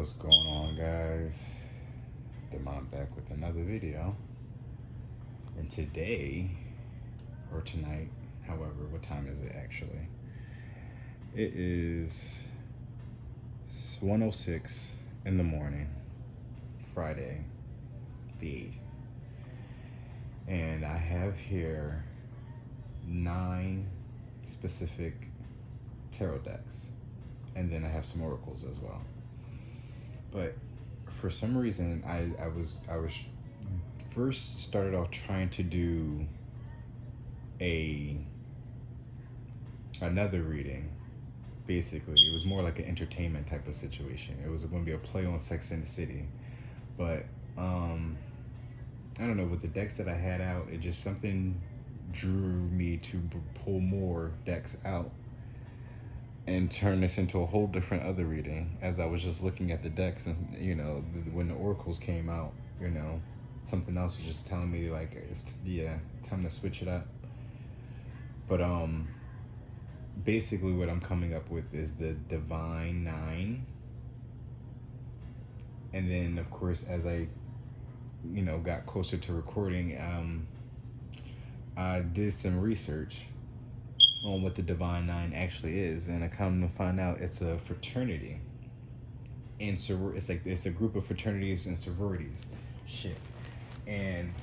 What's going on, guys? Damont back with another video. And today, or tonight, however, what time is it actually? It is 1:06 in the morning, Friday, the 8th. And I have here 9 specific tarot decks. And then I have some oracles as well. But for some reason, I was first started off trying to do another reading. Basically, it was more like an entertainment type of situation. It was going to be a play on Sex and the City, but I don't know, with the decks that I had out, it just something drew me to pull more decks out and turn this into a whole different other reading. As I was just looking at the decks, and when the oracles came out, something else was just telling me like it's time to switch it up. But basically what I'm coming up with is the Divine 9. And then of course, as I got closer to recording, I did some research on what the Divine 9 actually is, and I come to find out it's a fraternity, and it's a group of fraternities and sororities, and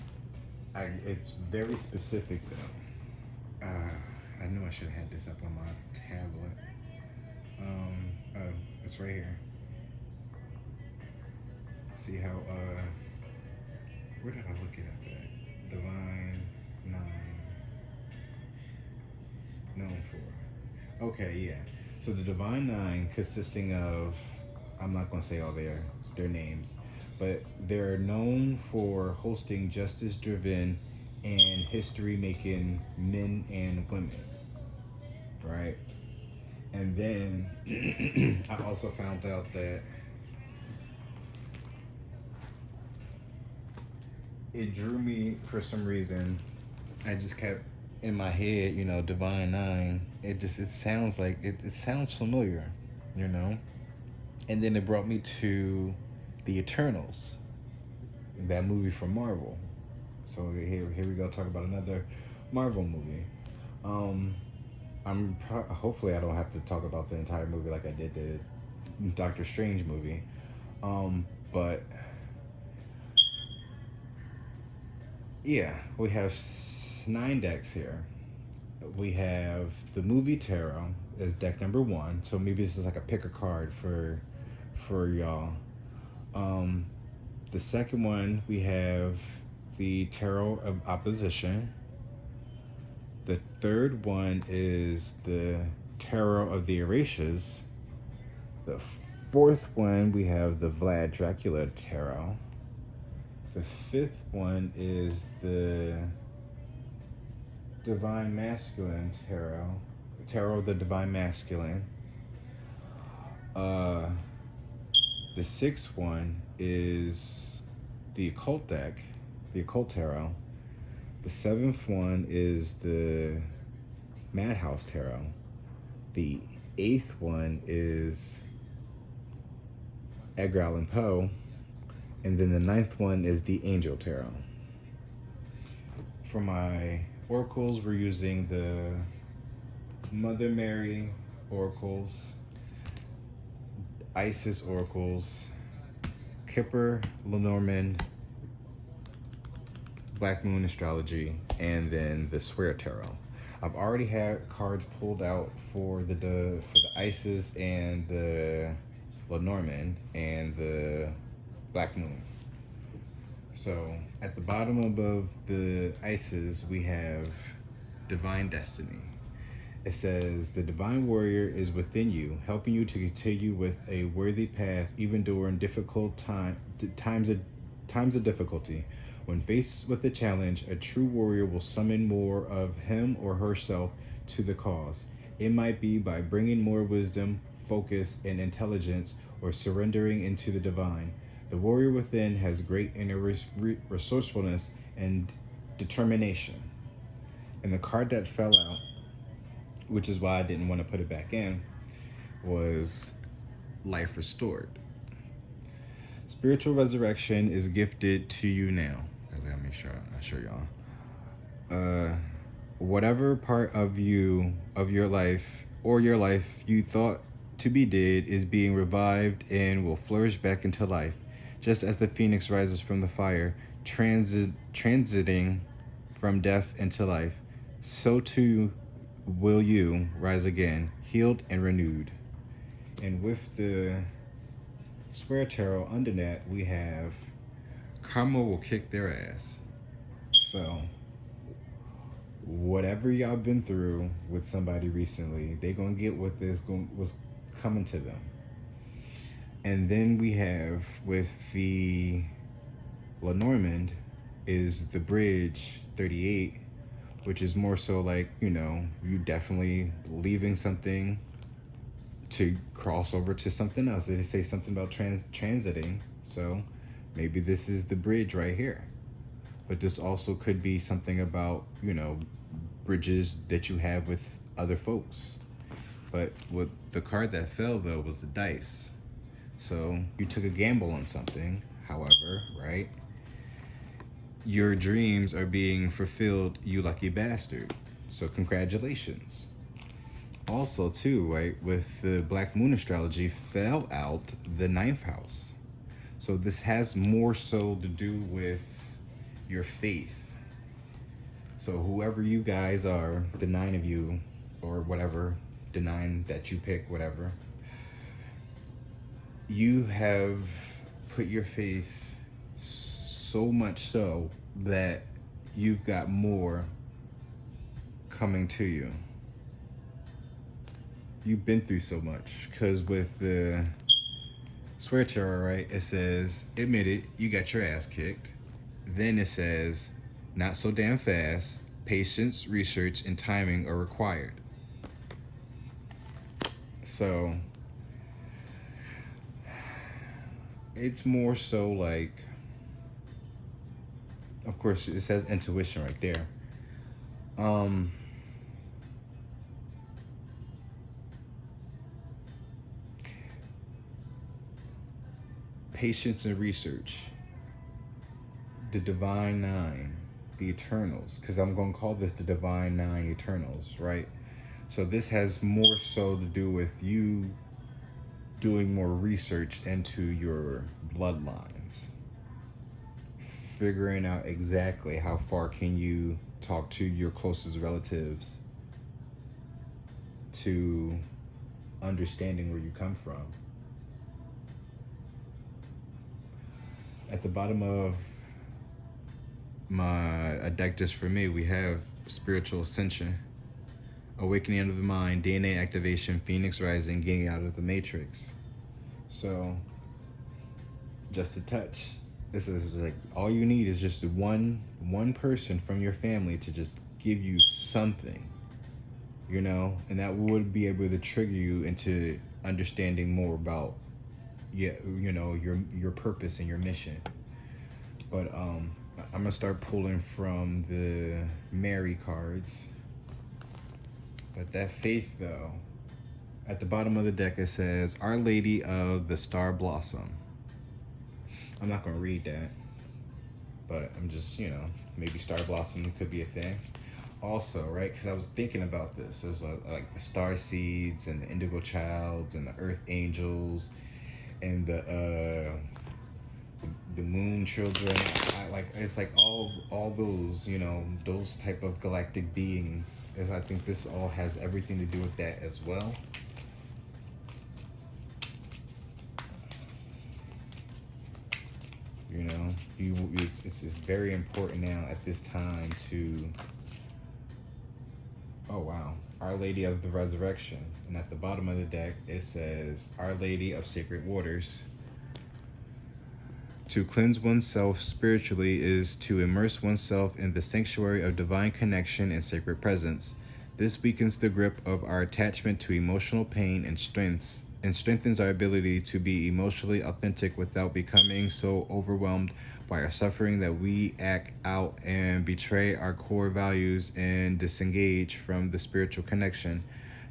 it's very specific though. I know I should have had this up on my tablet. Oh, it's right here. See how where did I look it at? That Divine 9. Known for. Okay, yeah. So the Divine 9, consisting of, I'm not going to say all their names, but they're known for hosting justice-driven and history-making men and women, right? And then I also found out that it drew me for some reason. I just kept in my head, Divine 9. It sounds like it sounds familiar, And then it brought me to the Eternals, that movie from Marvel. So here we go, talk about another Marvel movie. Hopefully I don't have to talk about the entire movie like I did the Doctor Strange movie. But yeah, we have 9 decks here. We have the movie tarot as deck number 1. So maybe this is like a pick a card for y'all. The second one, we have the tarot of opposition. The third one is the tarot of the erasures. The fourth one, we have the Vlad Dracula tarot. The fifth one is the Divine Masculine tarot of the Divine Masculine. The sixth one is the Occult deck, the Occult tarot. The seventh one is the Madhouse tarot. The eighth one is Edgar Allan Poe. And then the ninth one is the Angel tarot. For my oracles, we're using the Mother Mary oracles, Isis oracles, Kipper, Lenormand, Black Moon astrology, and then the Swear tarot. I've already had cards pulled out for the Isis and the Lenormand and the Black Moon. So at the bottom above the Isis, we have Divine Destiny. It says, the divine warrior is within you, helping you to continue with a worthy path even during difficult times of difficulty. When faced with a challenge, a true warrior will summon more of him or herself to the cause. It might be by bringing more wisdom, focus, and intelligence, or surrendering into the divine. The warrior within has great inner resourcefulness and determination. And the card that fell out, which is why I didn't want to put it back in, was Life Restored. Spiritual resurrection is gifted to you now. I gotta make sure I show y'all. Whatever part of your life or your life you thought to be dead is being revived and will flourish back into life, just as the phoenix rises from the fire, transiting from death into life. So too will you rise again, healed and renewed. And with the Square Tarot under that, we have karma will kick their ass. So whatever y'all been through with somebody recently, they gonna get what was coming to them. And then we have with the Lenormand is the bridge 38, which is more so like, you definitely leaving something to cross over to something else. They say something about transiting, so maybe this is the bridge right here. But this also could be something about, bridges that you have with other folks. But what the card that fell though was the dice. So you took a gamble on something. However, right? Your dreams are being fulfilled, you lucky bastard. So congratulations. Also too, right, with the Black Moon astrology fell out the 9th house. So this has more so to do with your faith. So whoever you guys are, the 9 of you, or whatever, the 9 that you pick, whatever, you have put your faith so much so that you've got more coming to you. You've been through so much, because with the Swear Tarot, right, it says, admit it, you got your ass kicked. Then it says, not so damn fast, patience, research, and timing are required. So it's more so like, of course it says intuition right there. Patience and research, the divine 9, the Eternals, because I'm going to call this the divine 9 Eternals, right? So this has more so to do with you doing more research into your bloodlines, figuring out exactly how far can you talk to your closest relatives, to understanding where you come from. At the bottom of a deck just for me, we have spiritual ascension, awakening of the mind, DNA activation, phoenix rising, getting out of the matrix. So just a touch. This is like, all you need is just one person from your family to just give you something, and that would be able to trigger you into understanding more about your purpose and your mission. But I'm gonna start pulling from the Mary cards. But that faith though, at the bottom of the deck it says Our Lady of the Star Blossom. I'm not gonna read that, but I'm just, maybe Star Blossom could be a thing. Also, right, because I was thinking about this, there's like the star seeds and the indigo childs and the earth angels and the moon children. It's like all those, those type of galactic beings. And I think this all has everything to do with that as well. It's very important now at this time to, oh wow, Our Lady of the Resurrection. And at the bottom of the deck it says Our Lady of Sacred Waters. To cleanse oneself spiritually is to immerse oneself in the sanctuary of divine connection and sacred presence. This weakens the grip of our attachment to emotional pain and strengthens our ability to be emotionally authentic without becoming so overwhelmed by our suffering that we act out and betray our core values and disengage from the spiritual connection.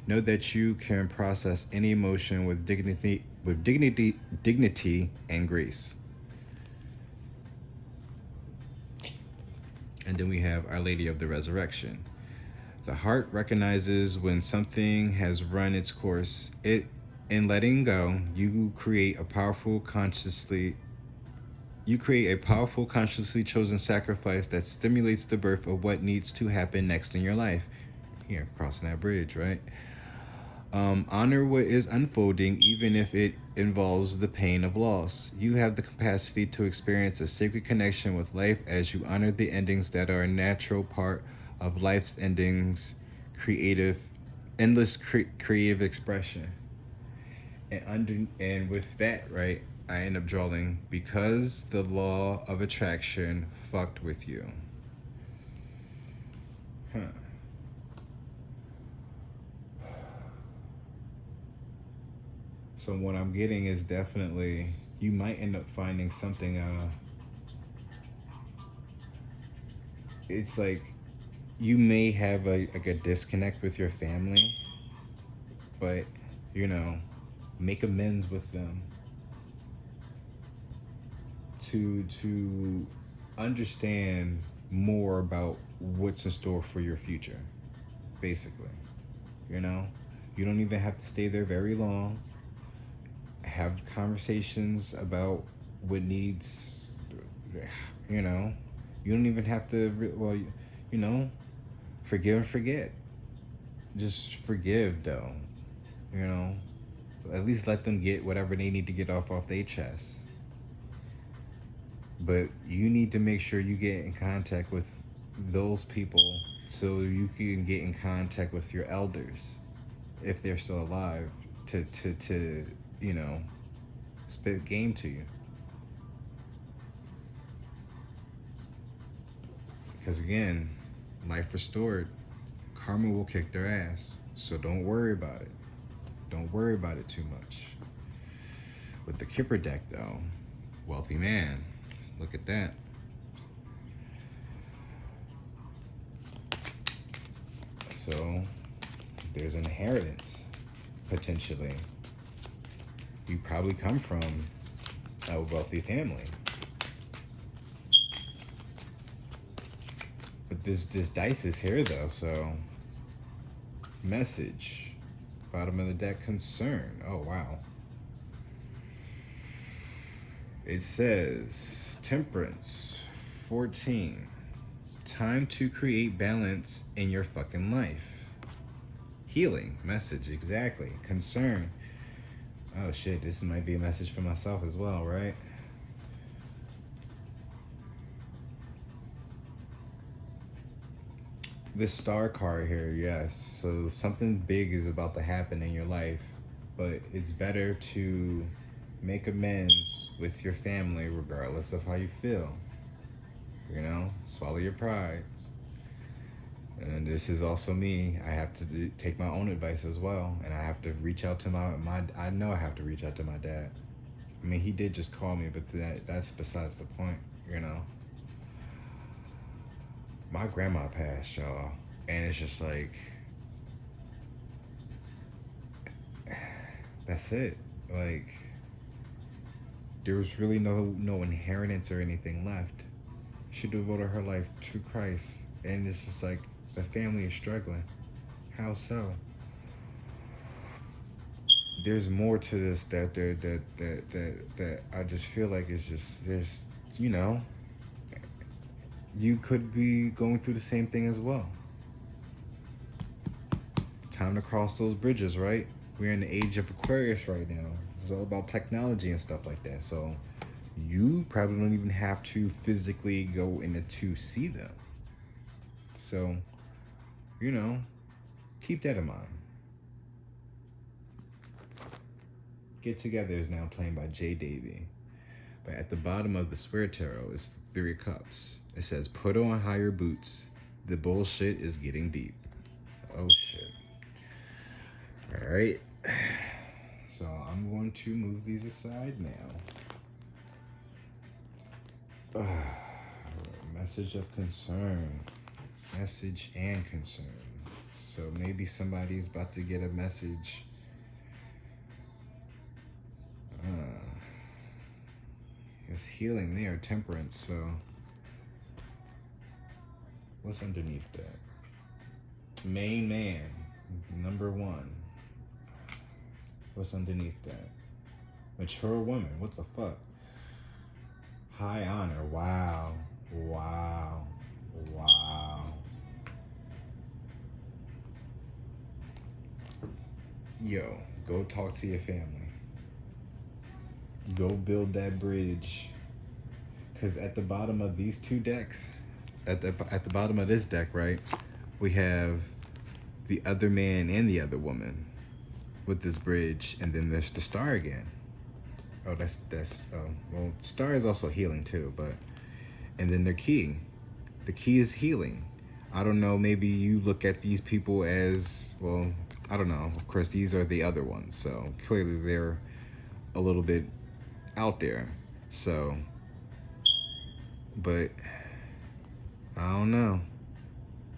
Know that you can process any emotion with dignity and grace. And then we have Our Lady of the Resurrection. The heart recognizes when something has run its course. In letting go, you create a powerful consciously chosen sacrifice that stimulates the birth of what needs to happen next in your life. Here, crossing that bridge, right? Honor what is unfolding, even if it involves the pain of loss. You have the capacity to experience a sacred connection with life as you honor the endings that are a natural part of life's endings, creative, creative expression. And with that, right, I end up drawing because the law of attraction fucked with you. Huh. So what I'm getting is definitely you might end up finding something it's like you may have a disconnect with your family, but you know, make amends with them to understand more about what's in store for your future. Basically, you know, you don't even have to stay there very long. Have conversations about what needs, you know, you don't even have to you know, forgive and forget. Just forgive though, you know, at least let them get whatever they need to get off their chest. But you need to make sure you get in contact with those people so you can get in contact with your elders if they're still alive to you know, spit game to you. Because again, life restored, karma will kick their ass. So don't worry about it. Don't worry about it too much. With the Kipper deck though, wealthy man. Look at that. So there's inheritance, potentially. You probably come from a wealthy family. But this dice is here though, so message. Bottom of the deck, concern. Oh wow. It says Temperance 14. Time to create balance in your fucking life. Healing message, exactly. Concern. Oh shit, this might be a message for myself as well, right? This star card here, yes. So something big is about to happen in your life, but it's better to make amends with your family regardless of how you feel. You know, swallow your pride. And this is also me. I have to take my own advice as well, and I have to reach out to my. I know I have to reach out to my dad. I mean, he did just call me, but that's besides the point. You know, my grandma passed, y'all, and it's just like that's it. Like there was really no inheritance or anything left. She devoted her life to Christ, and it's just like the family is struggling. How so? There's more to this that I just feel like it's just there's you know, you could be going through the same thing as well. Time to cross those bridges, right? We're in the age of Aquarius right now. It's all about technology and stuff like that. So you probably don't even have to physically go in to see them. So, you know, keep that in mind. Get Together is now played by Jay Davy. But at the bottom of the Square Tarot is the Three of Cups. It says, put on higher boots. The bullshit is getting deep. Oh shit. Alright. So I'm going to move these aside now. Message of concern. Message and concern. So maybe somebody's about to get a message. It's healing there, temperance, so What's underneath that? Main man, number one. What's underneath that? Mature woman. What the fuck? High honor. Wow. Wow. Wow. Yo, go talk to your family. Go build that bridge. Because at the bottom of these two decks, at the bottom of this deck, right, we have the other man and the other woman with this bridge, and then there's the star again. Oh, that's oh, well, star is also healing too, but and then their key. The key is healing. I don't know, maybe you look at these people as, well, I don't know. Of course, these are the other ones, so clearly they're a little bit out there. So, but I don't know.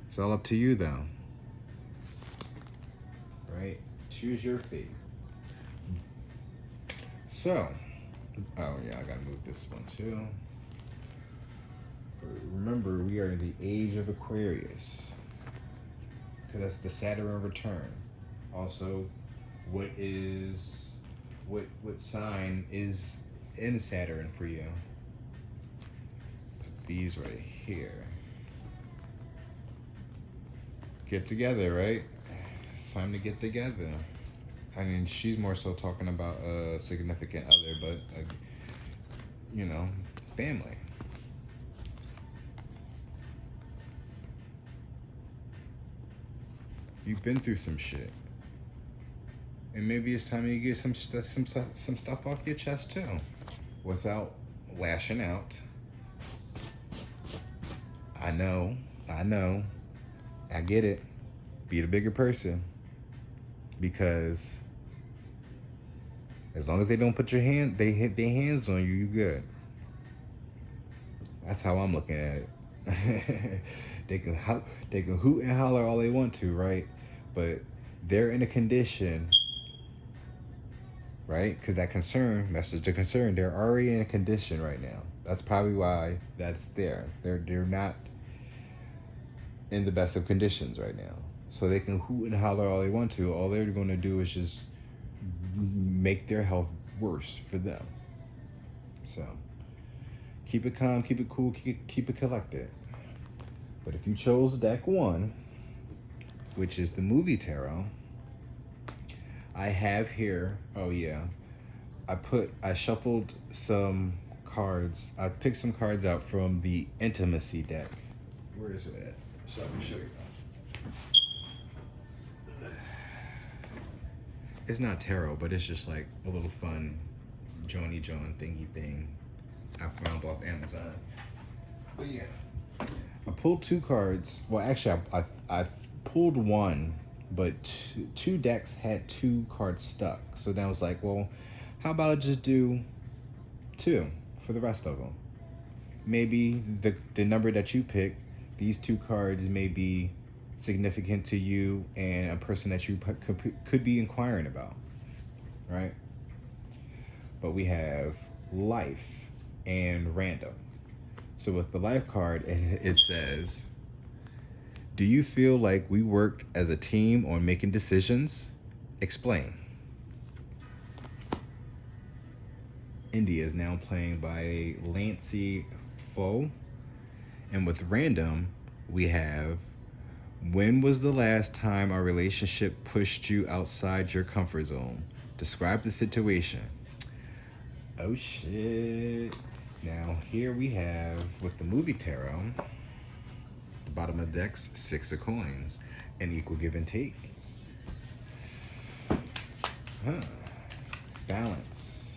It's all up to you though. Right? Choose your fate. So, oh yeah, I gotta move this one too. Remember, we are in the age of Aquarius, because that's the Saturn return. Also, what sign is in Saturn for you? Put these right here. Get together, right? It's time to get together. I mean, she's more so talking about a significant other, but you know, family. You've been through some shit, and maybe it's time you get some stuff off your chest too, without lashing out. I know, I get it. Be the bigger person, because as long as they don't put they hit their hands on you, you good. That's how I'm looking at it. They can hoot and holler all they want to, right? But they're in a condition, right? Because that concern, message to concern, they're already in a condition right now. That's probably why that's there. They're not in the best of conditions right now. So they can hoot and holler all they want to. All they're going to do is just make their health worse for them. So keep it calm, keep it cool, keep it collected. But if you chose deck one, which is the movie tarot, I have here, oh yeah, I shuffled some cards. I picked some cards out from the intimacy deck. Where is it at? So I can show you. It's not tarot, but it's just like a little fun Johnny John thingy thing I found off Amazon. But yeah, I pulled two cards. Well, actually, I pulled one, but two decks had two cards stuck. So then I was like, well, how about I just do two for the rest of them? Maybe the number that you pick, these two cards may be significant to you and a person that you could be inquiring about, right? But we have life and random. So with the life card, it says, do you feel like we worked as a team on making decisions? Explain. India is now playing by Lancey Foe. And with random, we have, when was the last time our relationship pushed you outside your comfort zone? Describe the situation. Oh shit. Now here we have, with the movie tarot, the bottom of the deck's 6 of coins, an equal give and take. Balance.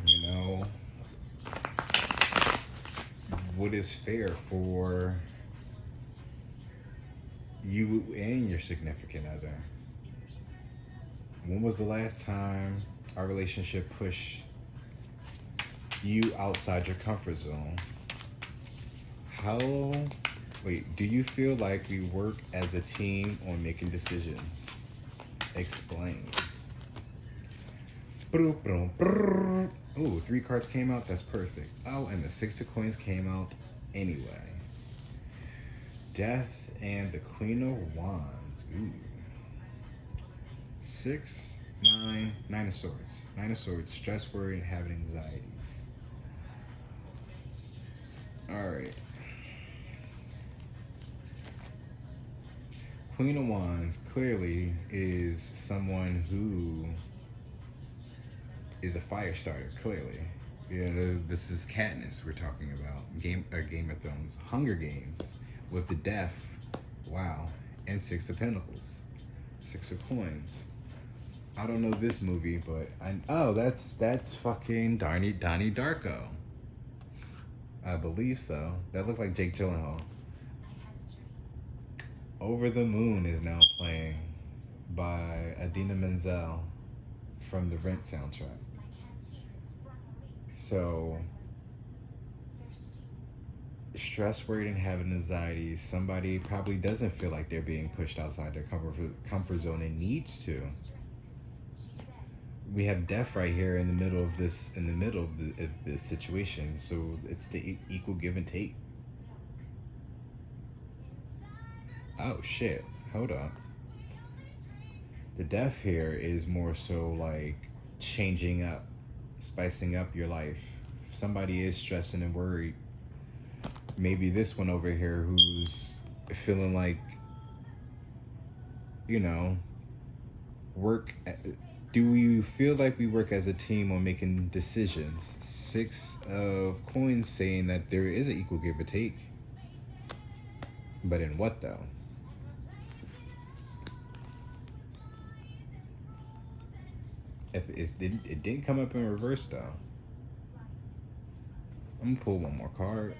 You know, what is fair for you and your significant other? When was the last time our relationship pushed you outside your comfort zone? Do you feel like we work as a team on making decisions? Explain. Ooh, 3 cards came out. That's perfect. Oh, and the 6 of coins came out Anyway, Death and the Queen of Wands. Ooh. 6, 9, 9 of Swords. 9 of Swords, stress, worry, and having anxieties. Alright. Queen of Wands clearly is someone who is a fire starter, clearly. This is Katniss we're talking about. Game of Thrones. Hunger Games with the Death. Wow. And 6 of Pentacles. 6 of Coins. I don't know this movie, but that's fucking Donnie Darko. I believe so. That looked like Jake Gyllenhaal. Over the Moon is now playing by Idina Menzel from the Rent soundtrack. So, stress, worried, and having anxiety. Somebody probably doesn't feel like they're being pushed outside their comfort zone and needs to. We have death right here in the middle of this, situation. So it's the equal give and take. Oh shit! Hold up. The death here is more so like changing up, spicing up your life. If somebody is stressing and worried, maybe this one over here who's feeling like, work. Do you feel like we work as a team on making decisions? 6 of Coins saying that there is an equal give or take. But in what though? If it didn't come up in reverse though. I'm gonna pull one more card.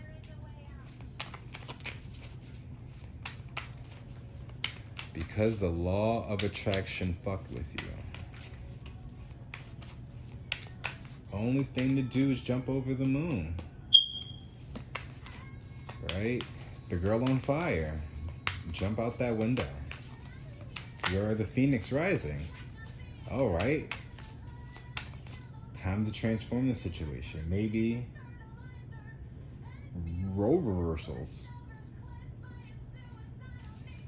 Because the law of attraction fucked with you. Only thing to do is jump over the moon. Right? The girl on fire. Jump out that window. You're the phoenix rising. All right. Time to transform the situation. Maybe role reversals.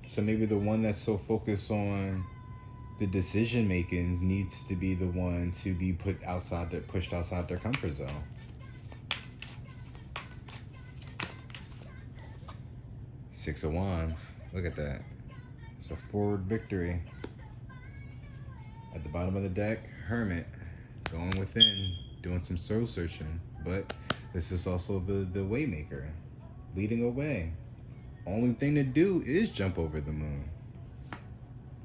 So maybe the one that's so focused on the decision makings needs to be the one to be pushed outside their comfort zone. Six of Wands. Look at that. It's a forward victory. At the bottom of the deck, Hermit. Going within, doing some soul searching. But this is also the waymaker. Leading away. Only thing to do is jump over the moon.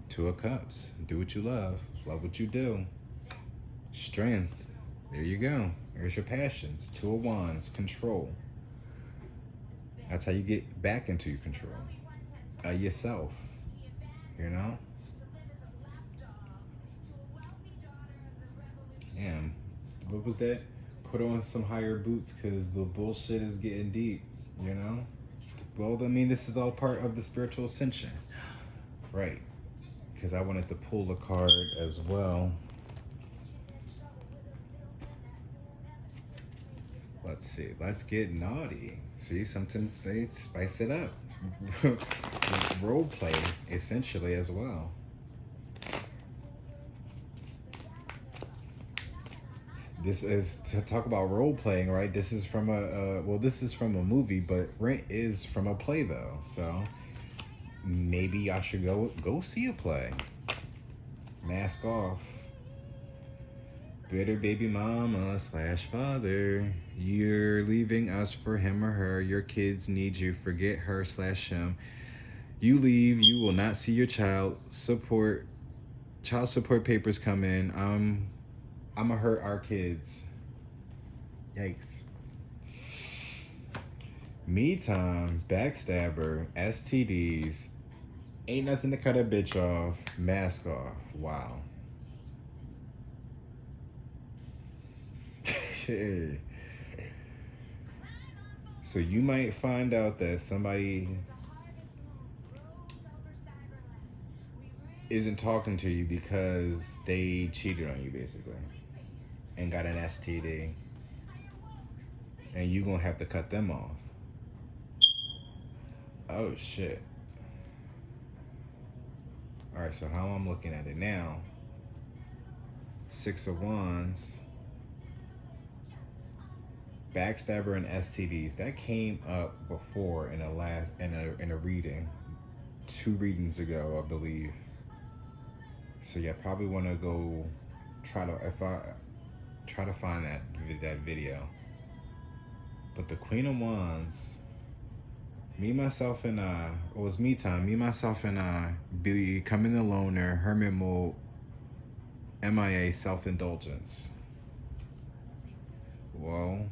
2 of Cups. Do what you love. Love what you do. Strength. There you go. There's your passions. 2 of Wands. Control. That's how you get back into your control. Yourself. Damn. What was that? Put on some higher boots because the bullshit is getting deep. Well, I mean, this is all part of the spiritual ascension. Right. Because I wanted to pull a card as well. Let's see. Let's get naughty. See, something say spice it up. Role play, essentially, as well. This is to talk about role playing, right? This is from this is from a movie, but Rent is from a play though. So maybe I should go see a play. Mask off. Bitter baby mama / father. You're leaving us for him or her. Your kids need you. Forget her / him. You leave. You will not see your child support papers come in. I'ma hurt our kids. Yikes. Me time, backstabber, STDs, ain't nothing to cut a bitch off, mask off. Wow. So you might find out that somebody isn't talking to you because they cheated on you, basically, and got an STD, and you gonna have to cut them off. Oh shit. All right, so how I'm looking at it now, Six of Wands, backstabber and STDs. That came up before in a reading, 2 readings ago, I believe. So yeah, probably want to go try to find that video. But the Queen of Wands, me myself and it was me time. Me myself and becoming a loner, hermit mode, MIA, self indulgence. Well,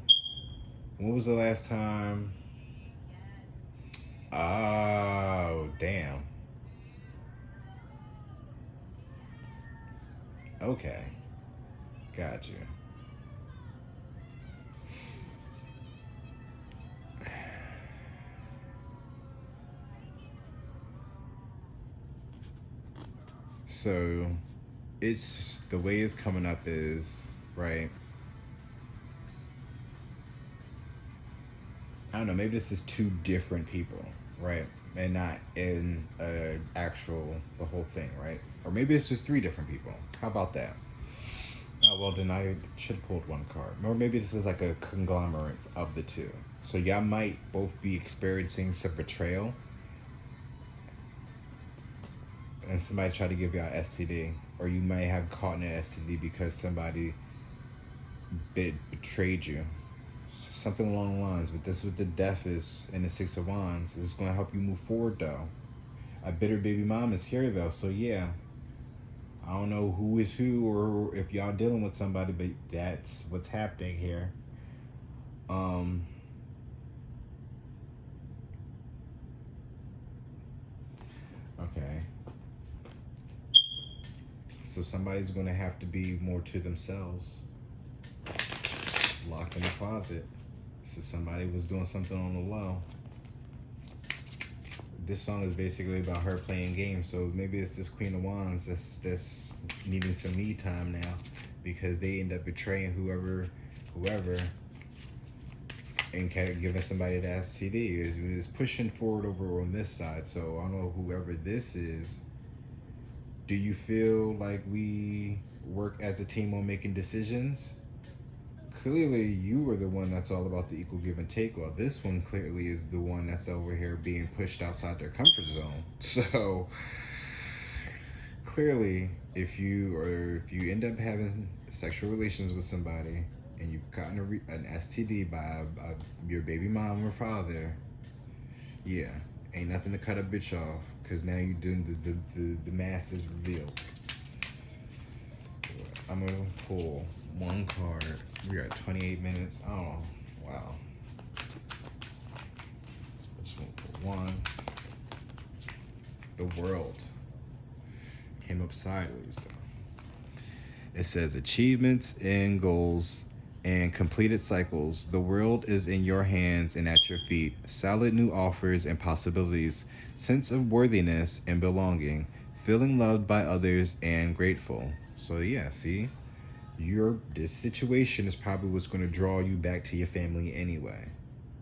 when was the last time? Oh, damn. Okay. Got you. So, it's the way it's coming up is, right? I don't know, maybe this is 2 different people, right? And not in the whole thing, right? Or maybe it's just 3 different people. How about that? Oh, well, then I should have pulled 1 card. Or maybe this is like a conglomerate of the 2. So y'all might both be experiencing some betrayal. And somebody tried to give y'all STD. Or you might have caught an STD because somebody betrayed you. Something along the lines. But this is what the death is in the 6 of Wands. It's going to help you move forward, though. A bitter baby mom is here, though. So, yeah. I don't know who is who or if y'all dealing with somebody, but that's what's happening here. Okay. So somebody's going to have to be more to themselves. Locked in the closet. So somebody was doing something on the low. This song is basically about her playing games. So maybe it's this Queen of Wands that's needing some me time now because they end up betraying whoever, and giving somebody that STD is pushing forward over on this side. So I don't know whoever this is. Do you feel like we work as a team on making decisions? Clearly, you were the one that's all about the equal give and take. Well, this one clearly is the one that's over here being pushed outside their comfort zone. So clearly, if you end up having sexual relations with somebody and you've gotten an STD by your baby mom or father, yeah, ain't nothing to cut a bitch off because now you're doing the mass is revealed. I'm gonna pull 1 card. We are at 28 minutes. Oh, wow. Just gonna pull 1. The World came up sideways though. It says achievements and goals and completed cycles. The world is in your hands and at your feet. Solid new offers and possibilities. Sense of worthiness and belonging. Feeling loved by others and grateful. So yeah, see? This situation is probably what's going to draw you back to your family anyway.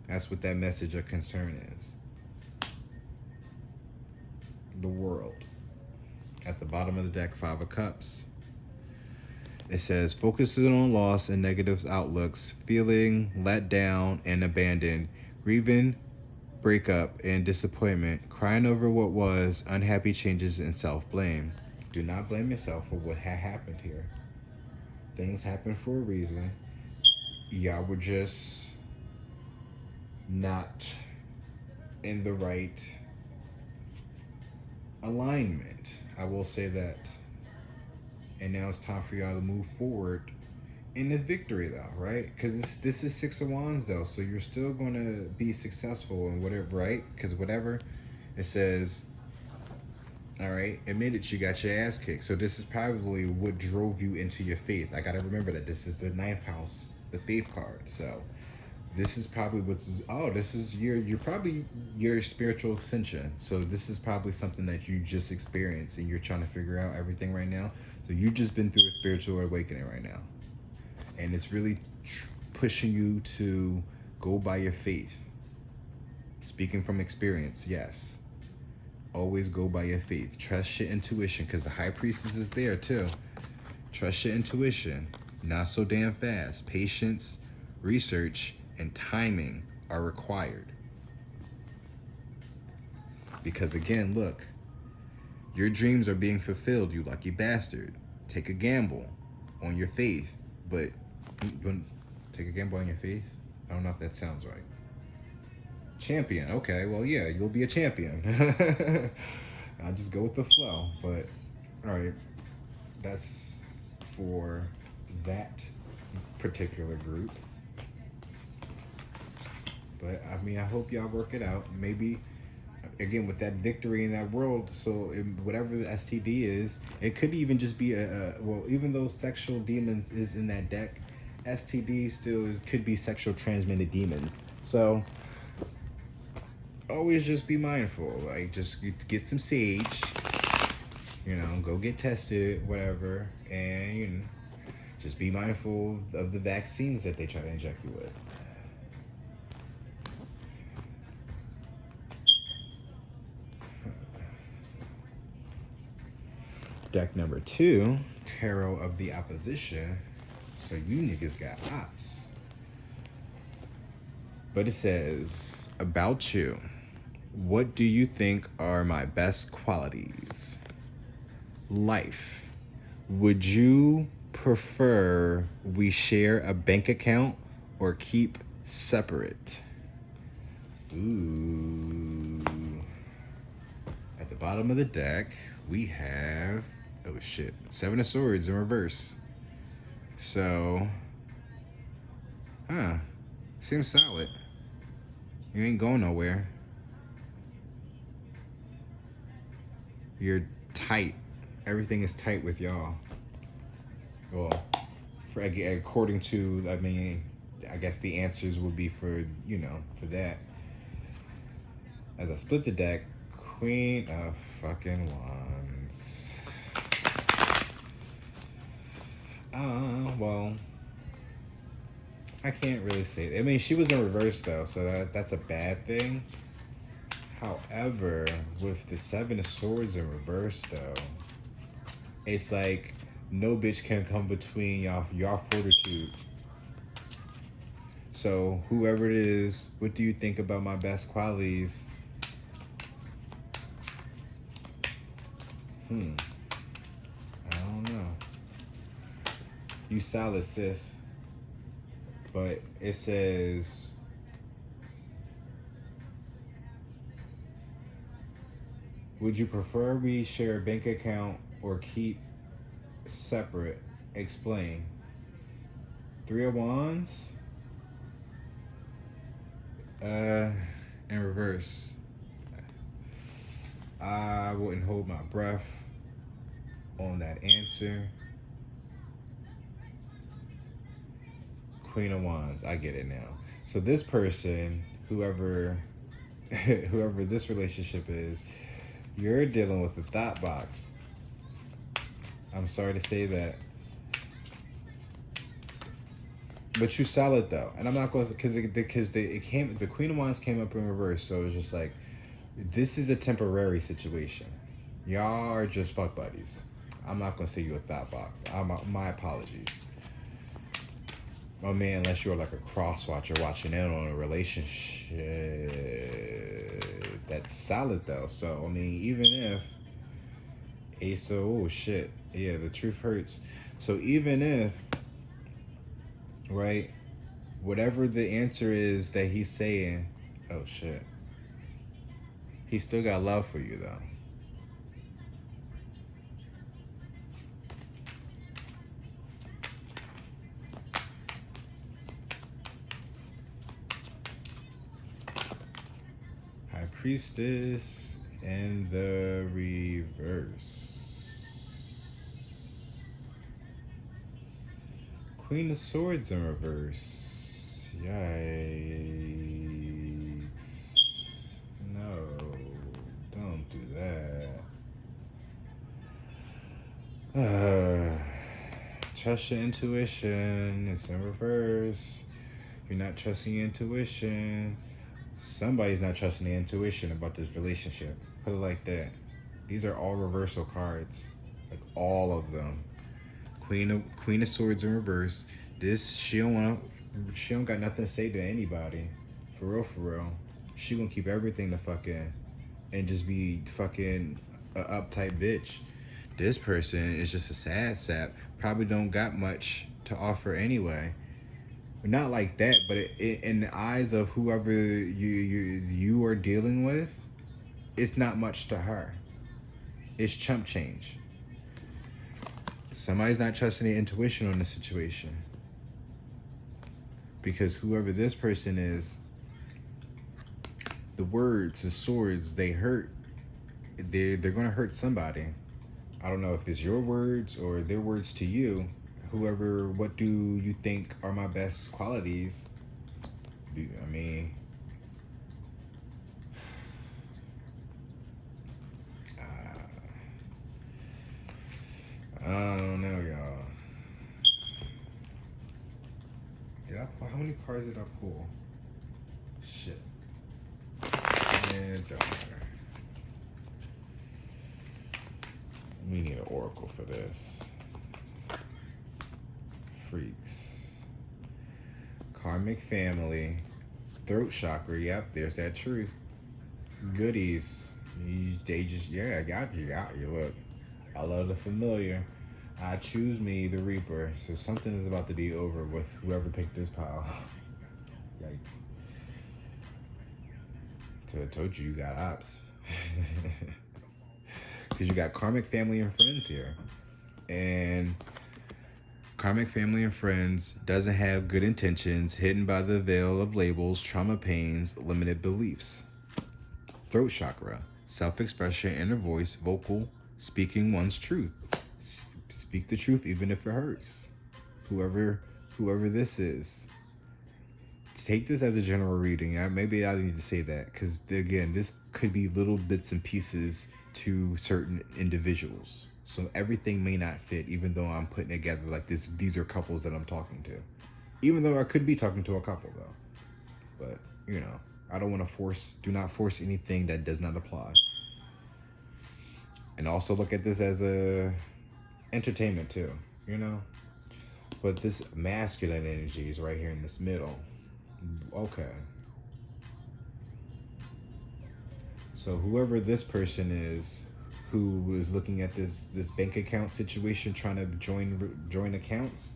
That's what that message of concern is. The World. At the bottom of the deck, 5 of Cups. It says, focusing on loss and negative outlooks, feeling let down and abandoned, grieving, breakup, and disappointment, crying over what was, unhappy changes, and self-blame. Do not blame yourself for what had happened here. Things happen for a reason. Y'all were just not in the right alignment. I will say that. And now it's time for y'all to move forward in this victory, though, right? Because this is 6 of Wands, though, so you're still going to be successful in whatever, right? Because whatever it says, all right, admit it, you got your ass kicked. So this is probably what drove you into your faith. I got to remember that this is the 9th house, the faith card. So this is probably this is you're probably your spiritual ascension. So this is probably something that you just experienced and you're trying to figure out everything right now. So you've just been through a spiritual awakening right now. And it's really pushing you to go by your faith. Speaking from experience, yes. Always go by your faith. Trust your intuition, because the High Priestess is there too. Trust your intuition. Not so damn fast. Patience, research, and timing are required. Because again, look, your dreams are being fulfilled, you lucky bastard. Take a gamble on your faith. But take a gamble on your faith? I don't know if that sounds right. Champion. Okay, well, yeah, you'll be a champion. I'll just go with the flow. But, all right, that's for that particular group. But, I mean, I hope y'all work it out. Maybe, again, with that victory in that world, so whatever the STD is, it could even just be well, even though sexual demons is in that deck, STD still could be sexual transmitted demons. So always just be mindful. Like, just get some sage, go get tested, whatever, and just be mindful of the vaccines that they try to inject you with. Deck number 2, Tarot of the Opposition. So you niggas got ops. But it says, about you. What do you think are my best qualities? Life. Would you prefer we share a bank account or keep separate? Ooh. At the bottom of the deck, we have, oh shit, 7 of Swords in reverse. So, seems solid. You ain't going nowhere. You're tight. Everything is tight with y'all. Well, according to, I guess the answers would be for that. As I split the deck, Queen of fucking Wands. Well, I can't really say that. I mean, she was in reverse though, so that's a bad thing. However, with the 7 of Swords in reverse though, it's like no bitch can come between y'all fortitude. So whoever it is, what do you think about my best qualities? I don't know. You solid, sis. But it says, would you prefer we share a bank account or keep separate? Explain. 3 of Wands. In reverse. I wouldn't hold my breath on that answer. Queen of Wands. I get it now. So this person, whoever this relationship is, you're dealing with the thought box. I'm sorry to say that. But you solid though. And I'm not going to, because the Queen of Wands came up in reverse. So it's just like, this is a temporary situation. Y'all are just fuck buddies. I'm not going to say you're a thought box. My apologies. My man, unless you're like a cross watcher watching in on a relationship, that's solid though. So, I mean, even if oh shit, yeah, the truth hurts. So even if, right, whatever the answer is that he's saying, oh shit, he still got love for you though. High Priestess in the reverse. Queen of Swords in reverse. Yikes. No, don't do that. Trust your intuition. It's in reverse. If you're not trusting your intuition, Somebody's not trusting their intuition about this relationship. Put it like that. These are all reversal cards. Like all of them. Queen of Swords in reverse. This she don't got nothing to say to anybody. For real, for real. She gonna keep everything the fuck in. And just be fucking a uptight bitch. This person is just a sad sap. Probably don't got much to offer anyway. Not like that, but in the eyes of whoever you are dealing with, it's not much to her. It's chump change. Somebody's not trusting their intuition on the situation. Because whoever this person is, the words, the swords, they hurt. They're gonna hurt somebody. I don't know if it's your words or their words to you. Whoever, what do you think are my best qualities? I mean, I don't know, y'all. Did I pull? How many cards did I pull? Shit. It don't matter. We need an oracle for this. Freaks. Karmic family. Throat chakra. Yep, there's that truth. Goodies. They just, yeah, I got you. Look, I love the familiar. I choose me, the Reaper. So something is about to be over with whoever picked this pile. Yikes. So I told you got ops. Because you got karmic family and friends here. And karmic family and friends doesn't have good intentions, hidden by the veil of labels, trauma pains, limited beliefs. Throat chakra, self-expression, inner voice, vocal, speaking one's truth. Speak the truth even if it hurts. Whoever this is. Take this as a general reading. Maybe I need to say that because, again, this could be little bits and pieces to certain individuals. So everything may not fit, even though I'm putting together like this. These are couples that I'm talking to. Even though I could be talking to a couple, though. But, you know, I don't want to do not force anything that does not apply. And also look at this as a entertainment, too, you know? But this masculine energy is right here in this middle. Okay. So whoever this person is, who is looking at this bank account situation, trying to join accounts.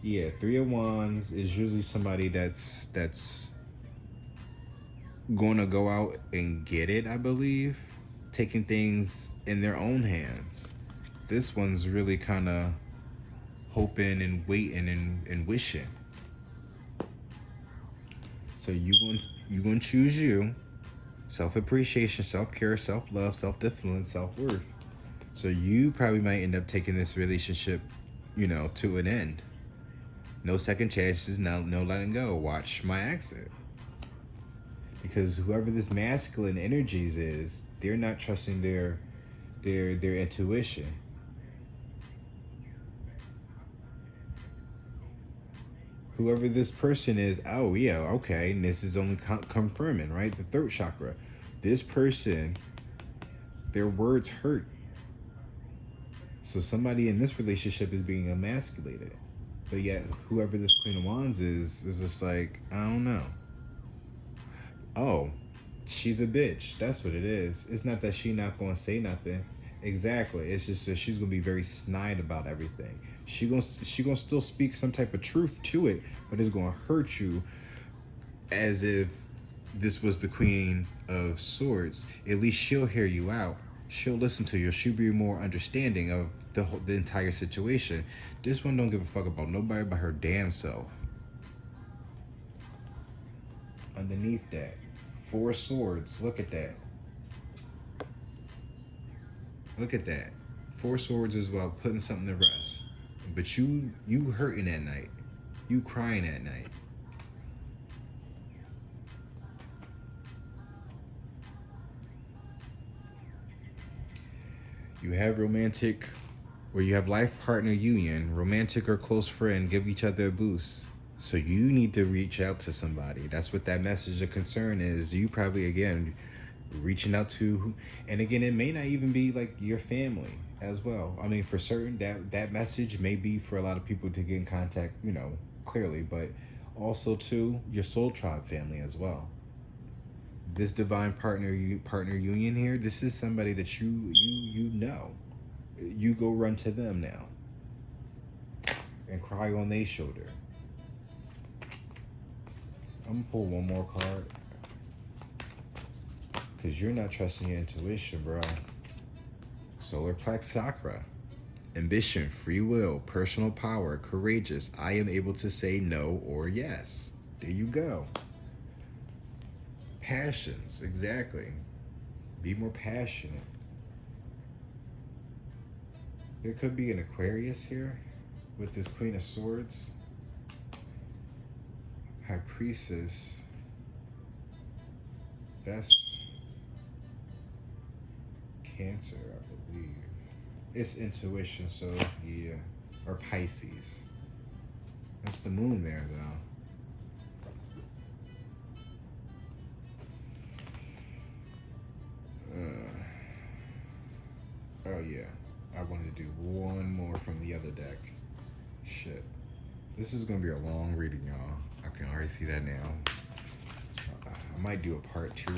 Yeah, 3 of Wands is usually somebody that's gonna go out and get it, I believe, taking things in their own hands. This one's really kind of hoping and waiting and wishing. So you gonna choose you. Self-appreciation, self-care, self-love, self-discipline, self-worth. So you probably might end up taking this relationship, you know, to an end. No second chances, no letting go. Watch my exit. Because whoever this masculine energies is, they're not trusting their intuition. Whoever this person is, oh yeah, okay, and this is only confirming, right? The throat chakra. This person, their words hurt. So somebody in this relationship is being emasculated. But yet, whoever this Queen of Wands is just like, I don't know. Oh, she's a bitch. That's what it is. It's not that she not going to say nothing. Exactly. It's just that she's going to be very snide about everything. She gonna still speak some type of truth to it, but it's going to hurt you as if this was the Queen of Swords. At least she'll hear you out. She'll listen to you. She'll be more understanding of the entire situation. This one don't give a fuck about nobody but her damn self. Underneath that, 4 swords. Look at that. Look at that. 4 swords is about putting something to rest. But you hurting at night. You crying at night. You have romantic, or you have life partner union, romantic or close friend, give each other a boost. So you need to reach out to somebody. That's what that message of concern is. You probably, again, reaching out to, and again, it may not even be like your family as well. I mean, for certain, that message may be for a lot of people to get in contact, clearly, but also to your soul tribe family as well. This divine partner union here, this is somebody that you know. You go run to them now and cry on their shoulder. I'm gonna pull one more card because you're not trusting your intuition, bro. Solar Plex Chakra. Ambition, free will, personal power, courageous. I am able to say no or yes. There you go. Passions, exactly. Be more passionate. There could be an Aquarius here with this Queen of Swords. High Priestess. That's Cancer, I believe. It's intuition, so yeah. Or Pisces. That's the moon there, though. Oh yeah. I wanted to do one more from the other deck. Shit. This is gonna be a long reading, y'all. I can already see that now. I might do a part 2.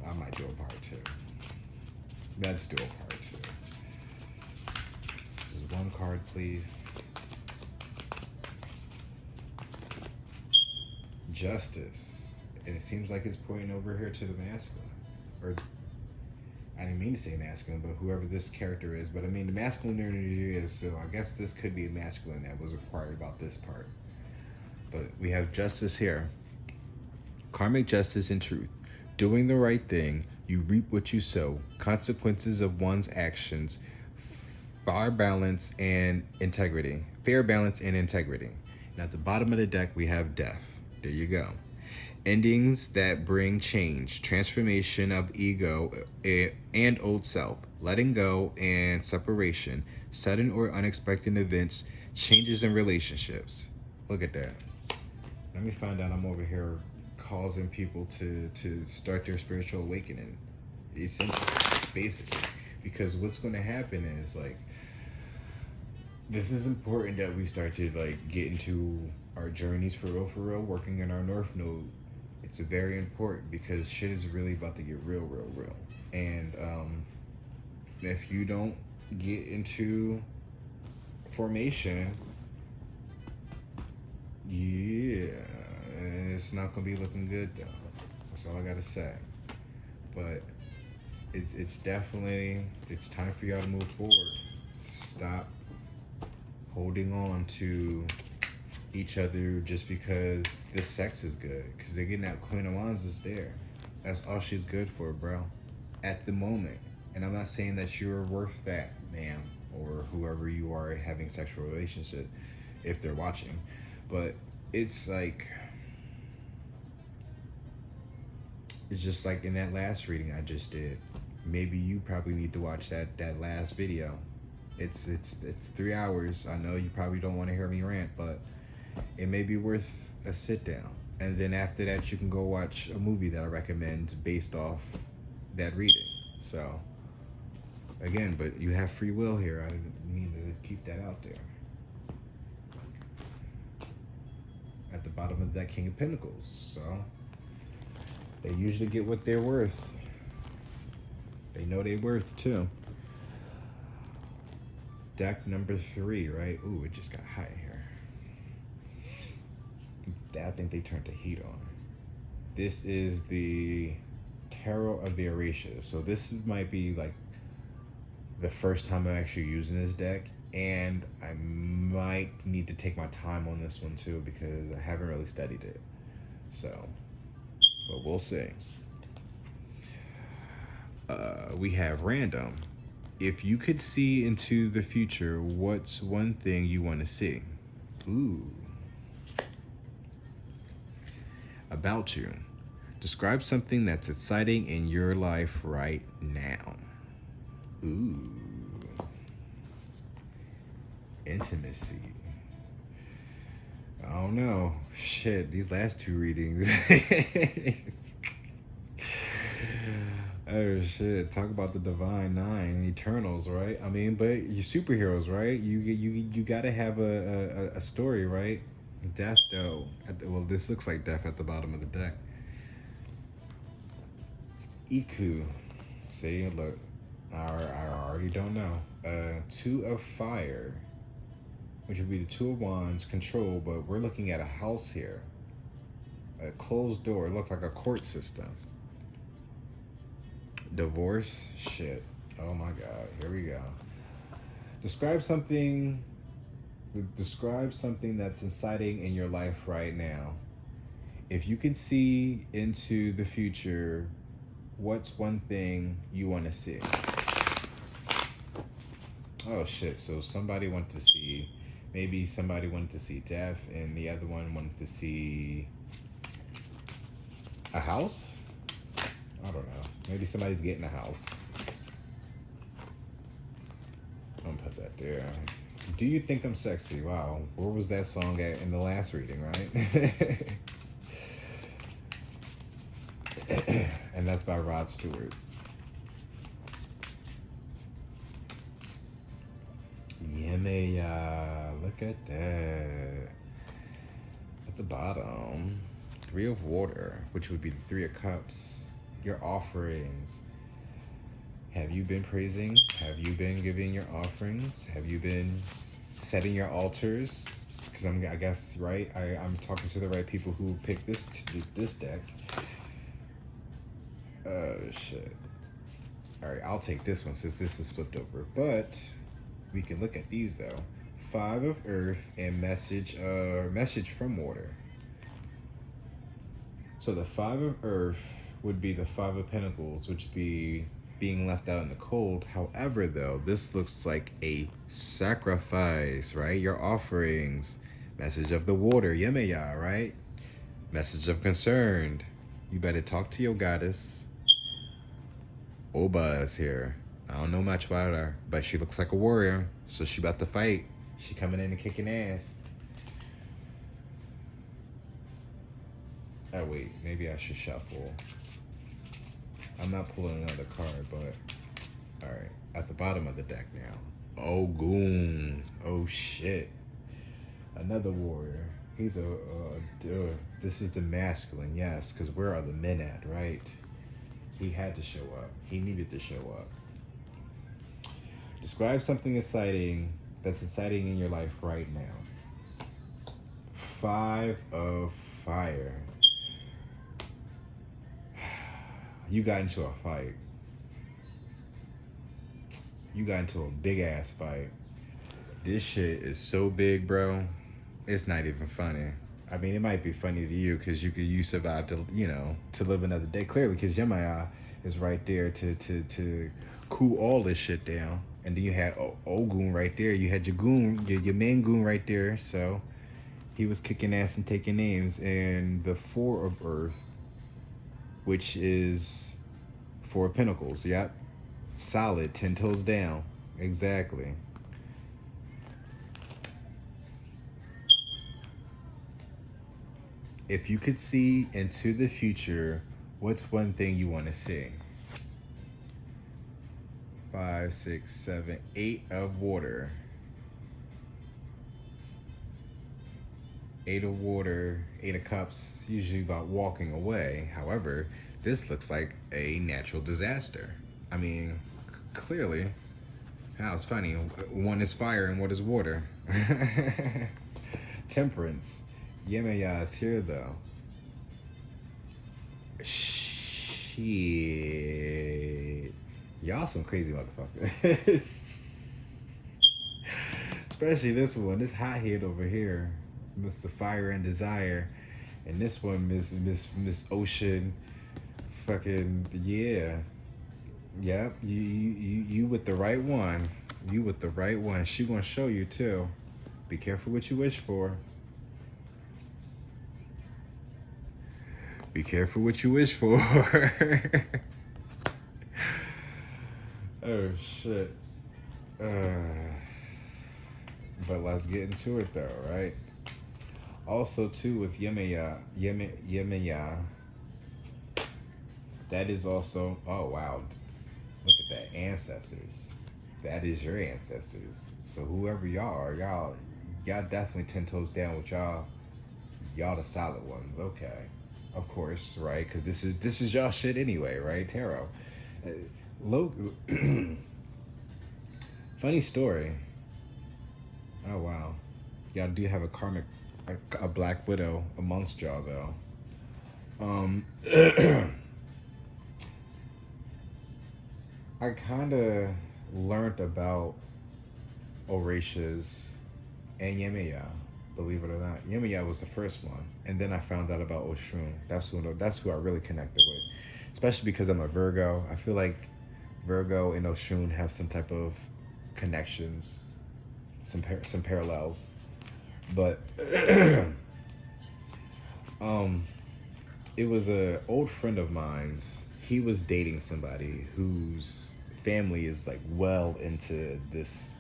I might do a part 2. Let's do a part 2. This is one card, please. Justice. And it seems like it's pointing over here to the masculine. Or, I didn't mean to say masculine, but whoever this character is. But I mean, the masculine energy is, so I guess this could be a masculine that was required about this part. But we have justice here. Karmic justice and truth. Doing the right thing, you reap what you sow. Consequences of one's actions. Fair balance and integrity. Fair balance and integrity. And at the bottom of the deck, we have death. There you go. Endings that bring change, transformation of ego and old self, letting go and separation, sudden or unexpected events, changes in relationships. Look at that. Let me find out I'm over here causing people to start their spiritual awakening, essentially, basically. Because what's going to happen is, like, this is important that we start to, like, get into our journeys for real, working in our North Node. It's very important because shit is really about to get real. And if you don't get into formation, yeah, it's not gonna be looking good though. That's all I gotta say. But it's definitely, it's time for y'all to move forward. Stop holding on to each other just because the sex is good, because they're getting that Queen of Wands is there. That's all she's good for, bro, at the moment. And I'm not saying that you're worth that, ma'am, or whoever you are having sexual relationship, if they're watching. But it's like, it's just like in that last reading I just did. Maybe you probably need to watch that last video. It's 3 hours. I know you probably don't want to hear me rant, but it may be worth a sit down. And then after that, you can go watch a movie that I recommend based off that reading. So, again, but you have free will here. I didn't mean to keep that out there. At the bottom of that King of Pentacles. So, they usually get what they're worth. They know they're worth, too. Deck number 3, right? Ooh, it just got hot in here. I think they turned the heat on. This is the Tarot of the Orishas. So this might be like the first time I'm actually using this deck, and I might need to take my time on this one too because I haven't really studied it. So, but we'll see. We have random. If you could see into the future, what's one thing you want to see? Ooh. About you. Describe something that's exciting in your life right now. Ooh. Intimacy. I don't know. Shit, these last two readings. Oh shit! Talk about the Divine Nine, Eternals, right? I mean, but you superheroes, right? You gotta have a story, right? Death, though. Well, this looks like death at the bottom of the deck. Iku, see, look, I already don't know. Two of Fire, which would be the Two of Wands, control, but we're looking at a house here. A closed door. It looked like a court system. Divorce? Shit. Oh my god. Here we go. Describe something that's exciting in your life right now. If you can see into the future, what's one thing you want to see? Oh shit. So somebody wanted to see, maybe somebody wanted to see death and the other one wanted to see a house? I don't know. Maybe somebody's getting a house. I'm gonna put that there. Do you think I'm sexy? Wow. Where was that song at in the last reading, right? And that's by Rod Stewart. Yeah, look at that. At the bottom, Three of Water, which would be the Three of Cups. Your offerings. Have you been praising? Have you been giving your offerings? Have you been setting your altars? Because I guess, right? I'm talking to the right people who picked this deck. Oh shit. All right, I'll take this one since this is flipped over. But we can look at these though. Five of Earth and message from Water. So the Five of Earth would be the Five of Pentacles, which would be being left out in the cold. However, though, this looks like a sacrifice, right? Your offerings. Message of the Water, Yemeya, right? Message of concern. You better talk to your goddess. Oba is here. I don't know much about her, but she looks like a warrior, so she about to fight. She coming in and kicking ass. Oh wait, maybe I should shuffle. I'm not pulling another card, but all right. At the bottom of the deck now. Ogun. Oh shit. Another warrior. He's this is the masculine, yes, because where are the men at, right? He had to show up. He needed to show up. Describe something exciting that's exciting in your life right now. Five of Fire. You got into a fight. You got into a big ass fight. This shit is so big, bro. It's not even funny. I mean, it might be funny to you because you survived to to live another day. Clearly, because Yemaya is right there to cool all this shit down. And then you had Ogun right there. You had your goon, your main goon right there. So he was kicking ass and taking names. And the Four of Earth, which is Four of Pentacles. Yep. Solid, 10 toes down. Exactly. If you could see into the future, what's one thing you want to see? 5, 6, 7, 8 of Water. 8 of Water, 8 of Cups, usually about walking away. However, this looks like a natural disaster. I mean, clearly, how it's funny. One is fire and one is water. Temperance. Yemeya is here though. Shit. Y'all some crazy motherfuckers. Especially this one, this hothead over here. Mr. Fire and Desire. And this one, Miss Ocean. Fucking, yeah. Yep, you with the right one. You with the right one. She gonna show you too. Be careful what you wish for. Be careful what you wish for. Oh shit. But let's get into it though, right? Also, too, with Yemaya, that is also, oh wow, look at that, ancestors. That is your ancestors. So whoever y'all are, y'all definitely 10 toes down with y'all the solid ones. Okay, of course, right? Because this is y'all shit anyway, right? Tarot. Uh, Funny story. Oh wow, y'all do have a karmic, a black widow amongst y'all though. Um, I kind of learned about Oratias and Yemaya. Believe it or not, Yemaya was the first one, and then I found out about Oshun. That's who I really connected with, especially because I'm a Virgo. I feel like Virgo and Oshun have some type of connections, some parallels. But um, it was a old friend of mine's. He was dating somebody whose family is like well into this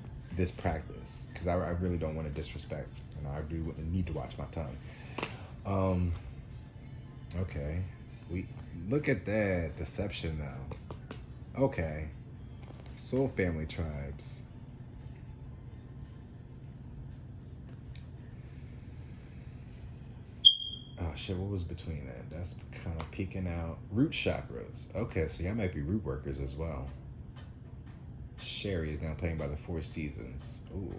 practice because I really don't want to disrespect and I do need to watch my tongue. Um, okay, we look at that deception now. Okay, soul family tribes. Oh shit, what was between that? That's kind of peeking out. Root chakras. Okay, so y'all might be root workers as well. Sherry is now playing by the Four Seasons. Ooh.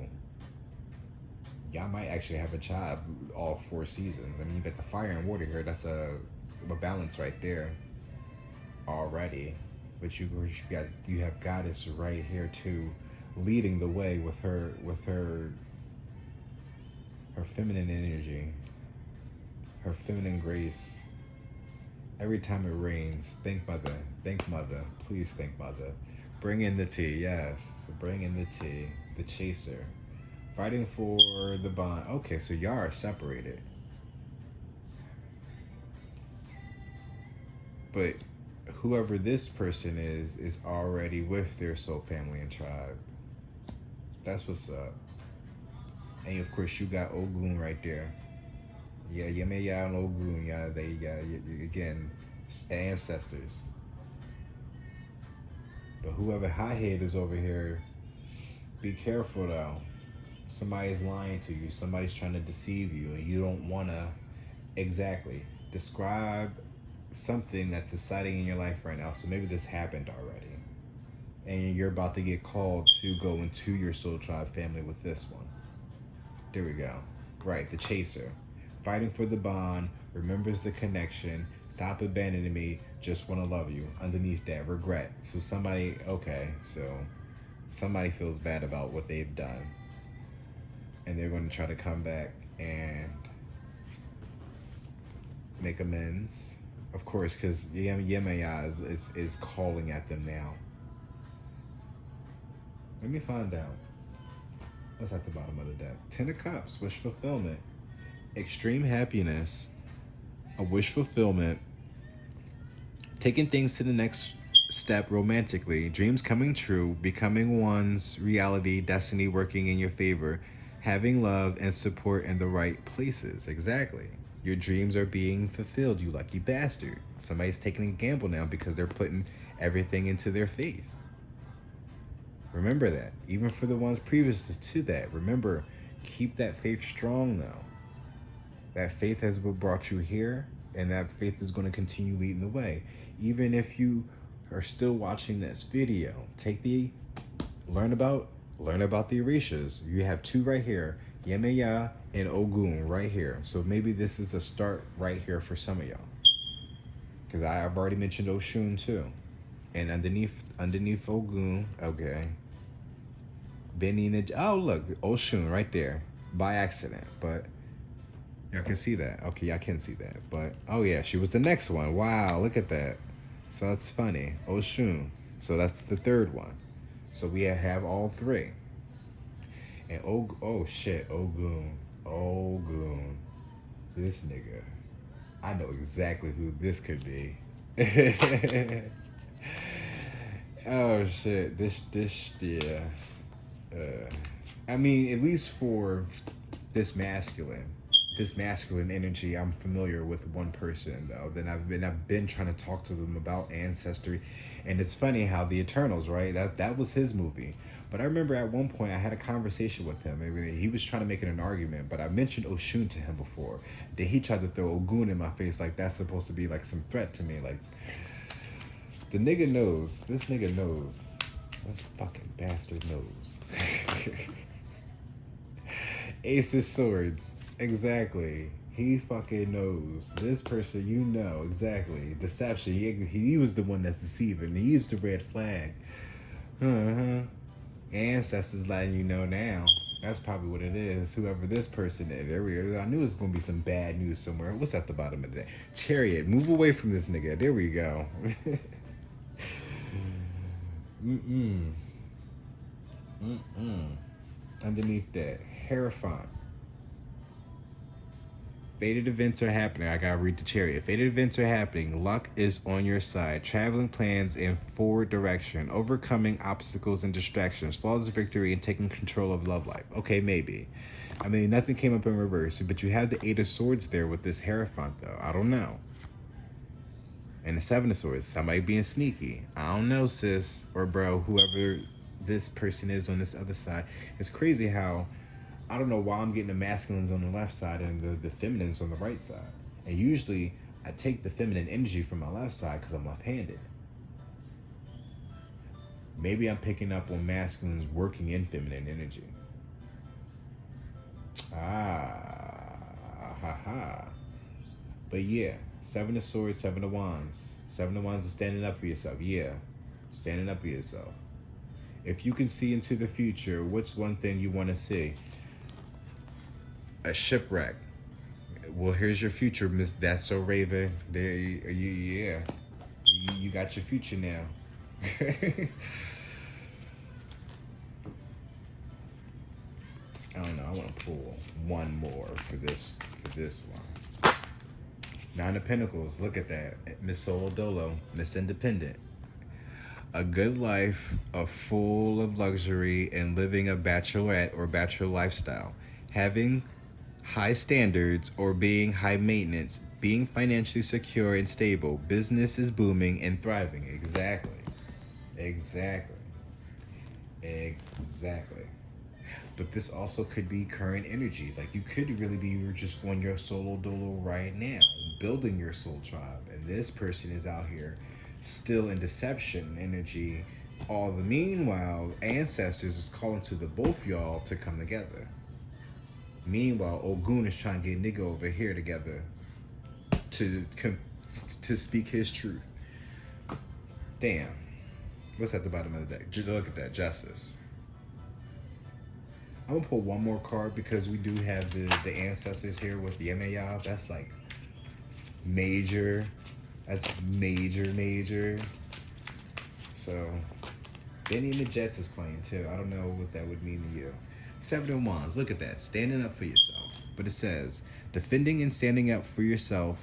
Y'all might actually have a job all 4 seasons. I mean, you got the fire and water here. That's a balance right there already. But you have goddess right here too, leading the way with her feminine energy, her feminine grace. Every time it rains, thank mother, please thank mother. Bring in the tea, yes. Bring in the tea. The chaser. Fighting for the bond. Okay, so y'all are separated. But whoever this person is already with their soul family and tribe. That's what's up. And of course you got Ogun right there. Yeah, Yemeya and Ogun, yeah, they again ancestors. But whoever hothead is over here, be careful though. Somebody's lying to you. Somebody's trying to deceive you, and you don't wanna exactly describe something that's deciding in your life right now. So maybe this happened already, and you're about to get called to go into your soul tribe family with this one. There we go. Right, the chaser, fighting for the bond, remembers the connection. Stop abandoning me. Just want to love you. Underneath that, regret. So somebody feels bad about what they've done, and they're going to try to come back and make amends. Of course, because Yemaya is calling at them now. Let me find out. What's at the bottom of the deck? 10 of Cups, wish fulfillment. Extreme happiness, a wish fulfillment, taking things to the next step romantically, dreams coming true, becoming one's reality, destiny working in your favor, having love and support in the right places. Exactly. Your dreams are being fulfilled, you lucky bastard. Somebody's taking a gamble now because they're putting everything into their faith. Remember that. Even for the ones previous to that, remember, keep that faith strong though. That faith has what brought you here, and that faith is going to continue leading the way. Even if you are still watching this video, learn about the Orishas. You have two right here, Yemeya and Ogun right here. So maybe this is a start right here for some of y'all. Because I've already mentioned Oshun too. And underneath Ogun, okay. Oh look, Oshun right there. By accident, but y'all can see that. Okay, y'all can see that. But, oh yeah, she was the next one. Wow, look at that. So that's funny. Oshun. So that's the third one. So we have all three. And oh shit, Ogun. Ogun. This nigga. I know exactly who this could be. Oh shit. Yeah. I mean, at least for this masculine, this masculine energy, I'm familiar with one person though. Then I've been trying to talk to them about ancestry, and it's funny how the Eternals, right? That was his movie. But I remember at one point I had a conversation with him. I mean, he was trying to make it an argument, but I mentioned Oshun to him before. Then he tried to throw Ogun in my face like that's supposed to be like some threat to me. Like the nigga knows. This nigga knows. This fucking bastard knows. Ace of Swords. Exactly. He fucking knows. This person, you know, exactly. Deception. He was the one that's deceiving. He used the red flag. Uh-huh. Ancestors letting you know now. That's probably what it is. Whoever this person is. There we go. I knew it was going to be some bad news somewhere. What's at the bottom of that? Chariot. Move away from this nigga. There we go. Mm-mm. Mm-mm. Underneath that. Hierophant. Fated events are happening. I gotta read the Chariot. Fated events are happening. Luck is on your side. Traveling plans in forward direction. Overcoming obstacles and distractions. Flawless victory and taking control of love life. Okay, maybe. I mean, nothing came up in reverse, but you have the Eight of Swords there with this Hierophant, though. I don't know. And the Seven of Swords. Somebody being sneaky. I don't know, sis or bro, whoever this person is on this other side. It's crazy how I don't know why I'm getting the masculines on the left side and the feminines on the right side. And usually I take the feminine energy from my left side because I'm left-handed. Maybe I'm picking up on masculines working in feminine energy. Ha. But yeah, Seven of Swords, Seven of Wands. Seven of Wands is standing up for yourself. Yeah, standing up for yourself. If you can see into the future, what's one thing you want to see? A shipwreck. Well, here's your future, Miss That's So Raven. There you got your future now. I don't know. I want to pull one more for this one. Nine of Pentacles. Look at that, Miss Solo Dolo, Miss Independent. A good life, full of luxury, and living a bachelorette or bachelor lifestyle. Having high standards or being high maintenance, being financially secure and stable, business is booming and thriving. Exactly. But this also could be current energy. Like you could really be just on your solo dolo right now, building your soul tribe. And this person is out here still in deception energy. All the meanwhile, ancestors is calling to the both y'all to come together. Meanwhile, Ogun is trying to get nigga over here together to speak his truth. Damn. What's at the bottom of the deck? Look at that. Justice. I'm going to pull one more card because we do have the ancestors here with the Yemaya. That's like major. That's major. So, Benny and the Jets is playing too. I don't know what that would mean to you. Seven of Wands, look at that, standing up for yourself. But it says, defending and standing up for yourself,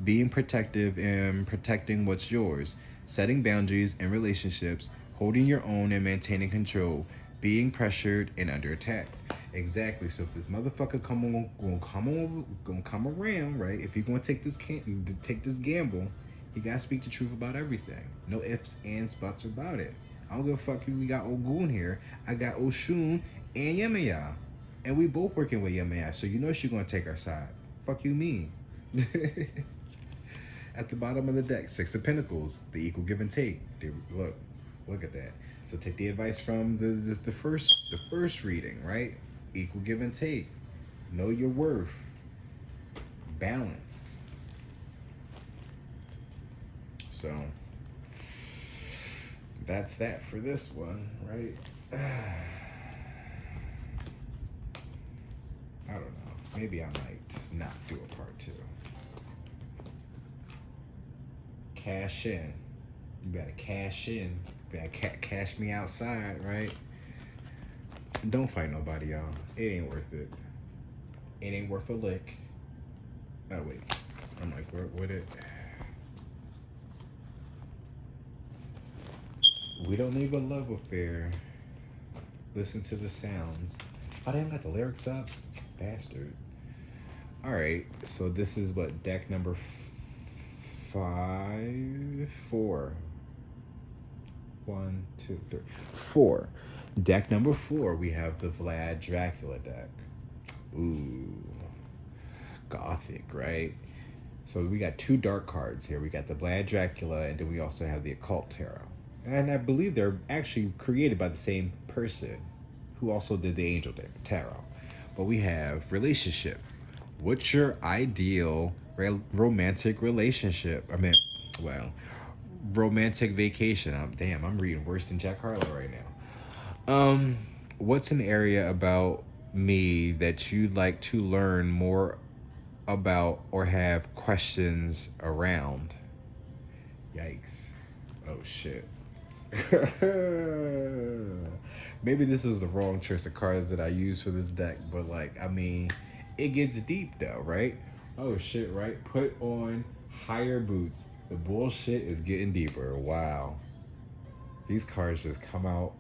being protective and protecting what's yours, setting boundaries in relationships, holding your own and maintaining control, being pressured and under attack. Exactly. So if this motherfucker gonna come around, right? If he's gonna take this gamble, he gotta speak the truth about everything. No ifs, ands, buts about it. I don't give a fuck if we got Ogun here. I got Oshun and Yemaya. And we both working with Yemaya. So you know she's gonna take our side. Fuck you mean. At the bottom of the deck, Six of Pentacles, the equal give and take. Look at that. So take the advice from the first reading, right? Equal give and take. Know your worth. Balance. So that's that for this one, right? I don't know. Maybe I might not do a part 2. Cash in. You better cash in. You better cash me outside, right? Don't fight nobody, y'all. It ain't worth it. It ain't worth a lick. Oh, wait. I'm like, where would it? We don't need a love affair. Listen to the sounds. Oh, they haven't got the lyrics up? Bastard. All right, so this is what deck number five, four. One, two, three, four. Deck number four, we have the Vlad Dracula deck. Ooh, gothic, right? So we got two dark cards here. We got the Vlad Dracula, and then we also have the Occult Tarot. And I believe they're actually created by the same person who also did the Angel Tarot. But we have relationship. What's your ideal romantic relationship? Well, romantic vacation. I'm reading worse than Jack Harlow right now. What's an area about me that you'd like to learn more about or have questions around? Yikes. Oh shit. Maybe this was the wrong choice of cards that I used for this deck, but it gets deep though, right? Oh shit, right? Put on higher boots. The bullshit is getting deeper. Wow. These cards just come out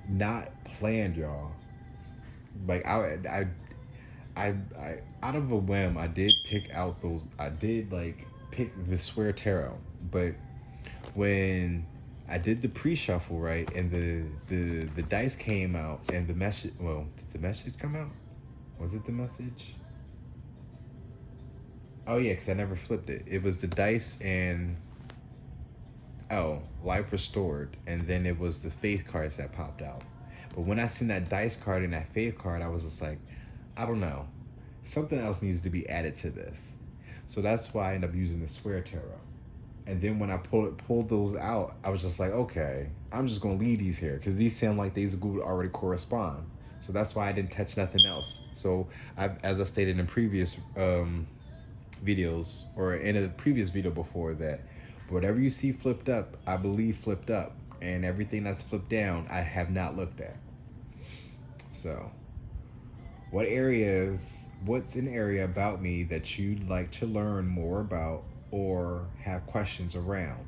not planned, y'all. Like I out of a whim, I did pick out those. I did pick the Swear Tarot, but when I did the pre-shuffle, right, and the dice came out and the message. Well, did the message come out? Was it the message? Oh yeah, because I never flipped it. It was the dice and life restored, and then it was the faith cards that popped out. But when I seen that dice card and that faith card, I was just like, I don't know, something else needs to be added to this. So that's why I ended up using the Swear Tarot. And then when I pulled those out, I was just like, okay, I'm just gonna leave these here because these sound like these would already correspond. So that's why I didn't touch nothing else. So as I stated in previous videos or in a previous video before that, whatever you see flipped up, I believe flipped up, and everything that's flipped down, I have not looked at. So, what's an area about me that you'd like to learn more about or have questions around?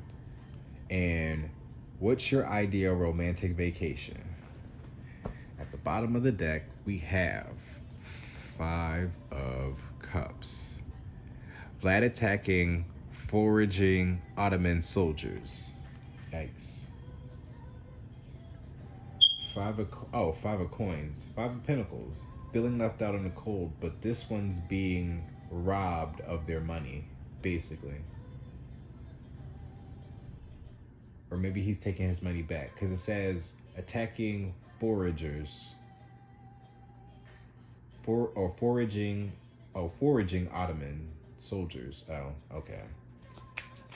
And what's your ideal romantic vacation? At the bottom of the deck, we have Five of Cups. Vlad attacking foraging Ottoman soldiers. Yikes. Five of coins. Five of pentacles. Feeling left out in the cold, but this one's being robbed of their money, basically. Or maybe he's taking his money back, because it says attacking foragers. Foraging Ottoman soldiers. Oh, okay.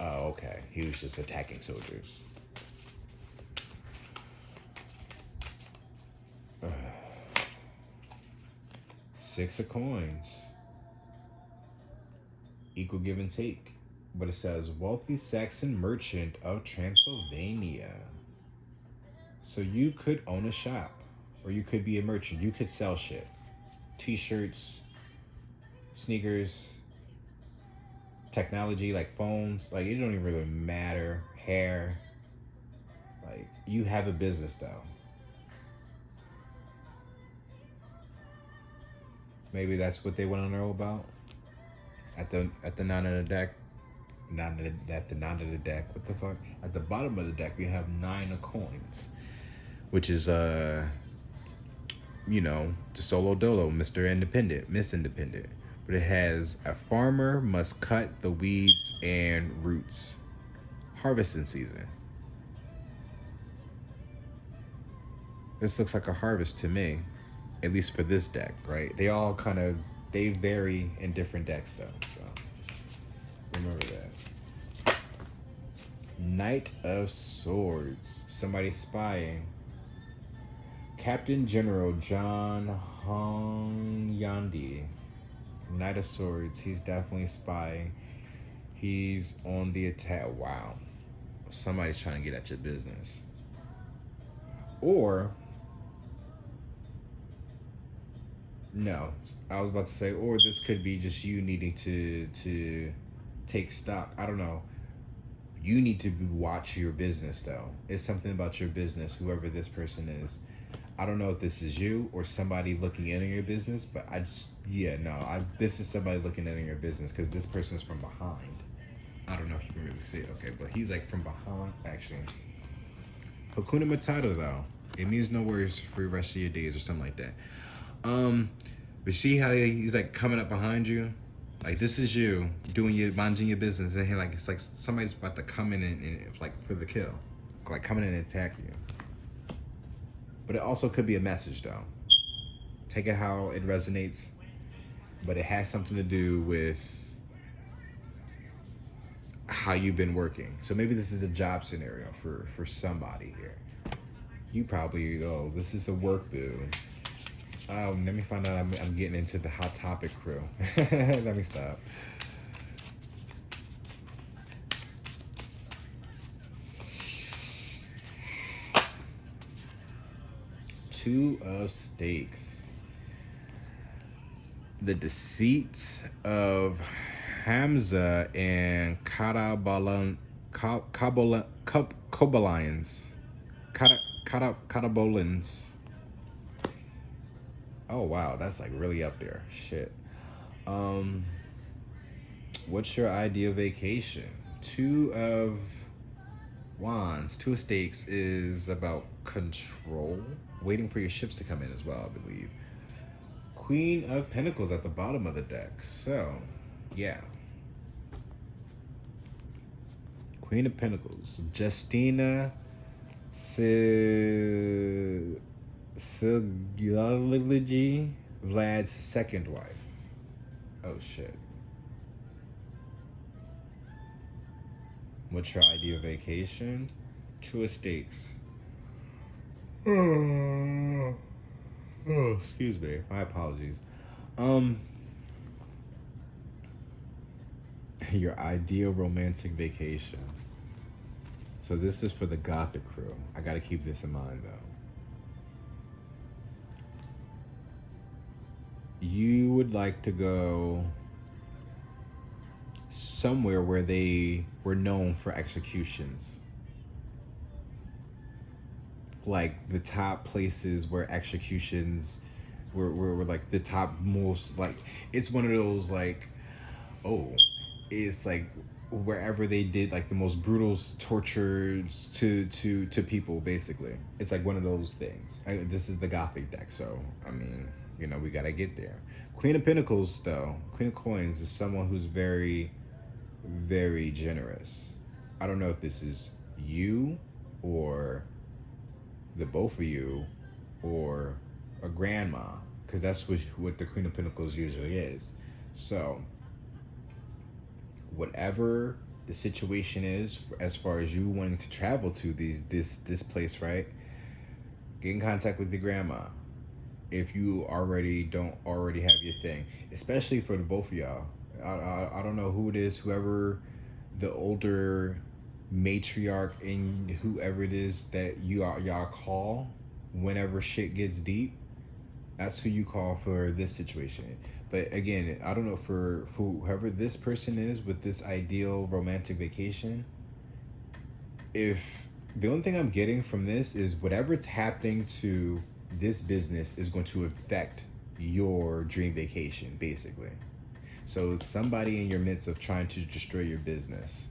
Oh, okay. He was just attacking soldiers. Six of coins. Equal give and take. But it says wealthy Saxon merchant of Transylvania. So you could own a shop. Or you could be a merchant. You could sell shit. T-shirts, sneakers, technology like phones. Like, it don't even really matter. Hair. Like, you have a business though. Maybe that's what they want to know about. At the nine of the deck. At the nine of the deck. What the fuck? At the bottom of the deck we have nine of coins. Which is the solo dolo, Mr. Independent, Miss Independent. But it has a farmer must cut the weeds and roots. Harvesting season. This looks like a harvest to me. At least for this deck, right? They vary in different decks though, so remember that. Knight of Swords. Somebody spying. Captain General John Hong Yandi. Knight of Swords. He's definitely spying. He's on the attack. Wow. Somebody's trying to get at your business. Or no, I was about to say, or this could be just you needing to take stock. I don't know. You need to watch your business though. It's something about your business, whoever this person is. I don't know if this is you or somebody looking in on your business, but I just, yeah, no, this is somebody looking in on your business because this person's from behind. I don't know if you can really see it, okay, but he's like from behind, actually. Hakuna Matata, though. It means no worries for the rest of your days or something like that. But see how he's like coming up behind you? Like this is you doing your minding your business, and he like it's like somebody's about to come in and like for the kill, like coming in and attack you. But it also could be a message though. Take it how it resonates, but it has something to do with how you've been working. So maybe this is a job scenario for somebody here. You probably this is a work boo. Let me find out. I'm getting into the Hot Topic crew. Let me stop. Two of Stakes. The deceit of Hamza and Karabalans. Karabolans. Oh wow, that's like really up there. Shit. What's your ideal vacation? Two of Wands, Two of Stakes is about control. Waiting for your ships to come in as well, I believe. Queen of Pentacles at the bottom of the deck. So, yeah. Queen of Pentacles. Justina Sigilology, Vlad's second wife. Oh shit. What's your ideal vacation? Two of Stakes. Oh, excuse me. My apologies. Your ideal romantic vacation. So this is for the Gothic crew. I gotta keep this in mind though. You would like to go somewhere where they were known for executions. Like the top places where executions were like the top most, like it's one of those like, oh, it's like wherever they did like the most brutal torture to people, basically. It's like one of those things. This is the Gothic deck, so I mean, we gotta get there. Queen of Pentacles, though, Queen of Coins, is someone who's very, very generous. I don't know if this is you or the both of you or a grandma, because that's what the Queen of Pentacles usually is. So whatever the situation is, as far as you wanting to travel to this place, right? Get in contact with your grandma if you don't already have your thing, especially for the both of y'all. I don't know who it is, whoever the older matriarch and whoever it is that y'all call whenever shit gets deep. That's who you call for this situation. But again, I don't know, for whoever this person is with this ideal romantic vacation, if the only thing I'm getting from this is whatever's happening to this business is going to affect your dream vacation, basically. So it's somebody in your midst of trying to destroy your business.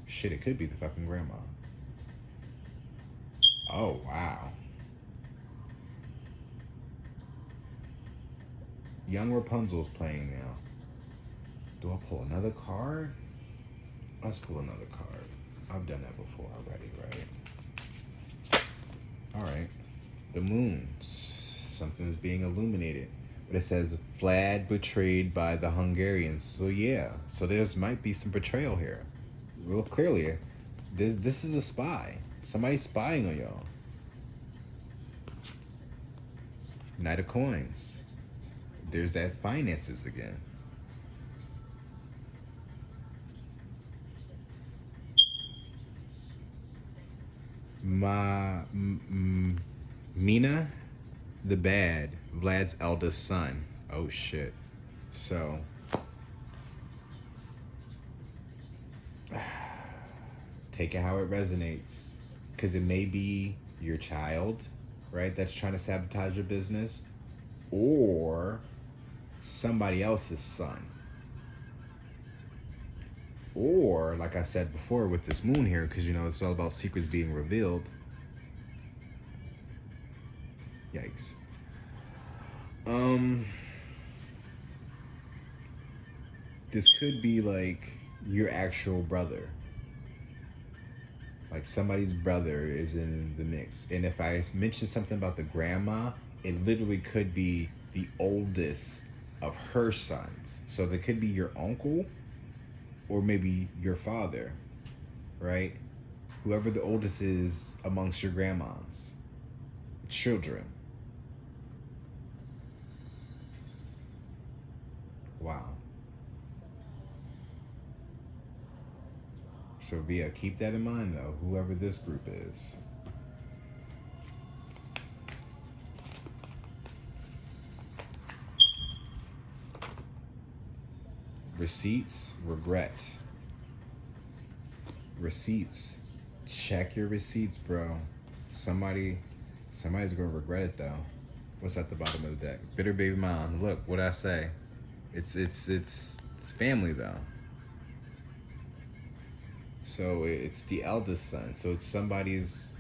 Shit, it could be the fucking grandma. Oh, wow. Young Rapunzel's playing now. Do I pull another card? Let's pull another card. I've done that before already, right? Alright. The Moon. Something is being illuminated. But it says, Vlad betrayed by the Hungarians. So yeah. So there's might be some betrayal here. Real clearly. This is a spy. Somebody's spying on y'all. Knight of Coins. There's that finances again. Mina the Bad, Vlad's eldest son. Oh shit. So take it how it resonates. Because it may be your child, right, that's trying to sabotage your business, or somebody else's son. Or, like I said before with this moon here, because it's all about secrets being revealed. Yikes. This could be like your actual brother. Like somebody's brother is in the mix. And if I mention something about the grandma, it literally could be the oldest of her sons. So they could be your uncle or maybe your father, right? Whoever the oldest is amongst your grandma's children. Wow. So yeah, keep that in mind though, whoever this group is. Receipts, regret. Receipts. Check your receipts, bro. Somebody's gonna regret it though. What's at the bottom of the deck? Bitter baby mom. Look, what I say. It's family though. So it's the eldest son. So it's somebody's.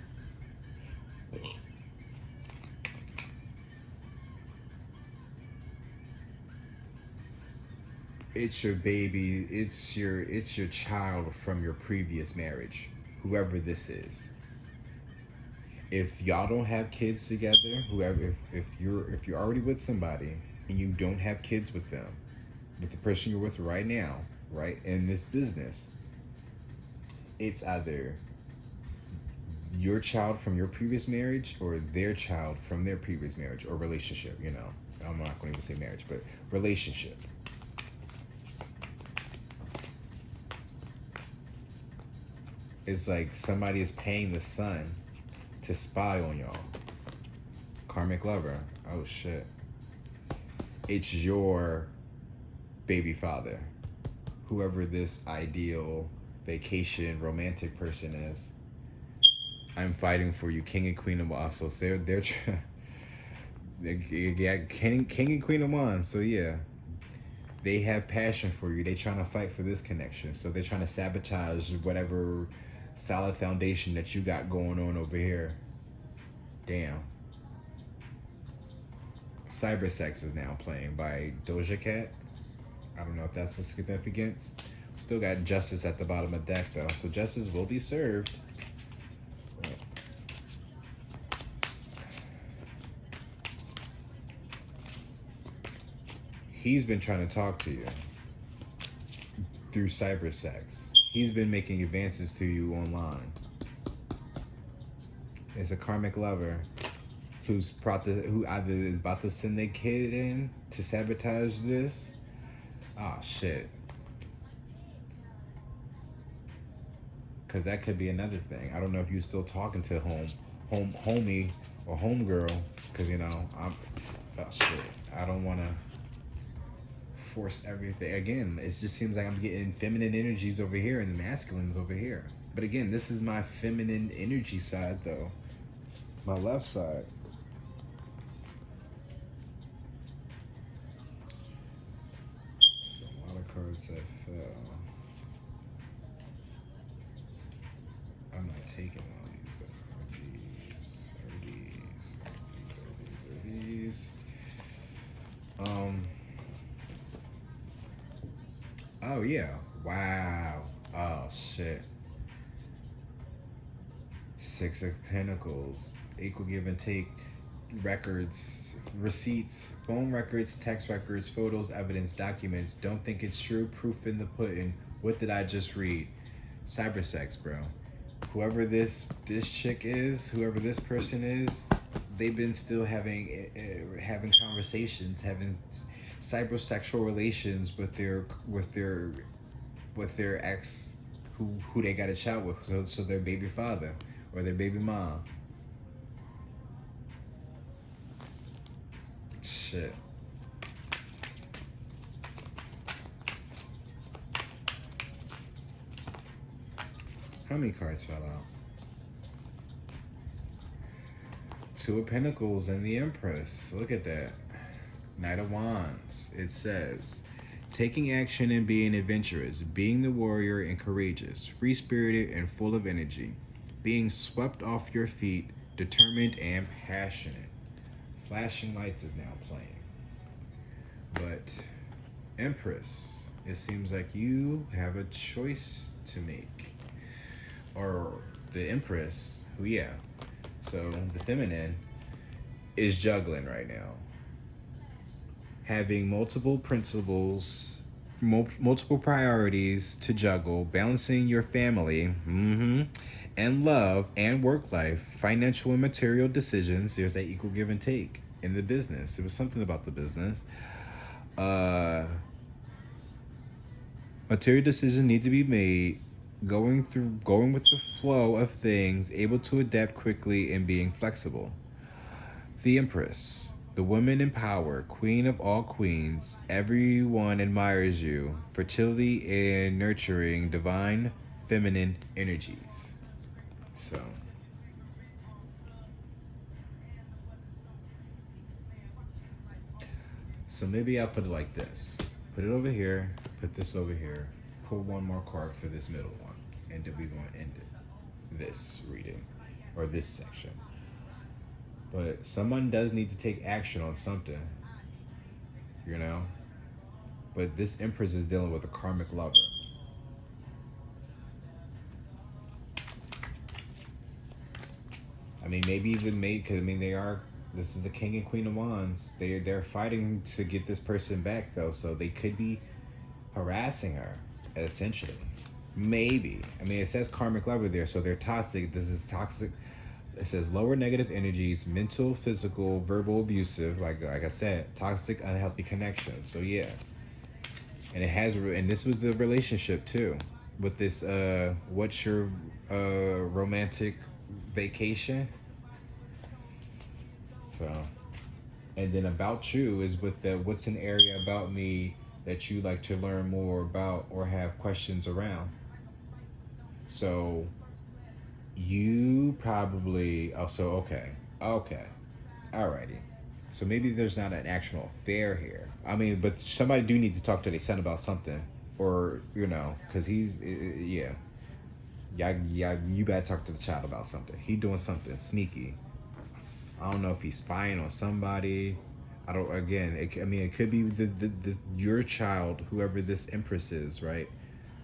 It's your baby. It's your child from your previous marriage. Whoever this is. If y'all don't have kids together, whoever, if you're already with somebody and you don't have kids with them, with the person you're with right now, right, in this business, it's either your child from your previous marriage or their child from their previous marriage or relationship. I'm not going to even say marriage, but relationship. It's like somebody is paying the son to spy on y'all. Karmic lover. Oh shit. It's your baby father. Whoever this ideal vacation romantic person is. I'm fighting for you, King and Queen of Wands. So they're yeah, King and Queen of Wands. So yeah, they have passion for you. They trying to fight for this connection. So they're trying to sabotage whatever solid foundation that you got going on over here. Damn. Cyber Sex is now playing by Doja Cat. I don't know if that's the significance. Still got Justice at the bottom of the deck though. So justice will be served. He's been trying to talk to you through cyber sex. He's been making advances to you online. It's a karmic lover who either is about to send their kid in to sabotage this. Oh shit. Cause that could be another thing. I don't know if you're still talking to homie or homegirl. Cause oh shit. I don't wanna force everything. Again, it just seems like I'm getting feminine energies over here and the masculines over here. But again, this is my feminine energy side though. My left side. So a lot of cards that fell. I'm not taking all these though. These. Oh yeah. Wow. Oh shit. Six of Pentacles. Equal give and take. Records, receipts, phone records, text records, photos, evidence, documents. Don't think it's true. Proof in the pudding. What did I just read? Cyber sex, bro. Whoever this chick is, whoever this person is, they've been still having conversations, having cybersexual relations with their ex, who they got a child with, so their baby father or their baby mom. Shit. How many cards fell out? Two of Pentacles and the Empress. Look at that. Knight of Wands. It says, taking action and being adventurous, being the warrior and courageous, free-spirited and full of energy, being swept off your feet, determined and passionate. Flashing lights is now playing. But Empress, it seems like you have a choice to make. Or the Empress, who, yeah. So the feminine is juggling right now. Having multiple principles, multiple priorities to juggle, balancing your family, and love and work life, financial and material decisions. There's that equal give and take in the business. It was something about the business. Material decisions need to be made, going with the flow of things, able to adapt quickly and being flexible. The Empress, the woman in power, queen of all queens, everyone admires you, fertility and nurturing divine feminine energies. So maybe I'll put it like this. Put it over here, put this over here, pull one more card for this middle one, and then we're going to end this reading, or this section. But someone does need to take action on something, you know? But this Empress is dealing with a karmic lover. I mean, maybe even because, I mean, this is the King and Queen of Wands. They're fighting to get this person back, though, so they could be harassing her, essentially. Maybe. I mean, it says karmic lover there, so they're toxic. This is toxic. It says lower negative energies, mental, physical, verbal, abusive, like I said, toxic, unhealthy connections. So yeah. And this was the relationship too. With this what's your romantic vacation? So, and then about you is with the what's an area about me that you like to learn more about or have questions around. So you probably okay, alrighty. So maybe there's not an actual affair here. I mean, but somebody do need to talk to their son about something, or because he's yeah. You better talk to the child about something. He doing something sneaky. I don't know if he's spying on somebody. I don't. Again, it could be your child, whoever this Empress is, right?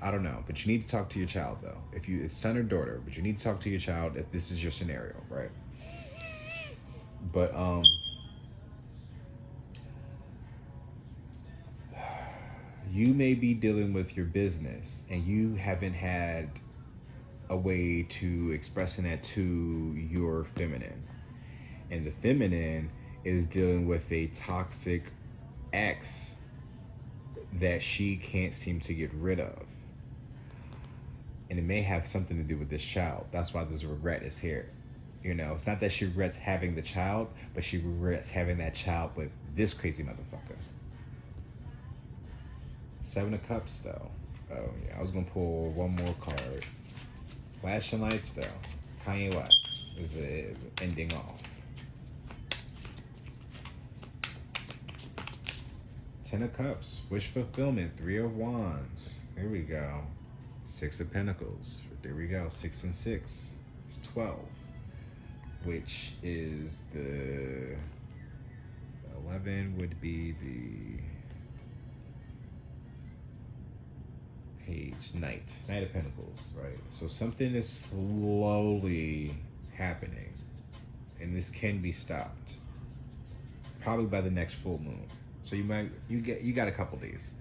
I don't know, but you need to talk to your child though. If it's son or daughter, but you need to talk to your child if this is your scenario, right? But you may be dealing with your business and you haven't had a way to expressing that to your feminine. And the feminine is dealing with a toxic ex that she can't seem to get rid of. And it may have something to do with this child. That's why this regret is here. It's not that she regrets having the child, but she regrets having that child with this crazy motherfucker. 7 of Cups, though. Oh, yeah. I was going to pull one more card. Flashing lights, though. Kanye West is ending off. 10 of Cups. Wish fulfillment. 3 of Wands. Here we go. 6 of Pentacles. There we go. 6 and 6. It's 12. Which is the 11 would be the page Knight of Pentacles, right? So something is slowly happening, and this can be stopped probably by the next full moon. So you got a couple days.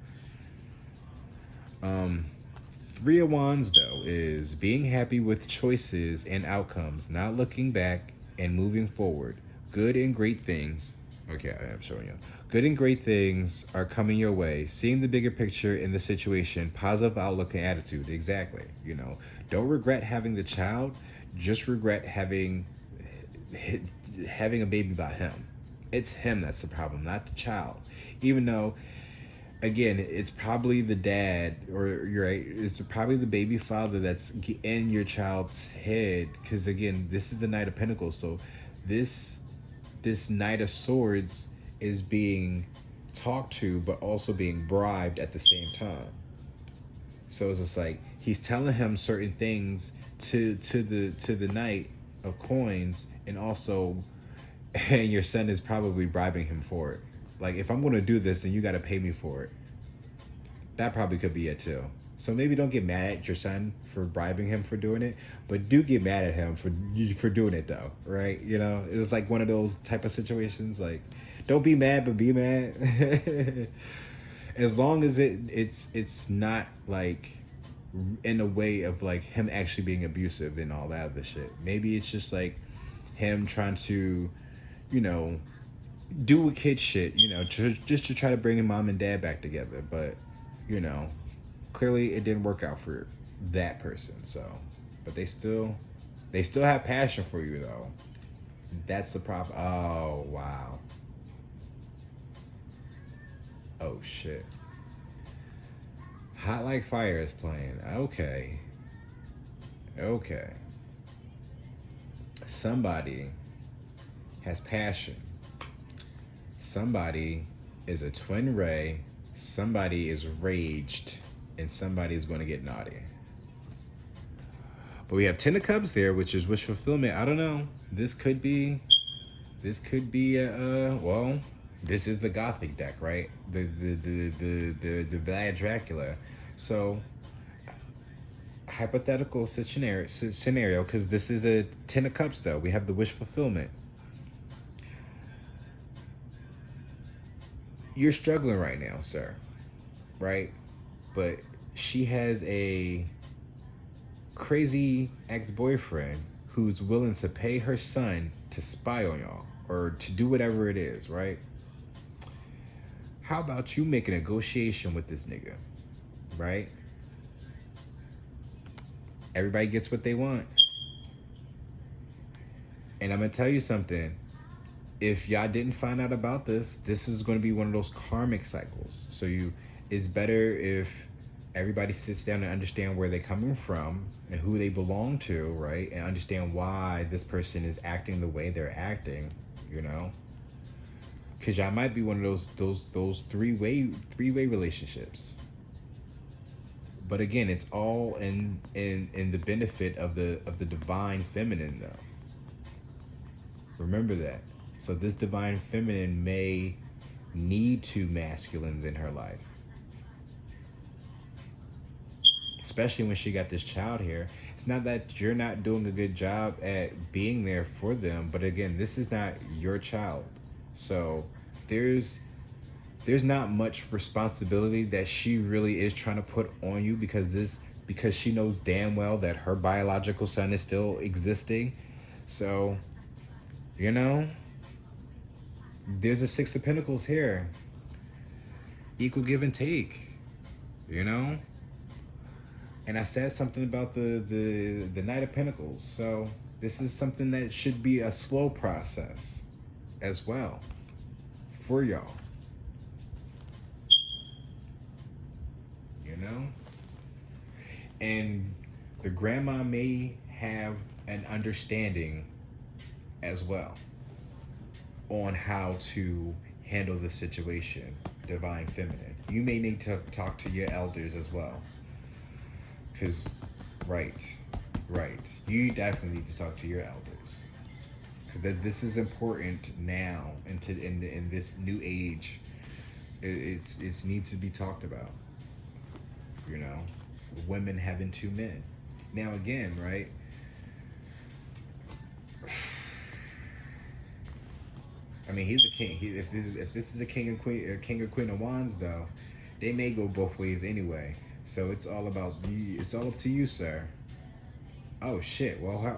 3 of Wands, though, is being happy with choices and outcomes, not looking back and moving forward. Good and great things. Okay, I'm showing you. Good and great things are coming your way. Seeing the bigger picture in the situation, positive outlook and attitude. Exactly. Don't regret having the child. Just regret having a baby by him. It's him that's the problem, not the child. Even though, again, it's probably the dad, or you're right, it's probably the baby father that's in your child's head. Because again, this is the Knight of Pentacles, so this this Knight of Swords is being talked to, but also being bribed at the same time. So it's just like he's telling him certain things to the Knight of Coins, and also, and your son is probably bribing him for it. Like, if I'm going to do this, then you got to pay me for it. That probably could be it too. So maybe don't get mad at your son for bribing him for doing it, but do get mad at him for doing it though, right? You know, it's like one of those type of situations. Like, don't be mad, but be mad. As long as it's not like in a way of like him actually being abusive and all that other shit. Maybe it's just like him trying to, you know, do a kid shit, you know, just to try to bring mom and dad back together. But, you know, clearly it didn't work out for that person. So, but they still have passion for you though. That's the problem. Oh wow. Oh shit. Hot Like Fire is playing. Okay. Okay. Somebody has passion. Somebody is a twin ray. Somebody is raged. And somebody is going to get naughty. But we have Ten of Cups there, which is wish fulfillment. I don't know. This could be well, this is the Gothic deck, right? The Vlad Dracula. So hypothetical scenario, because this is a Ten of Cups though. We have the wish fulfillment. You're struggling right now, sir. Right? But she has a crazy ex-boyfriend who's willing to pay her son to spy on y'all or to do whatever it is, right? How about you make a negotiation with this nigga, right? Everybody gets what they want. And I'm gonna tell you something. If y'all didn't find out about this, this is going to be one of those karmic cycles. So it's better if everybody sits down and understand where they're coming from and who they belong to, right? And understand why this person is acting the way they're acting, you know? Because y'all might be one of those three-way relationships. But again, it's all in the benefit of the divine feminine, though. Remember that. So this divine feminine may need two masculines in her life. Especially when she got this child here. It's not that you're not doing a good job at being there for them, but again, this is not your child. So there's not much responsibility that she really is trying to put on you because she knows damn well that her biological son is still existing. So, you know, there's a Six of Pentacles here. Equal give and take, you know? And I said something about the Knight of Pentacles. So this is something that should be a slow process as well for y'all. You know? And the grandma may have an understanding as well on how to handle the situation, divine feminine. You may need to talk to your elders as well. Because, right. You definitely need to talk to your elders. Because this is important now in this new age. It needs to be talked about. You know, women having two men. Now again, right? I mean, he's a king. If this is a king and queen, king or queen of wands, though, they may go both ways anyway. So it's all about you. It's all up to you, sir. Oh shit. Well,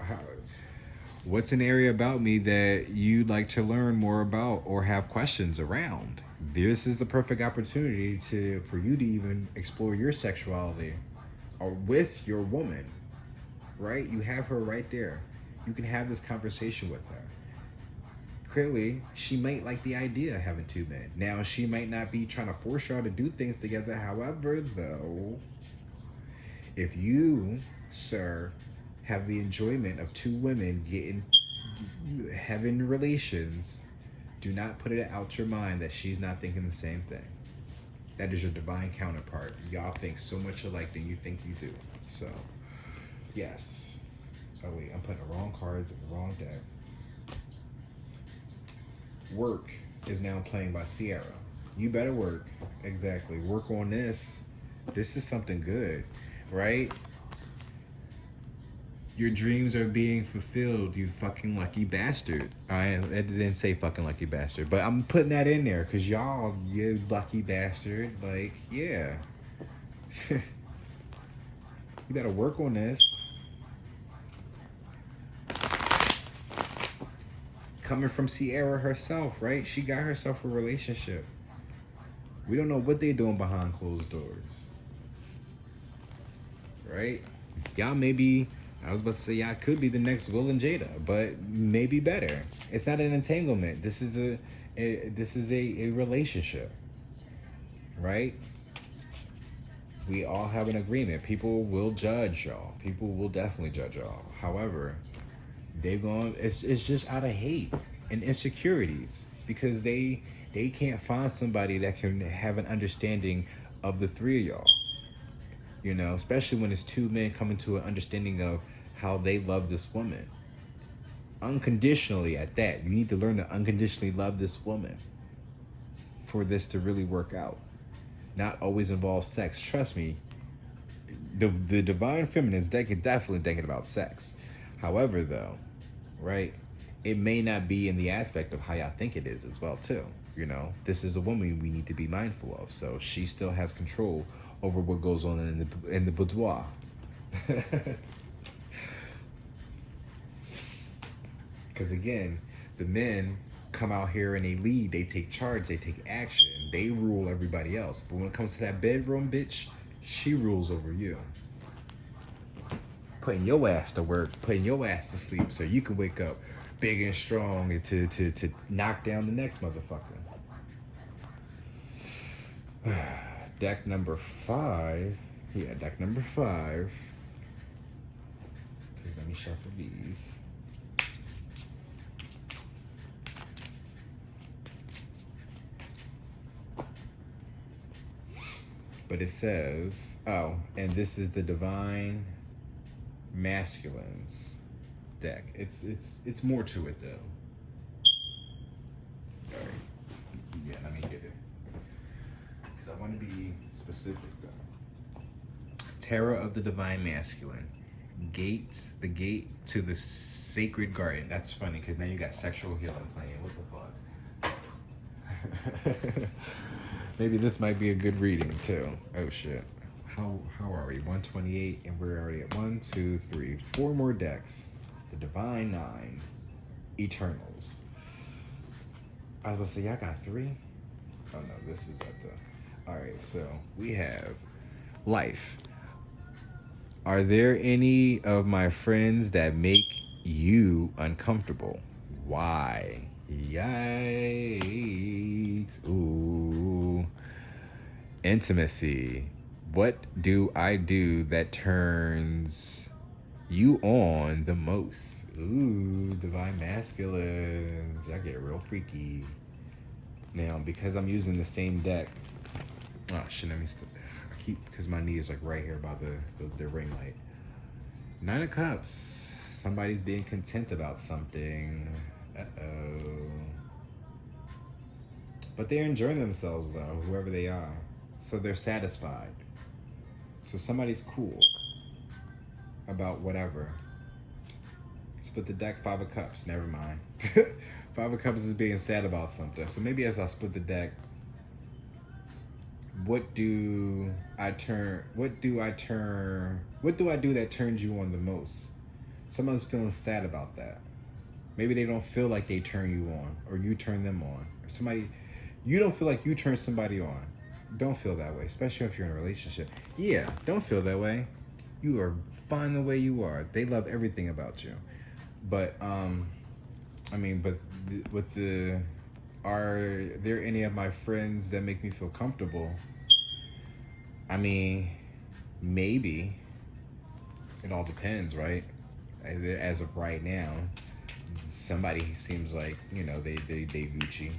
what's an area about me that you'd like to learn more about or have questions around? This is the perfect opportunity for you to even explore your sexuality, or with your woman, right? You have her right there. You can have this conversation with her. Clearly, she might like the idea of having two men. Now, she might not be trying to force y'all to do things together. However, though, if you, sir, have the enjoyment of two women having relations, Do not put it out your mind that she's not thinking the same thing. That is your divine counterpart. Y'all think so much alike than you think you do. So, yes. Oh wait, I'm putting the wrong cards in the wrong deck. Work is now playing by Sierra. You better work. Exactly. Work on this. This is something good, right? Your dreams are being fulfilled, you fucking lucky bastard. I didn't say fucking lucky bastard, but I'm putting that in there because y'all, you lucky bastard. Like, yeah. You better work on this. Coming from Sierra herself, right? She got herself a relationship. We don't know what they doing behind closed doors. Right? Y'all maybe, I was about to say y'all could be the next Will and Jada, but maybe better. It's not an entanglement. This is a relationship. Right? We all have an agreement. People will judge y'all. People will definitely judge y'all. However, it's just out of hate and insecurities because they can't find somebody that can have an understanding of the three of y'all. You know, especially when it's two men coming to an understanding of how they love this woman. Unconditionally at that. You need to learn to unconditionally love this woman for this to really work out. Not always involve sex. Trust me, the divine feminines, they can definitely thinking about sex. However, though, right, it may not be in the aspect of how y'all think it is as well, too. You know, this is a woman we need to be mindful of. So she still has control over what goes on in the boudoir. Because again, the men come out here and they lead, they take charge, they take action, they rule everybody else. But when it comes to that bedroom, bitch, she rules over you. Putting your ass to work, putting your ass to sleep so you can wake up big and strong and to knock down the next motherfucker. Deck number 5. Yeah, deck number 5. Okay, let me shuffle these. But it says, oh, and this is the Divine Masculines deck. It's more to it though. All right. Yeah, let me get it. Because I want to be specific though. Terror of the Divine Masculine. Gates, the gate to the sacred garden. That's funny because now you got sexual healing playing. What the fuck? Maybe this might be a good reading too. Oh shit. How are we? 128 and we're already at 1, 2, 3, 4 more decks. The Divine 9. Eternals. I was about to say, y'all got 3? Oh no, this is at the... Alright, so we have life. Are there any of my friends that make you uncomfortable? Why? Yikes. Ooh. Intimacy. What do I do that turns you on the most? Ooh, Divine Masculines. I get real freaky. Now, because I'm using the same deck. Oh, shit, let me because my knee is like right here by the ring light. 9 of Cups. Somebody's being content about something. Uh-oh. But they're enjoying themselves though, whoever they are. So they're satisfied. So somebody's cool about whatever. Split the deck, 5 of Cups. Never mind. 5 of Cups is being sad about something. So maybe as I split the deck, what do I do that turns you on the most? Someone's feeling sad about that. Maybe they don't feel like they turn you on, or you turn them on. Or you don't feel like you turn somebody on. Don't feel that way, especially if you're in a relationship. Yeah, don't feel that way. You are fine the way you are. They love everything about you. But, are there any of my friends that make me feel comfortable? I mean, maybe. It all depends, right? As of right now. Somebody seems like, they Gucci.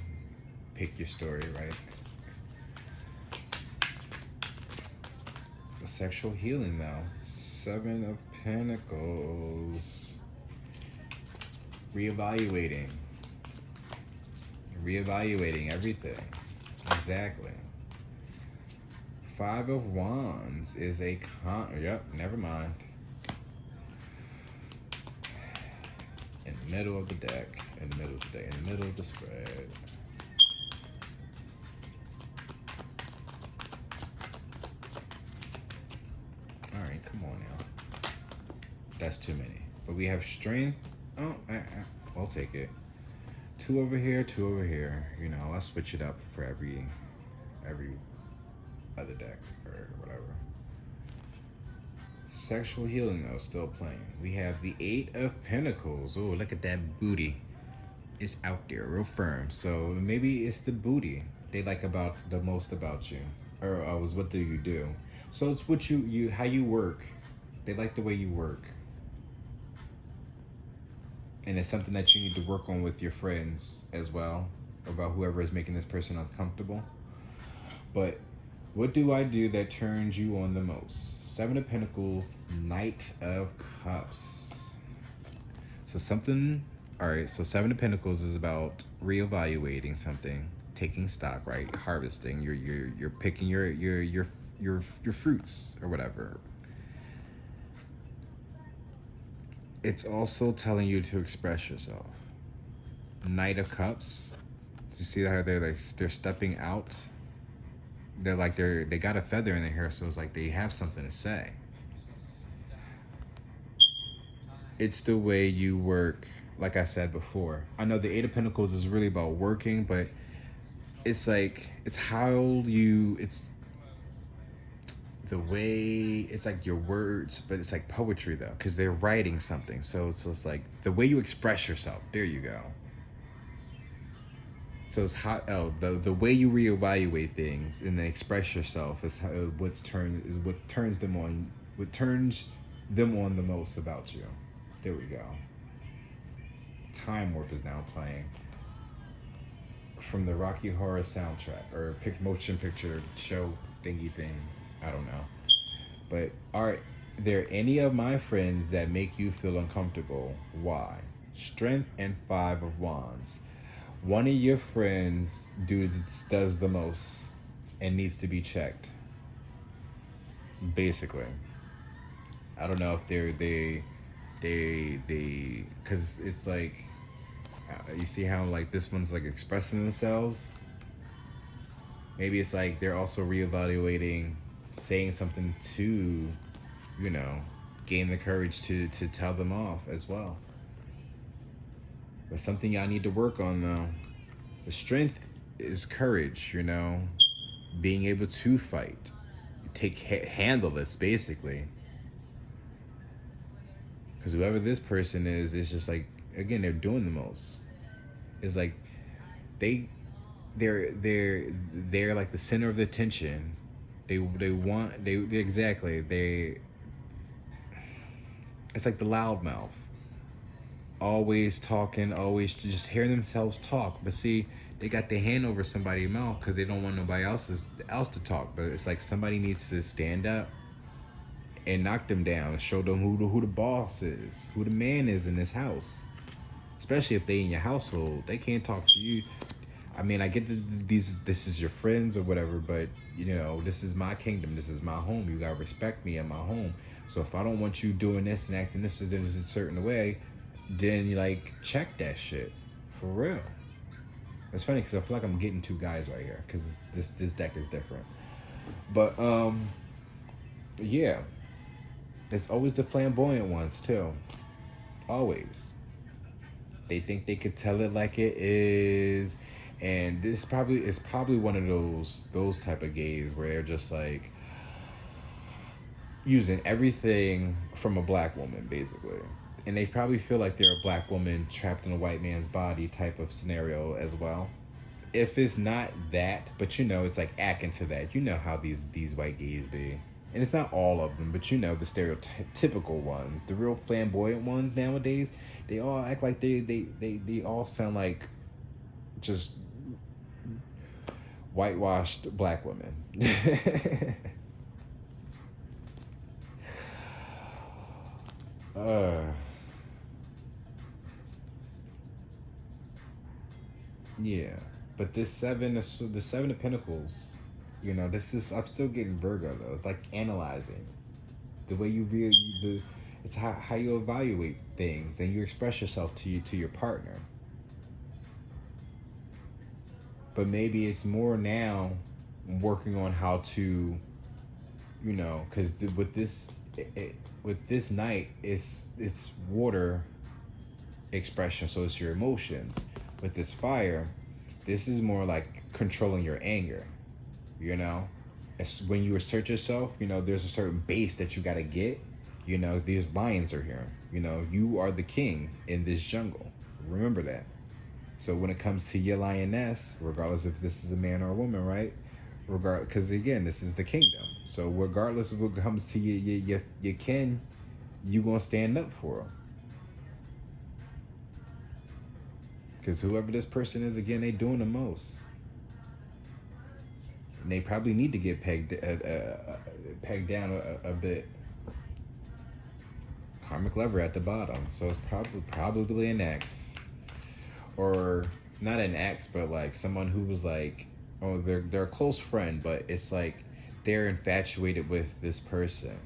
Pick your story, right? Sexual healing now. Seven of Pentacles. Reevaluating. Reevaluating everything. Exactly. Five of Wands is a yep, never mind. In the middle of the deck. In the middle of the deck. In the middle of the spread. Alright, come on now. That's too many. But we have strength. Oh, I'll take it. Two over here, two over here. I'll switch it up for every other deck or whatever. Sexual healing though, still playing. We have the Eight of Pentacles. Oh, look at that booty. It's out there, real firm. So maybe it's the booty they like about the most about you, or was what do you do? So it's what you how you work. They like the way you work, and it's something that you need to work on with your friends as well, about whoever is making this person uncomfortable. But what do I do that turns you on the most? Seven of Pentacles, Knight of Cups. So something. All right. So Seven of Pentacles is about reevaluating something, taking stock, right? Harvesting. You're picking your fruits or whatever. It's also telling you to express yourself. Knight of Cups. Do you see how they're stepping out? They're like they got a feather in their hair, so it's like they have something to say. It's the way you work, like I said before. I know the Eight of Pentacles is really about working, but it's like it's the way, it's like your words, but it's like poetry though, because they're writing something. So it's like the way you express yourself. There you go. So it's the way you reevaluate things and then express yourself is what turns them on the most about you. There we go. Time Warp is now playing from the Rocky Horror soundtrack or motion picture show thingy thing. I don't know. But are there any of my friends that make you feel uncomfortable? Why? Strength and Five of Wands. One of your friends does the most and needs to be checked. Basically. I don't know if they because it's like you see how like this one's like expressing themselves. Maybe it's like they're also reevaluating, saying something to, gain the courage to tell them off as well. But something y'all need to work on though. The strength is courage, being able to fight, handle this basically. Because whoever this person is just like, again, they're doing the most. It's like they're like the center of the attention. It's like the loudmouth. Always talking, always just hearing themselves talk. But see, they got their hand over somebody's mouth because they don't want nobody else to talk. But it's like somebody needs to stand up and knock them down, show them who the boss is, who the man is in this house. Especially if they in your household, they can't talk to you. I mean, I get this is your friends or whatever, but this is my kingdom, this is my home. You gotta respect me in my home. So if I don't want you doing this and acting this a certain way, then you like check that shit for real. It's funny because I feel like I'm getting two guys right here because this deck is different. But yeah. It's always the flamboyant ones too. Always. They think they could tell it like it is. And this is probably one of those type of gays where they're just like using everything from a black woman, basically. And they probably feel like they're a black woman trapped in a white man's body type of scenario as well. If it's not that, but it's like acting to that. You know how these white gays be. And it's not all of them, but you know, the stereotypical ones, the real flamboyant ones nowadays, they all act like they all sound like just whitewashed black women. uh yeah, but the seven of pentacles, you know, this is, I'm still getting Virgo though. It's like analyzing the way you view the, it's how you evaluate things and you express yourself to your partner. But maybe it's more now working on how to, you know, because with this with this night, it's water expression, so it's your emotions. With this fire, this is more like controlling your anger, you know. It's when you assert yourself, you know, there's a certain base that you got to get, you know. These lions are here, you know, you are the king in this jungle, remember that. So when it comes to your lioness, regardless if this is a man or a woman, right? Because again, this is the kingdom. So regardless of what comes to your kin, you gonna stand up for them. Because whoever this person is, again, they doing the most. And they probably need to get pegged down a bit. Karmic lover at the bottom, so it's probably an ex, or not an ex, but like someone who was like, oh, they're a close friend, but it's like they're infatuated with this person.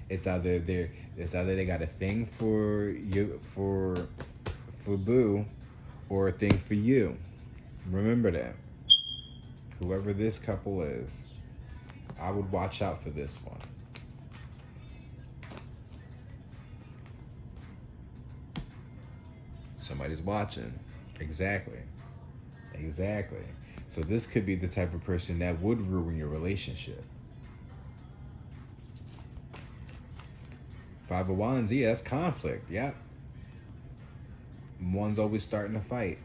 It's either they got a thing for you for boo, or a thing for you. Remember that. Whoever this couple is, I would watch out for this one. Somebody's watching. Exactly. So this could be the type of person that would ruin your relationship. Five of Wands, yeah, that's conflict. Yep. One's always starting a fight.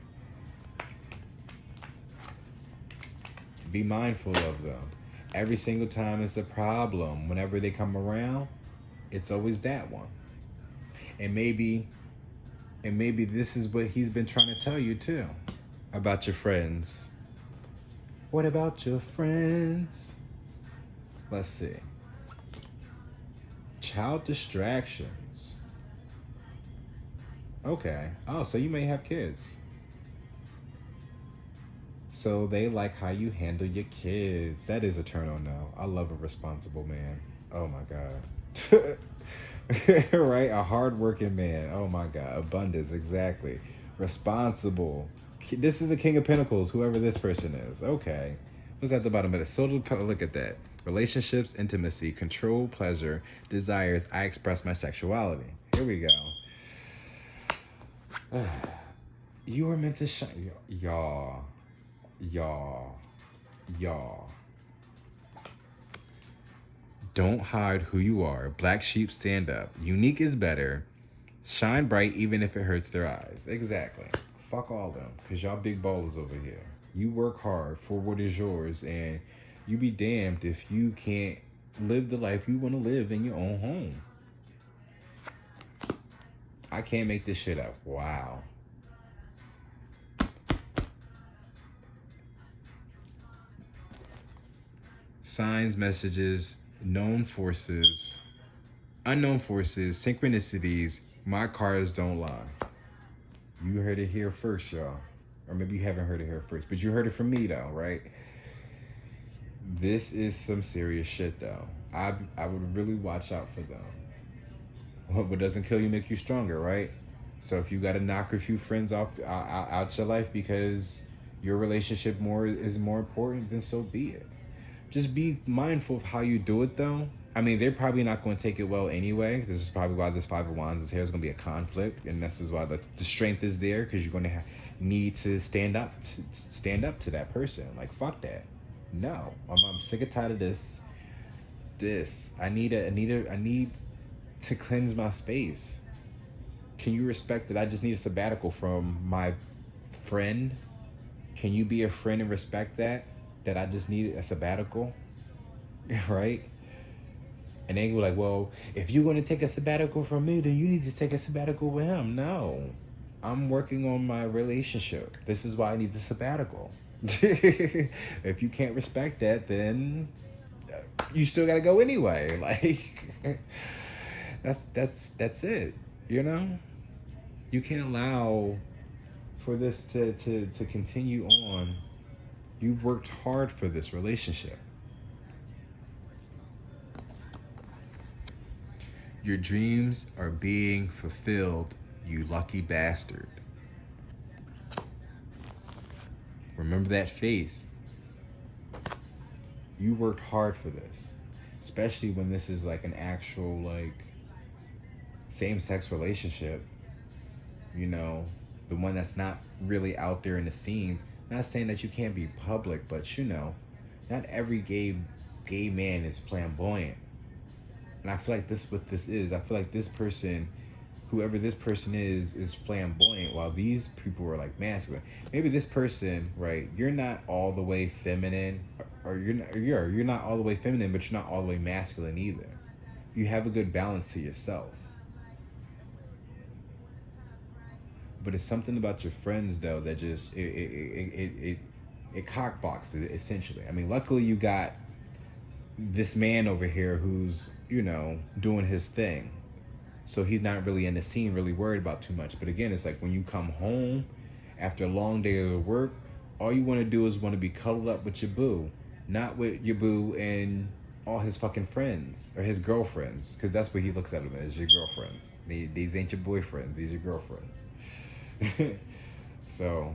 Be mindful of them. Every single time it's a problem, whenever they come around, it's always that one. And maybe this is what he's been trying to tell you too, about your friends. What about your friends? Let's see. Child distractions. Okay. Oh, so you may have kids. So they like how you handle your kids. That is a turn on now. I love a responsible man. Oh my God. Right? A hardworking man. Oh my God. Abundance, exactly. Responsible. This is the King of Pentacles, whoever this person is. Okay. What's at the bottom of it? So look at that. Relationships, intimacy, control, pleasure, desires. I express my sexuality. Here we go. You were meant to shine. Y'all. Don't hide who you are. Black sheep, stand up. Unique is better. Shine bright even if it hurts their eyes. Exactly. Fuck all them, because y'all big ballers over here. You work hard for what is yours, and you be damned if you can't live the life you want to live in your own home. I can't make this shit up. Wow. Signs, messages, known forces, unknown forces, synchronicities. My cards don't lie. You heard it here first, y'all. Or maybe you haven't heard it here first, but you heard it from me though, right? This is some serious shit though. I would really watch out for them. What doesn't kill you make you stronger, right? So if you got to knock a few friends off out your life because your relationship is more important, then so be it. Just be mindful of how you do it though. I mean, they're probably not going to take it well anyway. This is probably why this Five of Wands is here. Is going to be a conflict, and this is why the strength is there, because you're going to need to stand up to that person. Like, fuck that. No, I'm sick and tired of this. I need to cleanse my space. Can you respect that I just need a sabbatical from my friend? Can you be a friend and respect that I just need a sabbatical? Right? And they go like, well, if you're going to take a sabbatical from me, then you need to take a sabbatical with him. No, I'm working on my relationship. This is why I need the sabbatical. If you can't respect that, then you still got to go anyway. Like, that's it. You know, you can't allow for this to continue on. You've worked hard for this relationship. Your dreams are being fulfilled, you lucky bastard. Remember that faith. You worked hard for this. Especially when this is like an actual, like, same-sex relationship. You know, the one that's not really out there in the scenes. Not saying that you can't be public, but you know, not every gay man is flamboyant. And I feel like this is what this is. I feel like this person, whoever this person is flamboyant, while these people are like masculine. Maybe this person, right? You're not all the way feminine, or you're not all the way feminine, but you're not all the way masculine either. You have a good balance to yourself. But it's something about your friends though that just it cockboxed it essentially. I mean, luckily you got this man over here who's, you know, doing his thing. So he's not really in the scene, really worried about too much. But again, it's like when you come home after a long day of work, all you want to do is want to be cuddled up with your boo, not with your boo and all his fucking friends or his girlfriends, because that's what he looks at them as, your girlfriends. These ain't your boyfriends, these are your girlfriends. So,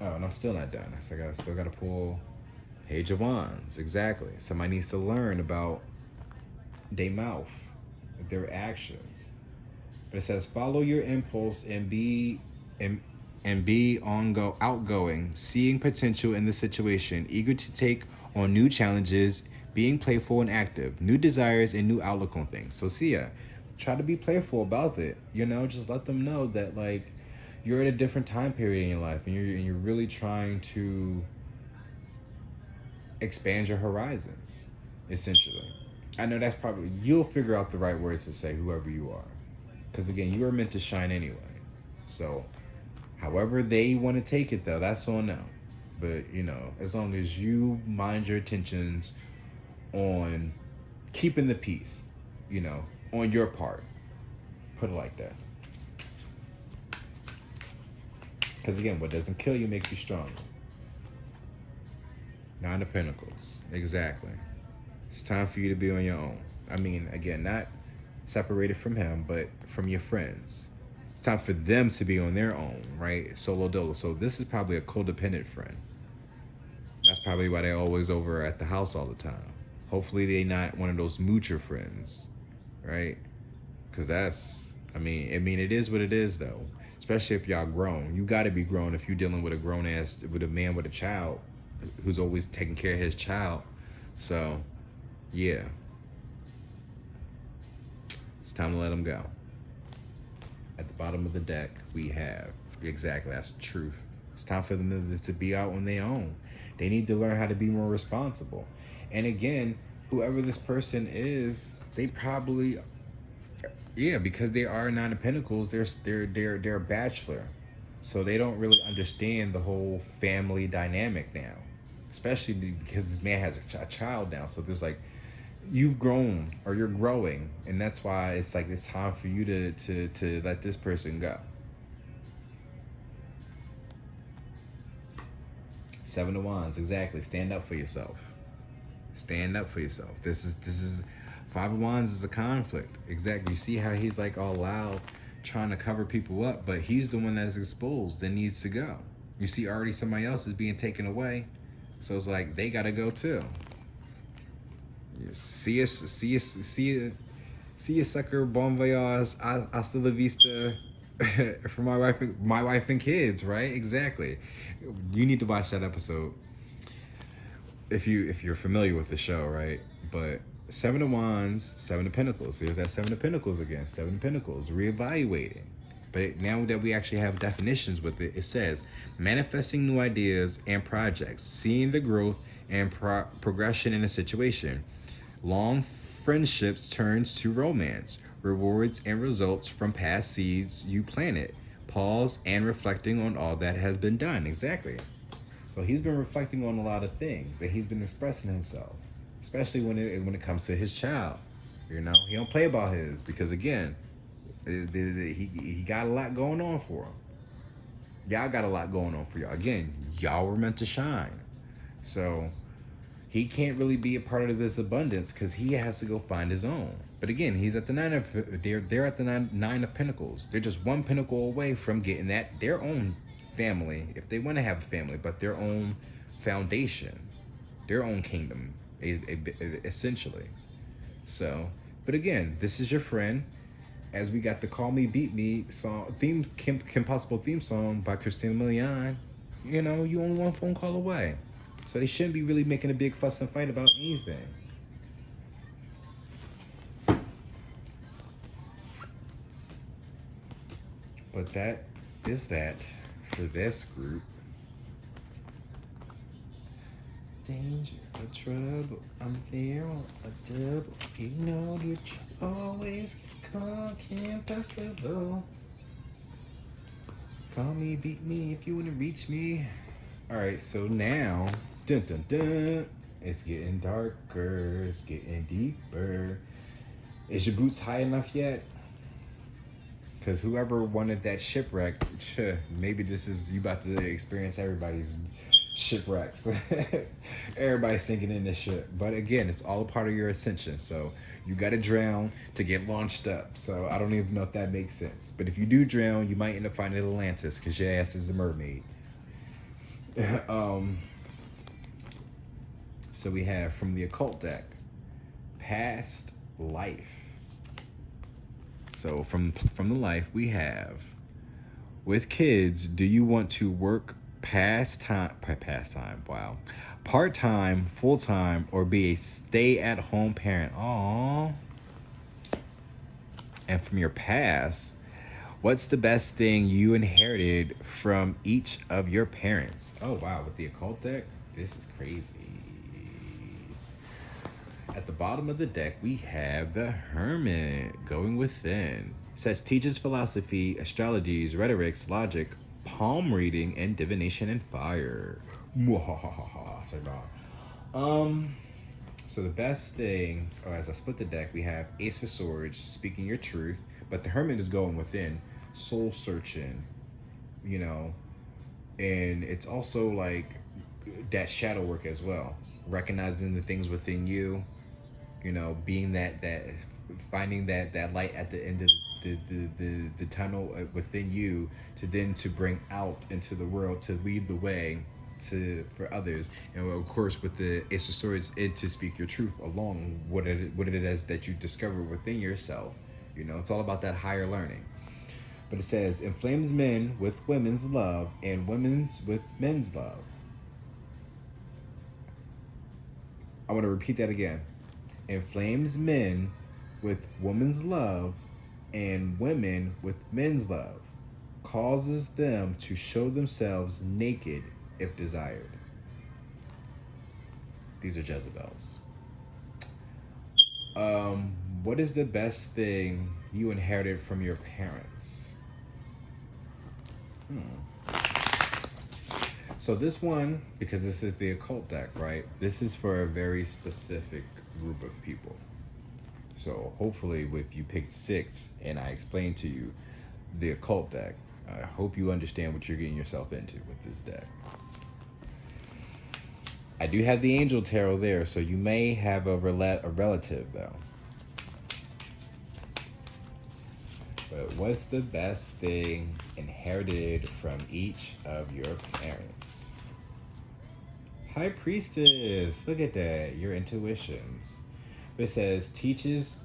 oh, and I'm still not done. So I still got to pull Page of Wands. Exactly. Somebody needs to learn about their mouth, their actions. But it says, follow your impulse and be outgoing, seeing potential in the situation, eager to take on new challenges, being playful and active, new desires and new outlook on things. So see ya. Try to be playful about it. You know, just let them know that like you're at a different time period in your life and you're really trying to expand your horizons, essentially. I know that's probably, you'll figure out the right words to say, whoever you are. Because again, you are meant to shine anyway. So, however they want to take it though, that's on them. But, you know, as long as you mind your attentions on keeping the peace, you know, on your part. Put it like that. Because again, what doesn't kill you makes you stronger. Nine of Pentacles. Exactly. It's time for you to be on your own. I mean, again, not separated from him, but from your friends. It's time for them to be on their own, right? Solo dolo. So this is probably a codependent friend. That's probably why they're always over at the house all the time. Hopefully they're not one of those moocher friends, right? Because that's, I mean, it is what it is though. Especially if y'all grown. You got to be grown if you're dealing with a grown ass, with a man with a child who's always taking care of his child. So, yeah. It's time to let them go. At the bottom of the deck, we have, exactly, that's the truth. It's time for them to be out on their own. They need to learn how to be more responsible. And again, whoever this person is, they probably, yeah, because they are Nine of Pentacles, they're a bachelor. So they don't really understand the whole family dynamic now. Especially because this man has a child now. So there's like, you've grown or you're growing. And that's why it's like, it's time for you to let this person go. Seven of Wands, exactly. Stand up for yourself. Stand up for yourself. This is Five of Wands is a conflict. Exactly. You see how he's like all loud, trying to cover people up, but he's the one that is exposed and needs to go. You see already somebody else is being taken away. So it's like they gotta go too. See you, sucker. Bon voyage. Hasta la vista. For my wife and kids, right? Exactly. You need to watch that episode if you're familiar with the show, right? But Seven of Wands, Seven of Pentacles. There's that Seven of Pentacles again. Seven of Pentacles. Reevaluating. But now that we actually have definitions with it, it says manifesting new ideas and projects, seeing the growth and progression in a situation, long friendships turns to romance, rewards and results from past seeds you planted. Pause and reflecting on all that has been done. Exactly. So he's been reflecting on a lot of things and he's been expressing himself, especially when it comes to his child. He don't play about his because again, he got a lot going on for him. Y'all got a lot going on for y'all. Again, y'all were meant to shine. So he can't really be a part of this abundance because he has to go find his own. But again, he's at the they're at the nine of pentacles. They're just one pinnacle away from getting their own family, if they want to have a family, but their own foundation, their own kingdom, essentially. So, but again, this is your friend. As we got the "Call Me, Beat Me" song Kim Possible theme song by Christina Milian. You only one phone call away. So they shouldn't be really making a big fuss and fight about anything. But that is that for this group. Danger or trouble, I'm there on a double. You know you always call Kim Possible. Call me, beat me if you want to reach me. Alright, so now, dun dun dun, it's getting darker, it's getting deeper. Is your boots high enough yet? Because whoever wanted that shipwreck, maybe this is, you about to experience everybody's shipwrecks. Everybody's sinking in this ship. But again, it's all a part of your ascension. So you got to drown to get launched up. So I don't even know if that makes sense. But if you do drown, you might end up finding Atlantis because your ass is a mermaid. So we have from the occult deck, past life. So from the life we have, with kids, do you want to work part-time, full-time, or be a stay-at-home parent? Aww. And from your past, what's the best thing you inherited from each of your parents? Oh wow, with the occult deck, this is crazy. At the bottom of the deck, we have the Hermit going within. It says teaches philosophy, astrologies, rhetorics, logic, palm reading, and divination and fire. So the best thing, as I split the deck, we have Ace of Swords, speaking your truth, but the Hermit is going within, soul searching, and it's also like that shadow work as well, recognizing the things within you. Being that finding that light at the end of the tunnel within you to bring out into the world, to lead the way for others, and of course with the Ace of Swords, to speak your truth along what it is that you discover within yourself. It's all about that higher learning. But it says inflames men with women's love and women's with men's love. I want to repeat that again. Inflames men with woman's love and women with men's love, causes them to show themselves naked if desired. These are Jezebels. What is the best thing you inherited from your parents? So this one, because this is the occult deck, right? This is for a very specific group of people. So hopefully if you picked 6 and I explained to you the occult deck, I hope you understand what you're getting yourself into with this deck. I do have the Angel Tarot there, so you may have a relative though. But what's the best thing inherited from each of your parents? High Priestess, look at that, your intuitions. But it says teaches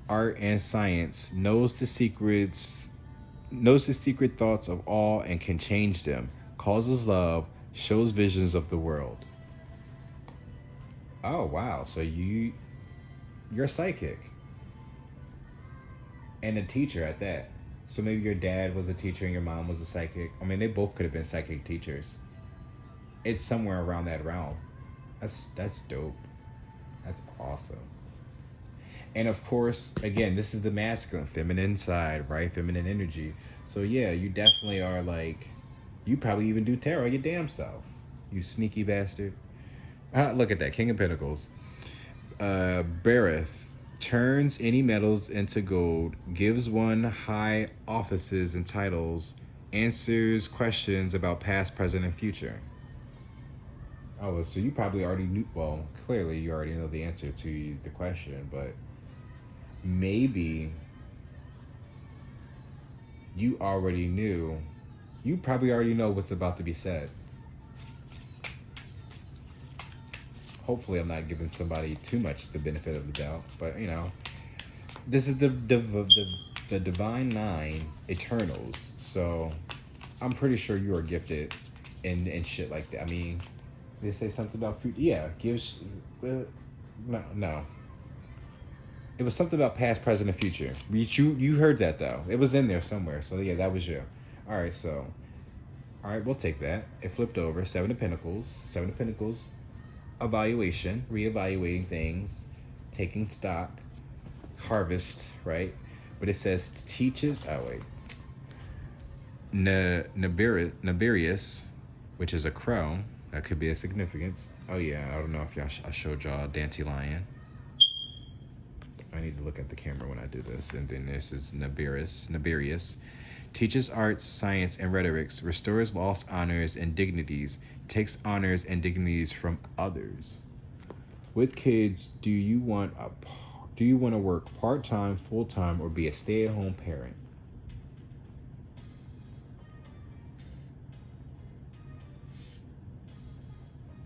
art and science, knows the secret thoughts of all and can change them, causes love, shows visions of the world. Oh wow, so you're psychic. And a teacher at that. So maybe your dad was a teacher and your mom was a psychic. I mean, they both could have been psychic teachers. It's somewhere around that realm. That's dope. That's awesome. And of course, again, this is the masculine, feminine side, right? Feminine energy. So yeah, you definitely are like, you probably even do tarot your damn self. You sneaky bastard. Look at that, King of Pentacles. Bereth turns any metals into gold, gives one high offices and titles, answers questions about past, present, and future. Oh, so you probably already knew. Well, clearly you already know the answer to the question, but maybe you already knew. You probably already know what's about to be said. Hopefully, I'm not giving somebody too much the benefit of the doubt, but you know, this is the Divine Nine Eternals, so I'm pretty sure you are gifted and shit like that. I mean, they say something about food. Yeah, gives. No. It was something about past, present, and future. You heard that though. It was in there somewhere. So yeah, that was you. All right, so all right, we'll take that. It flipped over. Seven of Pentacles. Seven of Pentacles. Evaluation, reevaluating things, taking stock, harvest, right? But it says teaches. Oh wait. Naberius, which is a crow. That could be a significance. Oh yeah, I don't know if I showed y'all Dandelion. I need to look at the camera when I do this. And then this is Naberius. Teaches arts, science, and rhetorics, restores lost honors and dignities, takes honors and dignities from others. With kids, do you want to work part-time, full-time, or be a stay-at-home parent?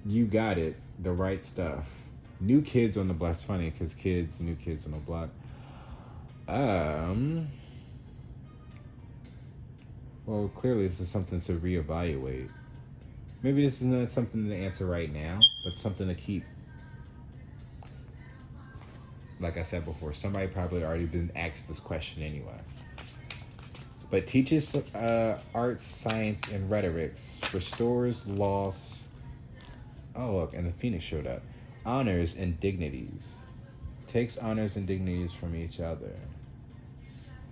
You got it. The right stuff. New kids on the block. It's funny because new kids on the block. Well, clearly this is something to reevaluate. Maybe this is not something to answer right now, but something to keep. Like I said before, somebody probably already been asked this question anyway. But teaches arts, science, and rhetorics, restores loss. Oh, look, and the Phoenix showed up. Honors and dignities. Takes honors and dignities from each other.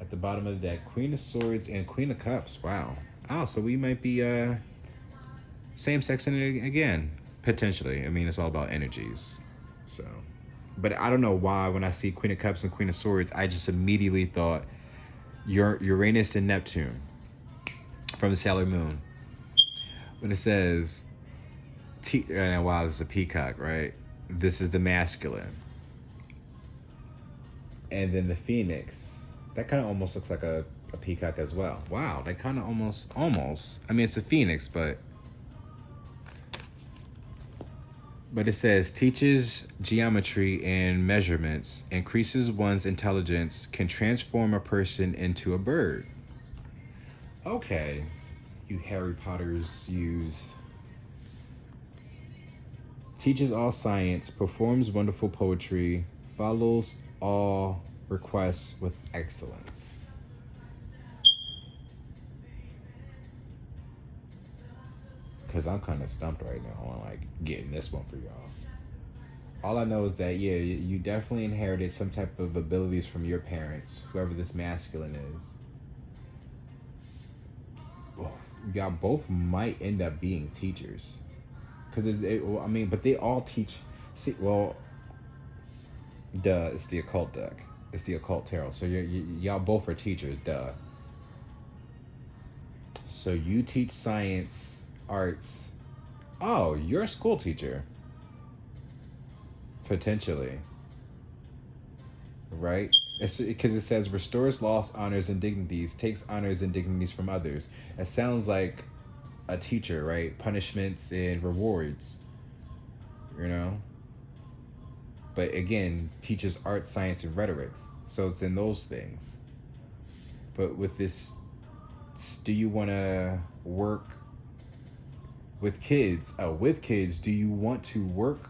At the bottom of the deck, Queen of Swords and Queen of Cups. Wow. Oh, so we might be same sex energy again, potentially. I mean, it's all about energies. So, but I don't know why when I see Queen of Cups and Queen of Swords, I just immediately thought Uranus and Neptune from the Sailor Moon. But it says, wow, this is a peacock, right? This is the masculine. And then the Phoenix. That kind of almost looks like a peacock as well. Wow, that kind of almost. I mean, it's a phoenix, but it says teaches geometry and measurements, increases one's intelligence, can transform a person into a bird. Okay, you Harry Potters use. Teaches all science, performs wonderful poetry, follows all requests with excellence. Because I'm kind of stumped right now on like getting this one for y'all. All I know is that yeah, you definitely inherited some type of abilities from your parents, whoever this masculine is. Y'all both might end up being teachers. Because I mean, but they all teach. See, well, duh, it's the occult deck. It's the occult tarot. So y'all both are teachers, duh. So you teach science, arts. Oh, you're a school teacher. Potentially. Right? It's because it says restores lost honors and dignities, takes honors and dignities from others. It sounds like a teacher, right? Punishments and rewards. You know? But again, teaches art, science, and rhetorics. So it's in those things. But with this, do you want to work with kids? With kids, do you want to work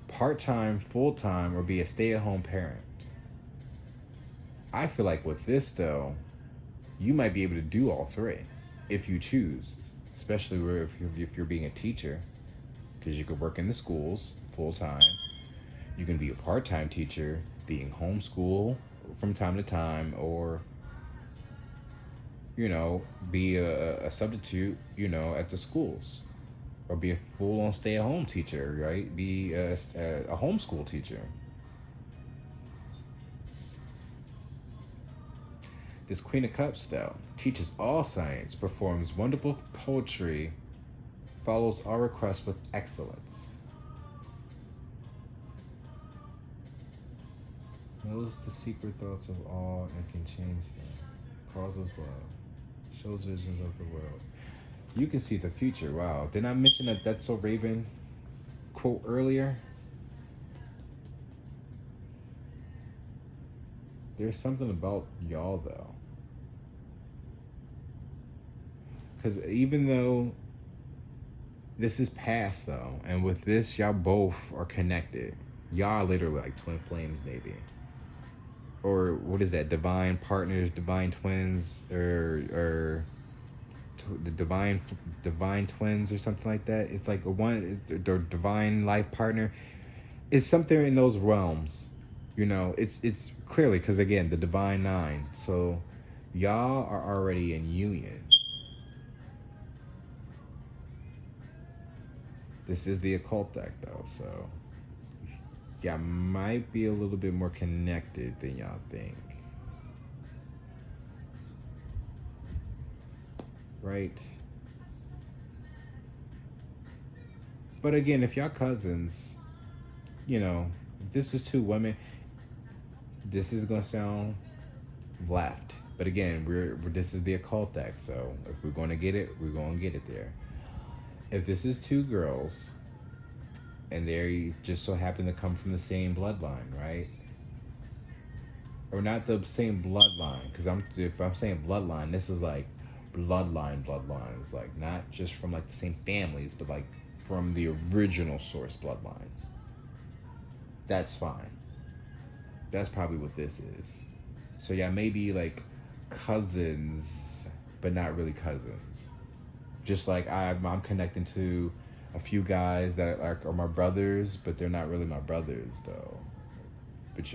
part-time, full-time, or be a stay-at-home parent? I feel like with this, though, you might be able to do all three if you choose, especially if you're being a teacher, because you could work in the schools full-time. You can be a part-time teacher, being homeschool from time to time, or be a substitute, at the schools, or be a full-on stay-at-home teacher, right? Be a homeschool teacher. This Queen of Cups, though, teaches all science, performs wonderful poetry, follows all requests with excellence. Knows the secret thoughts of all and can change them. Causes love. Shows visions of the world. You can see the future. Wow. Didn't I mention that That's So Raven quote earlier? There's something about y'all, though. Because even though this is past, though, and with this, y'all both are connected. Y'all are literally like twin flames, maybe. Or what is that? Divine partners, divine twins, or the divine twins, or something like that. It's like their divine life partner. It's something in those realms. It's clearly because again, the divine nine. So y'all are already in union. This is the occult deck, though, so y'all might be a little bit more connected than y'all think. Right? But again, if y'all cousins, if this is two women, this is gonna sound left. But again, this is the occult deck, so if we're gonna get it, we're gonna get it there. If this is two girls, and they just so happen to come from the same bloodline, right? Or not the same bloodline, because if I'm saying bloodline, this is like bloodlines, like not just from like the same families, but like from the original source bloodlines. That's fine. That's probably what this is. So yeah, maybe like cousins, but not really cousins. Just like I'm connecting to a few guys that are my brothers, but they're not really my brothers, though. But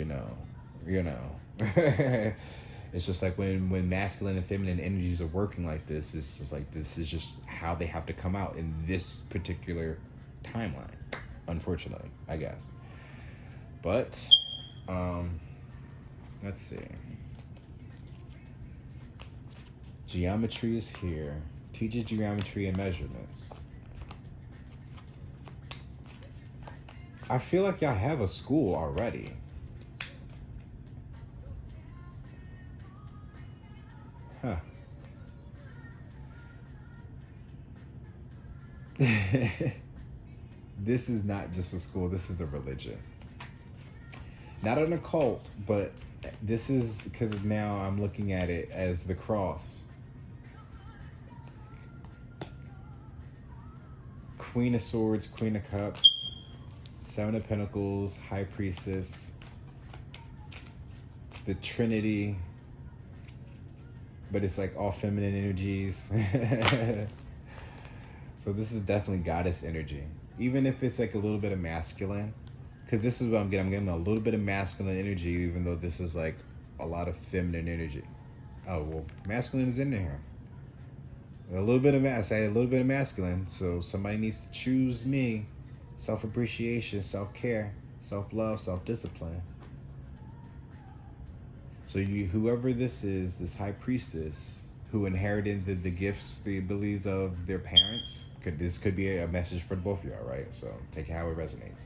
it's just like when masculine and feminine energies are working like this, it's just like this is just how they have to come out in this particular timeline, unfortunately, I guess. But let's see. Geometry is here. Teaches geometry and measurements. I feel like y'all have a school already. Huh. This is not just a school, this is a religion. Not an occult, but this is because now I'm looking at it as the cross. Queen of Swords, Queen of Cups, Seven of Pentacles, High Priestess, the Trinity, but it's like all feminine energies. So this is definitely goddess energy, even if it's like a little bit of masculine, because this is what I'm getting. I'm getting a little bit of masculine energy, even though this is like a lot of feminine energy. Oh well, masculine is in there. A little bit of masculine. So somebody needs to choose me. Self-appreciation, self-care, self-love, self-discipline. So whoever this is, this high priestess who inherited the gifts, the abilities of their parents, this could be a message for both of y'all, right? So take it how it resonates.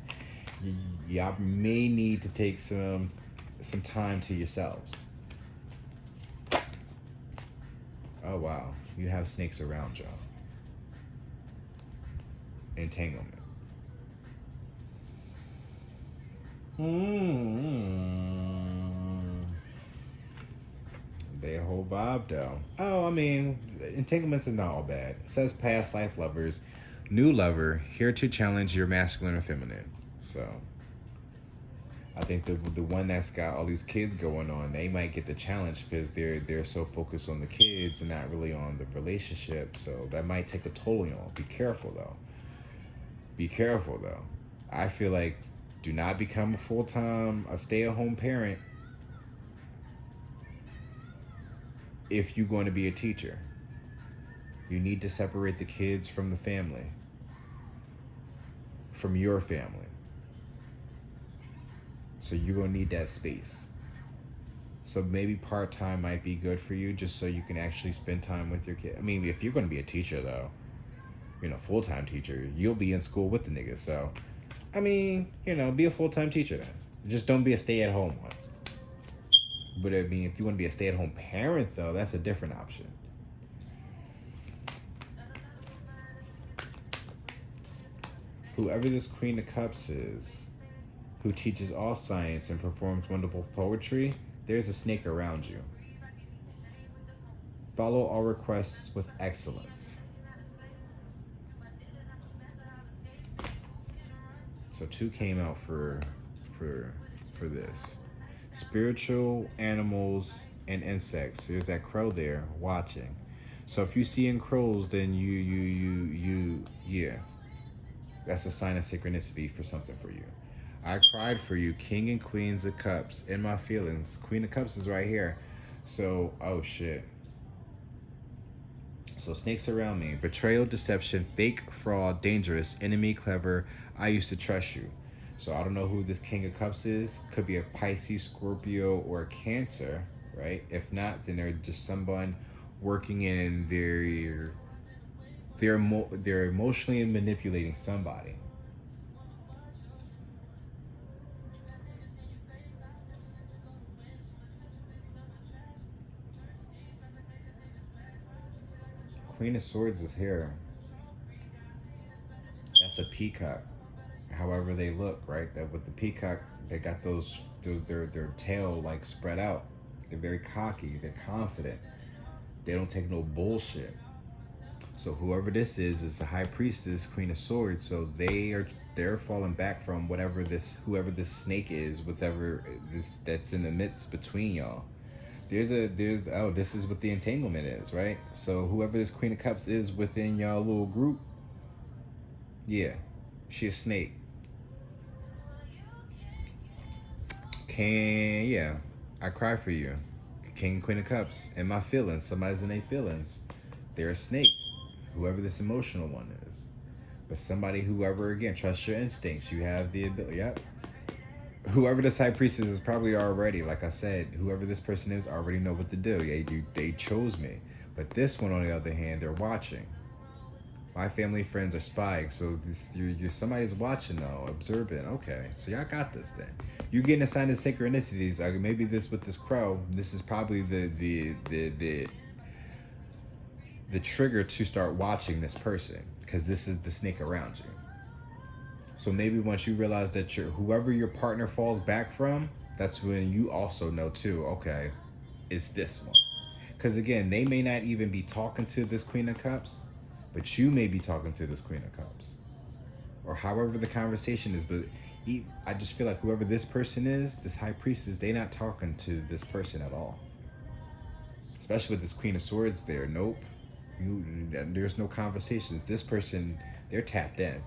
Y'all may need to take some time to yourselves. Oh wow, you have snakes around y'all. Entanglement. They a whole vibe though. Oh, I mean, entanglements is not all bad. It says past life lovers, new lover, here to challenge your masculine or feminine. So I think the one that's got all these kids going on, they might get the challenge because they're so focused on the kids and not really on the relationship. So that might take a toll on y'all. Be careful though. I feel like Do not become a stay-at-home parent if you're going to be a teacher. You need to separate the kids from the family, from your family. So you're going to need that space. So maybe part-time might be good for you, just so you can actually spend time with your kid. I mean, if you're going to be a teacher, though, full-time teacher, you'll be in school with the niggas. So, I mean, be a full-time teacher then. Just don't be a stay-at-home one. But I mean, if you want to be a stay-at-home parent, though, that's a different option. Whoever this Queen of Cups is, who teaches all science and performs wonderful poetry, there's a snake around you. Follow all requests with excellence. So 2 came out for this. Spiritual animals and insects. There's that crow there watching. So if you see in crows, then yeah. That's a sign of synchronicity for something for you. I cried for you, King and Queens of Cups, in my feelings. Queen of Cups is right here. So, oh shit. So snakes around me. Betrayal, deception, fake, fraud, dangerous, enemy, clever. I used to trust you. So I don't know who this King of Cups is. Could be a Pisces, Scorpio, or a Cancer, right? If not, then they're just someone working in they're emotionally manipulating somebody. Queen of Swords is here. That's a peacock. However they look, right? That with the peacock, they got their tail like spread out. They're very cocky. They're confident. They don't take no bullshit. So whoever this is the High Priestess, Queen of Swords. So they're falling back from whoever this snake is, that's in the midst between y'all. This is what the entanglement is, right? So whoever this Queen of Cups is within y'all little group, yeah, she a snake. Yeah, I cry for you. King, Queen of Cups, in my feelings. Somebody's in their feelings. They're a snake. Whoever this emotional one is. But whoever, again, trust your instincts. You have the ability. Yep. Whoever this High Priestess is probably already, like I said, whoever this person is already know what to do. They chose me. But this one, on the other hand, they're watching. My family, friends are spying. So somebody's watching, though, observing. Okay, so y'all got this then. You're getting assigned to synchronicities. Maybe this with this crow. This is probably the trigger to start watching this person, because this is the snake around you. So maybe once you realize that whoever your partner falls back from, that's when you also know too, okay, it's this one. Because again, they may not even be talking to this Queen of Cups, but you may be talking to this Queen of Cups. Or however the conversation is, but I just feel like whoever this person is, this High Priestess, they're not talking to this person at all. Especially with this Queen of Swords there. Nope. There's no conversations. This person, they're tapped in.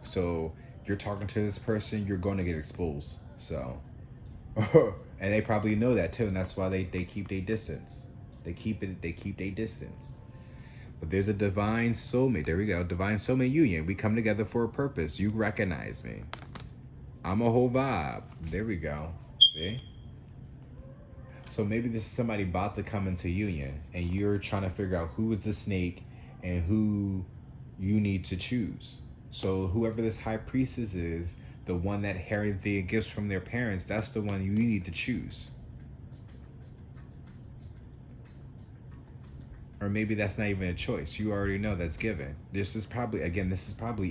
So if you're talking to this person, you're going to get exposed. So, and they probably know that too, and that's why they keep their distance. They keep their distance. But there's a divine soulmate. There we go. Divine soulmate union. We come together for a purpose. You recognize me. I'm a whole vibe. There we go. See? So maybe this is somebody about to come into union, and you're trying to figure out who is the snake and who you need to choose. So whoever this High Priestess is, the one that inherited the gifts from their parents, that's the one you need to choose. Or maybe that's not even a choice. You already know that's given. This is probably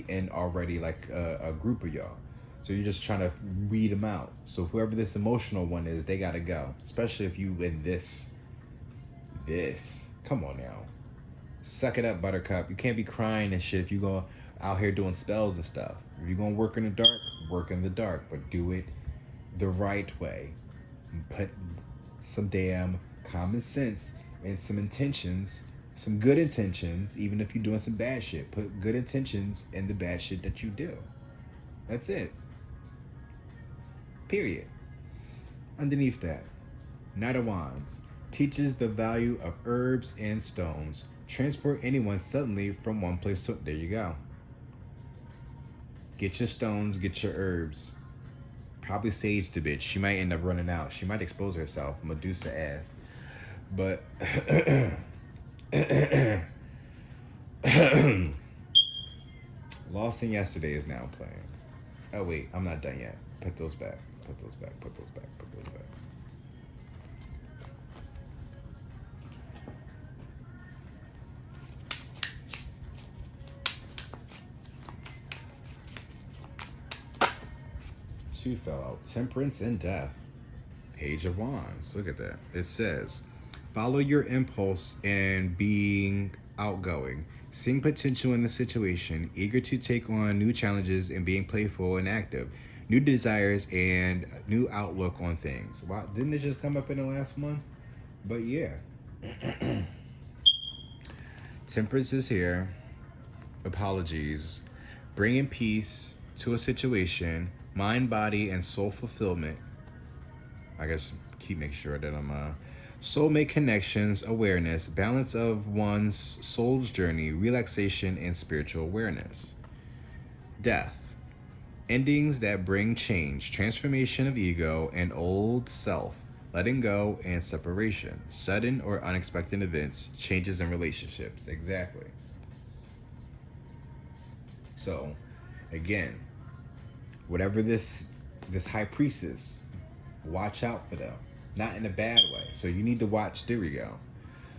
in already like a group of y'all. So you're just trying to weed them out. So whoever this emotional one is, they gotta go. Especially if you in this. Come on now. Suck it up, Buttercup. You can't be crying and shit if you go out here doing spells and stuff. If you're gonna work in the dark, work in the dark. But do it the right way. Put some damn common sense and some intentions, some good intentions, even if you're doing some bad shit. Put good intentions in the bad shit that you do. That's it. Period. Underneath that, Knight of Wands teaches the value of herbs and stones. Transport anyone suddenly from one place to... There you go. Get your stones, get your herbs. Probably sage the bitch. She might end up running out. She might expose herself. Medusa ass. But... Lost in Yesterday is now playing. Oh wait, I'm not done yet. Put those back. Put those back. Put those back. Put those back. Two fell out. Temperance and Death. Page of Wands. Look at that. It says, follow your impulse and being outgoing, seeing potential in the situation, eager to take on new challenges and being playful and active, new desires and new outlook on things. Wow, didn't it just come up in the last one? But yeah. Temperance is here. Apologies. Bringing peace to a situation, mind, body, and soul fulfillment. I guess keep making sure that I'm soulmate connections, awareness, balance of one's soul's journey, relaxation, and spiritual awareness. Death. Endings that bring change, transformation of ego and old self, letting go and separation, sudden or unexpected events, changes in relationships. Exactly. So, again, whatever this high priestess, watch out for them. Not in a bad way. So you need to watch. There we go.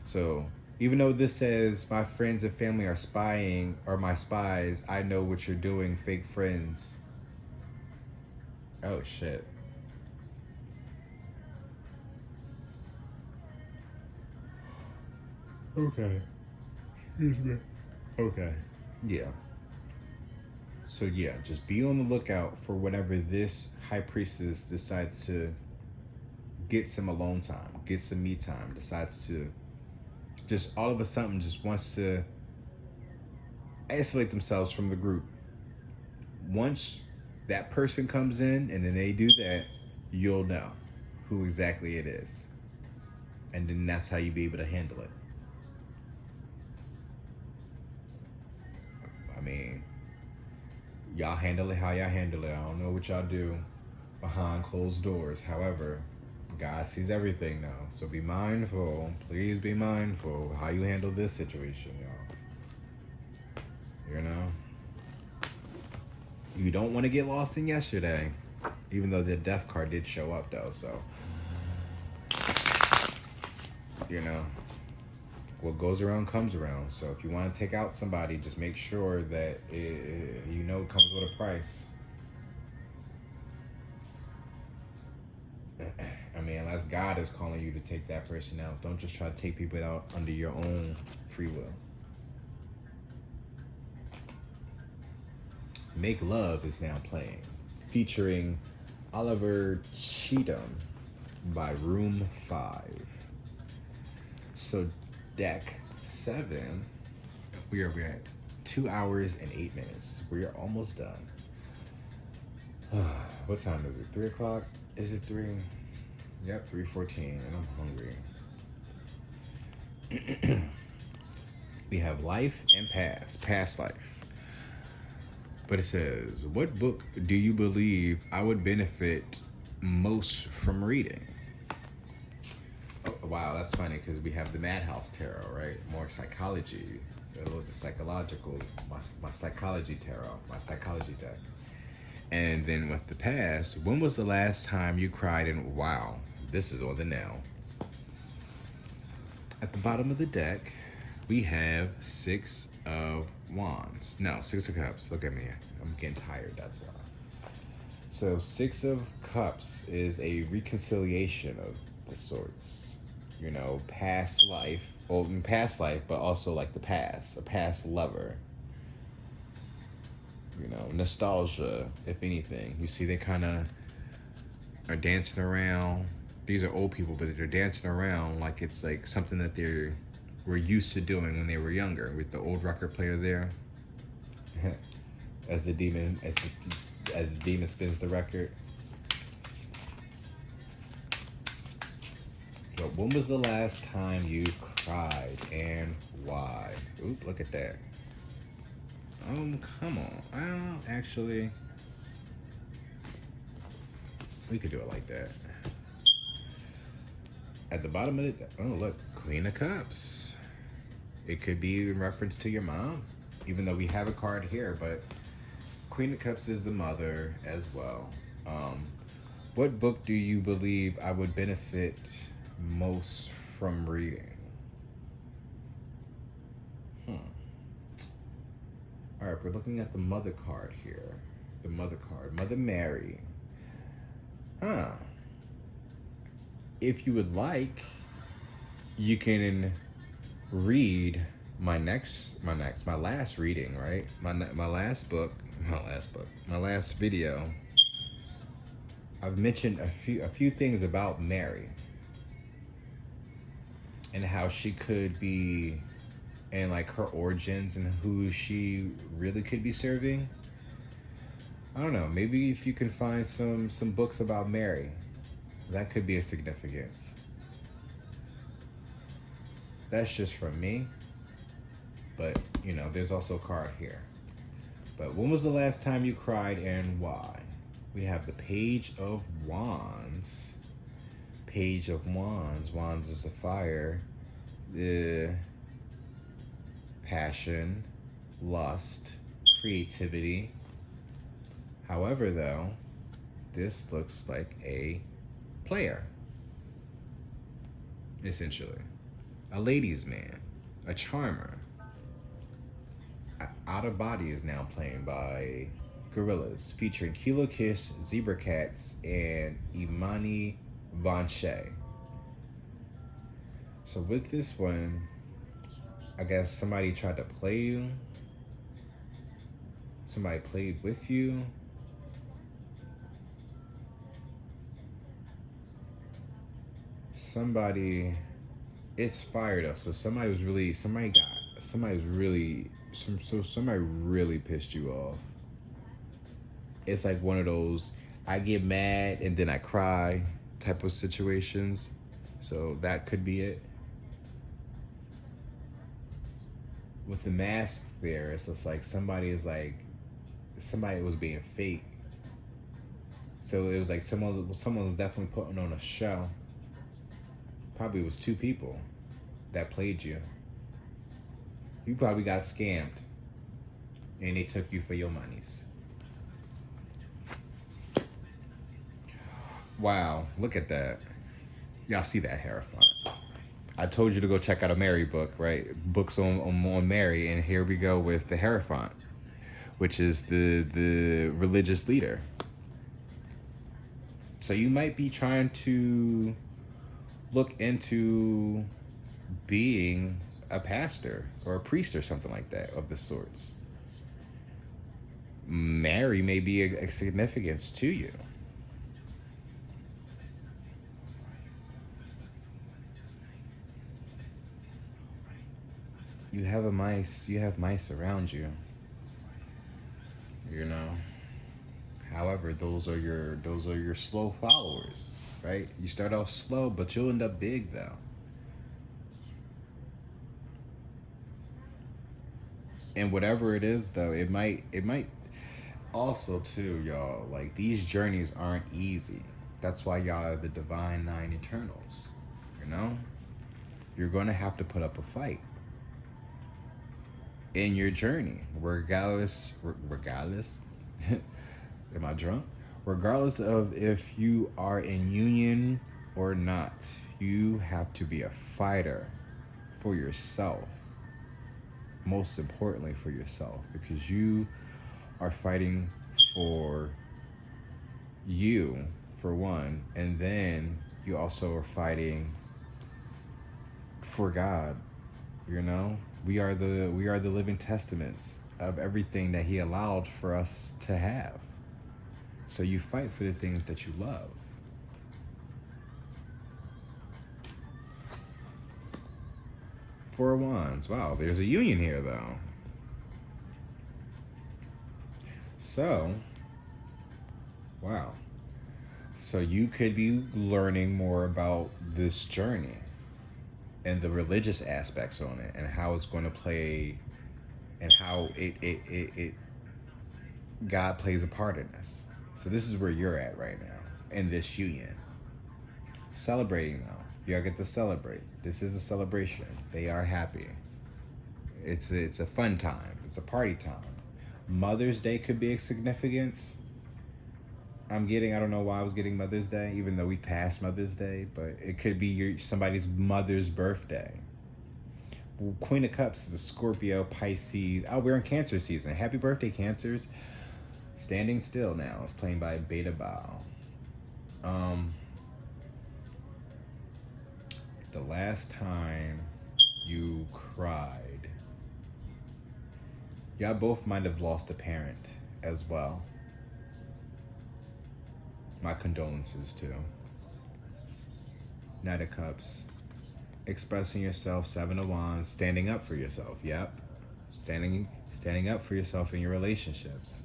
So even though this says my friends and family are spying or my spies, I know what you're doing, fake friends. Oh shit. Okay. Excuse me. Okay. Yeah. So yeah, just be on the lookout for whatever this high priestess decides to get some alone time, get some me time, decides to just all of a sudden just wants to isolate themselves from the group. Once that person comes in and then they do that, you'll know who exactly it is. And then that's how you be able to handle it. I mean, y'all handle it how y'all handle it. I don't know what y'all do behind closed doors. However, God sees everything now. So be mindful. Please be mindful how you handle this situation, y'all. You know? You don't want to get lost in yesterday. Even though the death card did show up, though. So, you know, what goes around comes around. So if you want to take out somebody, just make sure that you know it comes with a price. I mean, unless God is calling you to take that person out. Don't just try to take people out under your own free will. Make Love is now playing, featuring Oliver Cheatham by Room 5. So deck 7, we are at 2 hours and 8 minutes. We are almost done. What time is it? 3 o'clock? Is it 3? Yep, 3:14, and I'm hungry. We have Life and Past life. But it says, what book do you believe I would benefit most from reading? Oh, wow, that's funny because we have the Madhouse Tarot, right? More psychology. So the psychological, my psychology tarot, my psychology deck. And then with the past, when was the last time you cried and wow, this is on the nail. At the bottom of the deck, we have 6 of Wands. No, 6 of Cups. Look at me. I'm getting tired, that's why. So 6 of Cups is a reconciliation of the sorts. You know, past life. Well, in past life, but also like the past. A past lover. You know, nostalgia, if anything. You see, they kind of are dancing around. These are old people, but they're dancing around like it's like something that they were used to doing when they were younger. With the old record player there, as the demon spins the record. But when was the last time you cried and why? Oop, look at that. Come on. Well, actually, we could do it like that. At the bottom of it, oh look, Queen of Cups. It could be in reference to your mom, even though we have a card here, but Queen of Cups is the mother as well. What book do you believe I would benefit most from reading? All right, we're looking at the mother card here. The mother card, Mother Mary. If you would like, you can read my last reading, right? My last video. I've mentioned a few things about Mary and how she could be, and like her origins and who she really could be serving. I don't know, maybe if you can find some books about Mary, that could be a significance. That's just from me, but you know, there's also a card here. But when was the last time you cried and why? We have the Page of Wands. Page of Wands. Wands is a fire. The passion, lust, creativity. However, though, this looks like a player, essentially. A ladies' man, a charmer. Out of Body is now playing by Gorillas, featuring Kilo Kiss, Zebra Cats, and Imani Vanche. So with this one, I guess somebody tried to play you. Somebody played with you. Somebody, it's fire though. So somebody really pissed you off. It's like one of those I get mad and then I cry type of situations. So that could be it. With the mask there, it's just like somebody was being fake. So it was like someone was definitely putting on a show. Probably was two people that played you. You probably got scammed and they took you for your monies. Wow, look at that. Y'all see that Hierophant. I told you to go check out a Mary book, right? Books on Mary, and here we go with the Hierophant, which is the religious leader. So you might be trying to look into being a pastor or a priest or something like that of the sorts. Mary may be a significance to you. You have mice around you. You know. However, those are your slow followers, right? You start off slow, but you'll end up big though. And whatever it is though, it might also too, y'all, like these journeys aren't easy. That's why y'all are the Divine Nine Eternals. You know? You're gonna have to put up a fight in your journey, regardless am I drunk? Regardless of if you are in union or not, you have to be a fighter for yourself. Most importantly for yourself, because you are fighting for you, for one, and then you also are fighting for God. You know, we are the living testaments of everything that He allowed for us to have. So you fight for the things that you love. Four of Wands. Wow, there's a union here though. So, wow. So you could be learning more about this journey and the religious aspects on it and how it's going to play and how it God plays a part in this. So this is where you're at right now in this union. Celebrating now. Y'all get to celebrate. This is a celebration. They are happy. It's a fun time. It's a party time. Mother's Day could be a significance. I don't know why I was getting Mother's Day, even though we passed Mother's Day, but it could be somebody's mother's birthday. Well, Queen of Cups is a Scorpio, Pisces. Oh, we're in Cancer season. Happy birthday, Cancers. Standing Still now. It's playing by Beta Bow. The last time you cried. Y'all both might have lost a parent as well. My condolences too. Knight of Cups. Expressing yourself, Seven of Wands, standing up for yourself. Yep. Standing up for yourself in your relationships.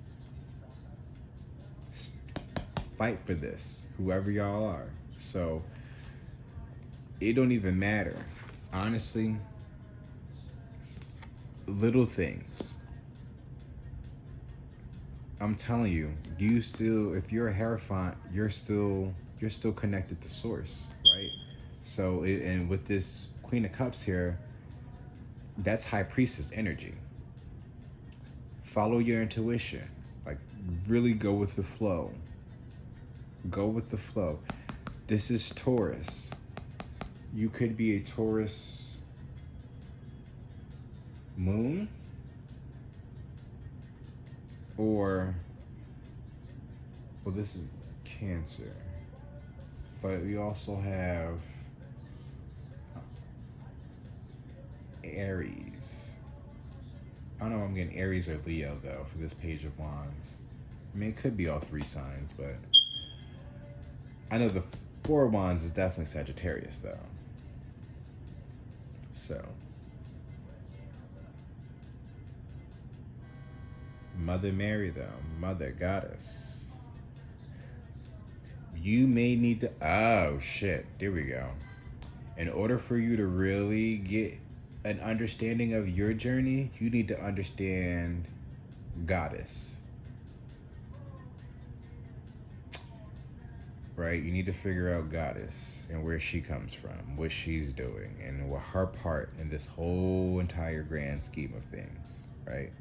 Fight for this, whoever y'all are. So it don't even matter. Honestly, little things. I'm telling you, if you're a Hierophant, you're still connected to Source, right? So, and with this Queen of Cups here, that's High Priestess energy. Follow your intuition. Like, really go with the flow. Go with the flow. This is Taurus. You could be a Taurus moon, or, well, this is Cancer, but we also have Aries. I don't know if I'm getting Aries or Leo though for this Page of Wands. I mean, it could be all three signs, but I know the Four of Wands is definitely Sagittarius though. So, Mother Mary though, Mother Goddess. You may need to, oh shit, there we go. In order for you to really get an understanding of your journey, you need to understand Goddess. Right? You need to figure out Goddess and where she comes from, what she's doing, and what her part in this whole entire grand scheme of things, right?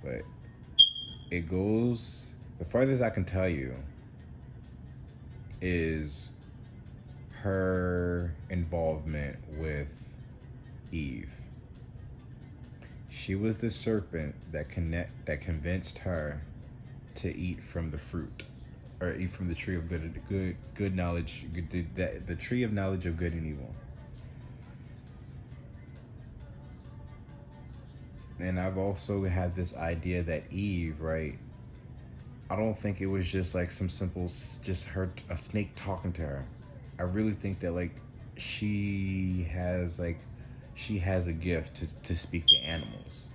But it goes, the farthest I can tell you is her involvement with Eve. She was the serpent that convinced her to eat from the fruit, or eat from the tree of good knowledge, the tree of knowledge of good and evil. And I've also had this idea that Eve, right? I don't think it was just like some simple, just a snake talking to her. I really think that like she has a gift to speak to animals,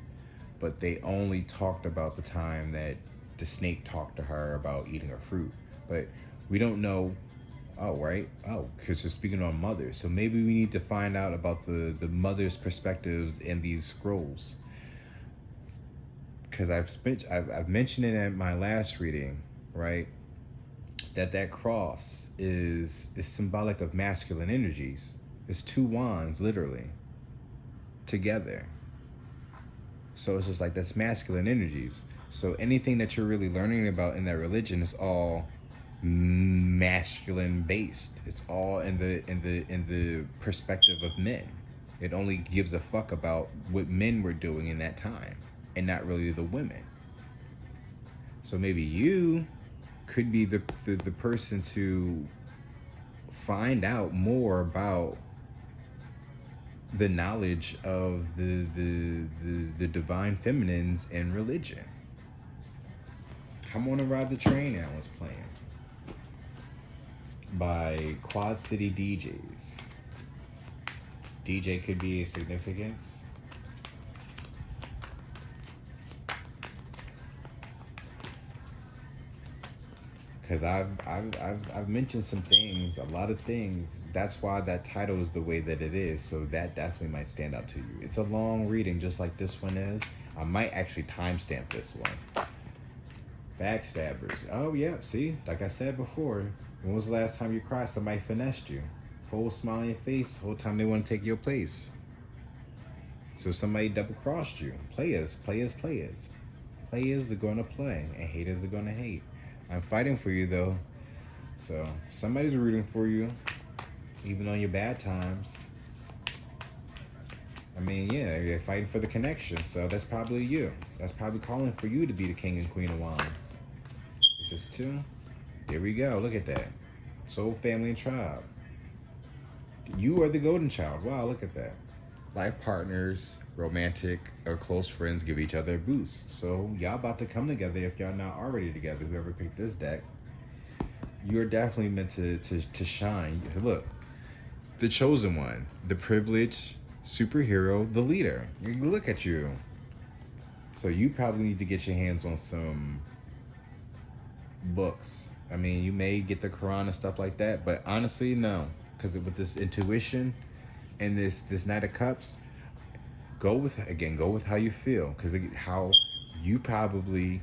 but they only talked about the time that the snake talked to her about eating her fruit. But we don't know. Oh, right. Oh, because they're speaking on mothers. So maybe we need to find out about the mother's perspectives in these scrolls. Because I've mentioned it in my last reading, right? That cross is symbolic of masculine energies. It's two wands, literally, together. So it's just like that's masculine energies. So anything that you're really learning about in that religion is all masculine based. It's all in the perspective of men. It only gives a fuck about what men were doing in that time, and not really the women. So maybe you could be the person to find out more about the knowledge of the divine feminines in religion. Come on and Ride the Train now is playing by Quad City DJs. DJ could be a significance. because I've mentioned some things, a lot of things. That's why that title is the way that it is. So that definitely might stand out to you. It's a long reading, just like this one is. I might actually timestamp this one. Backstabbers. Oh, yep. See, like I said before, when was the last time you cried? Somebody finessed you. Whole smile on your face. Whole time they want to take your place. So somebody double crossed you. Players are gonna play, and haters are gonna hate. I'm fighting for you though. So somebody's rooting for you, even on your bad times. I mean, yeah, you're fighting for the connection, so that's probably you. That's probably calling for you to be the king and queen of wands. Is this two? Here we go. Look at that. Soul, family, and tribe. You are the golden child. Wow, look at that. Life partners, romantic, or close friends give each other a boost. So y'all about to come together if y'all not already together. Whoever picked this deck, you're definitely meant to shine. Look, the chosen one, the privileged superhero, the leader. Look at you. So you probably need to get your hands on some books. I mean, you may get the Quran and stuff like that, but honestly, no, because with this intuition and this Knight of Cups, go with how you feel, because how you probably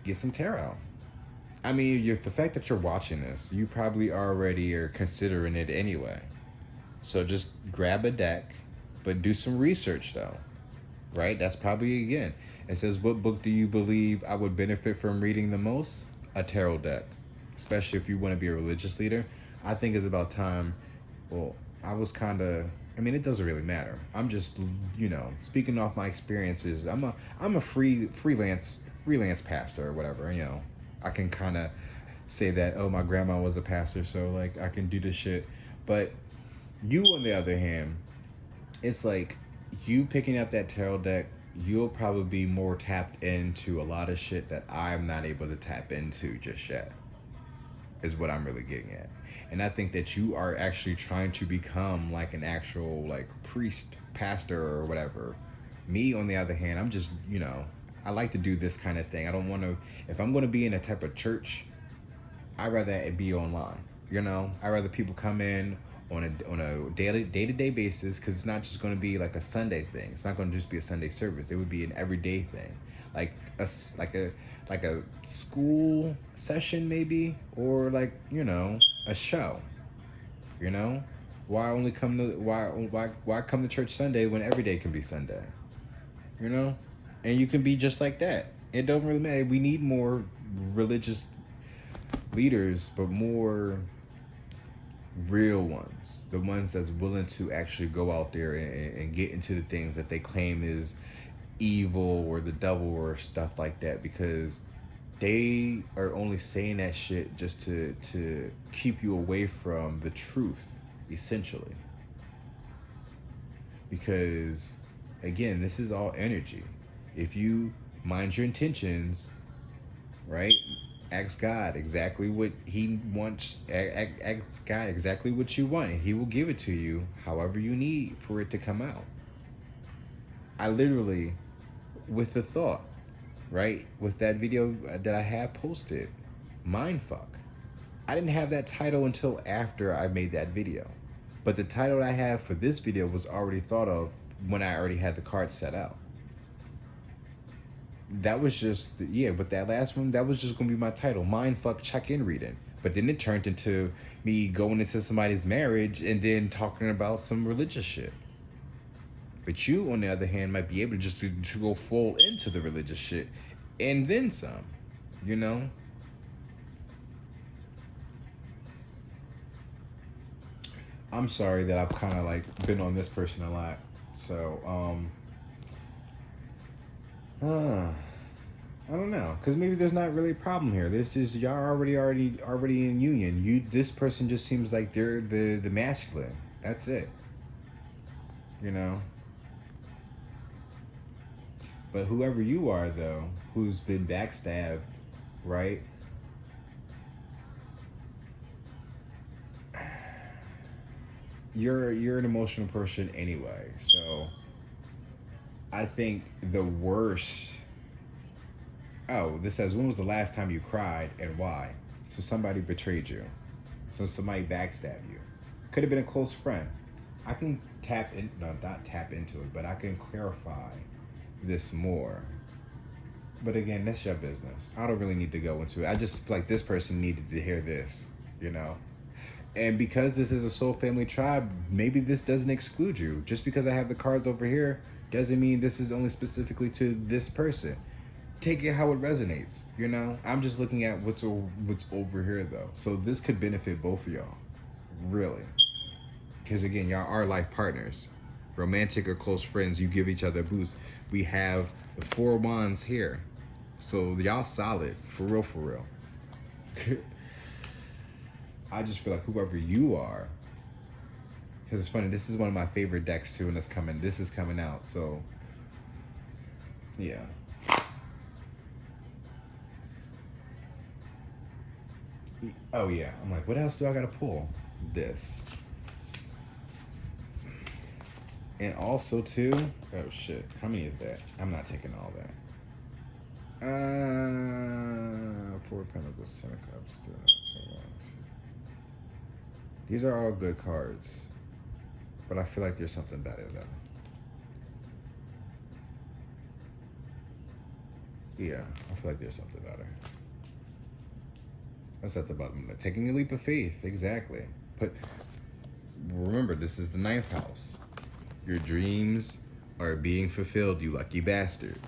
get some tarot. I mean, the fact that you're watching this, you probably already are considering it anyway. So just grab a deck, but do some research though, right? That's probably, again, it says, what book do you believe I would benefit from reading the most? A tarot deck, especially if you want to be a religious leader. I think it's about time. Well, I mean, it doesn't really matter. I'm just, speaking off my experiences. I'm a freelance pastor or whatever. I can kind of say that, oh, my grandma was a pastor, so like I can do this shit. But you, on the other hand, it's like you picking up that tarot deck, you'll probably be more tapped into a lot of shit that I'm not able to tap into just yet, is what I'm really getting at. And I think that you are actually trying to become like an actual like priest, pastor, or whatever. Me, on the other hand, I'm just, I like to do this kind of thing. I don't want to, if I'm going to be in a type of church, I'd rather it be online. I'd rather people come in on a day-to-day basis, because it's not just going to be like a Sunday thing. It's not going to just be a Sunday service. It would be an everyday thing, like a school session maybe, or like a show. Why come to church Sunday when every day can be Sunday? And you can be just like that. It don't really matter. We need more religious leaders, but more real ones, the ones that's willing to actually go out there and get into the things that they claim is evil or the devil or stuff like that, because they are only saying that shit just to keep you away from the truth, essentially. Because again, this is all energy. If you mind your intentions, right? Ask God exactly what he wants. Ask God exactly what you want, and he will give it to you however you need for it to come out. I literally, with the thought, right, with that video that I had posted, mindfuck, I didn't have that title until after I made that video. But the title I have for this video was already thought of when I already had the card set out. That was just, but that last one, that was just going to be my title, mindfuck check-in reading. But then it turned into me going into somebody's marriage and then talking about some religious shit. But you, on the other hand, might be able just to go full into the religious shit and then some, I'm sorry that I've kind of like been on this person a lot. So, I don't know, because maybe there's not really a problem here. This is, y'all already in union. This person just seems like they're the masculine. That's it. But whoever you are, though, who's been backstabbed, right? You're an emotional person anyway. So I think the worst Oh, this says, when was the last time you cried and why? So somebody betrayed you. So somebody backstabbed you. Could have been a close friend. I can tap in, no, not tap into it, but I can clarify this more. But again, that's your business. I don't really need to go into it. I just feel like this person needed to hear this, you know? And because this is a soul family tribe, maybe this doesn't exclude you. Just because I have the cards over here doesn't mean this is only specifically to this person. Take it how it resonates, you know? I'm just looking at what's over here though. So this could benefit both of y'all. Really. Because again, y'all are life partners. Romantic or close friends, you give each other a boost. We have the 4 wands here. So y'all solid. For real, for real. I just feel like whoever you are, because it's funny, this is one of my favorite decks too, and this is coming out, so yeah. Oh yeah, I'm like, what else do I gotta pull? This. And also too, oh shit, how many is that? I'm not taking all that. 4 Pentacles, 10 of Cups, 2 of Wands. These are all good cards, but I feel like there's something better though. Yeah, I feel like there's something better. What's at the bottom? Taking a leap of faith, exactly. But remember, this is the 9th house. Your dreams are being fulfilled, you lucky bastard.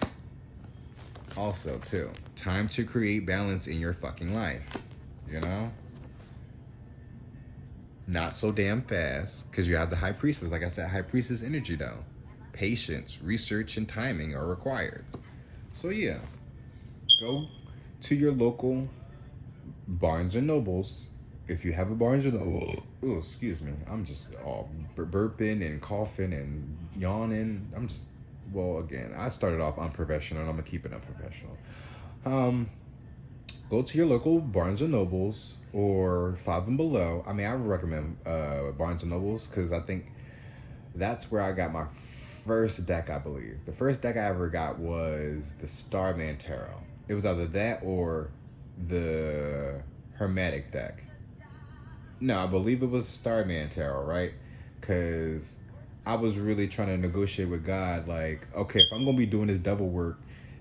Also, too, time to create balance in your fucking life. You know? Not so damn fast, because you have the High Priestess. Like I said, High Priestess energy, though. Patience, research, and timing are required. So, yeah. Go to your local Barnes and Nobles. If you have a Barnes and Noble. Oh, excuse me. I'm just all burping and coughing and yawning. Well, again, I started off unprofessional and I'm going to keep it unprofessional. Go to your local Barnes and Nobles or Five and Below. I mean, I would recommend Barnes and Nobles because I think that's where I got my first deck, I believe. The first deck I ever got was the Starman Tarot. It was either that or the Hermetic deck. No, I believe it was Starman Tarot, right? Because I was really trying to negotiate with God, like, okay, if I'm going to be doing this devil work,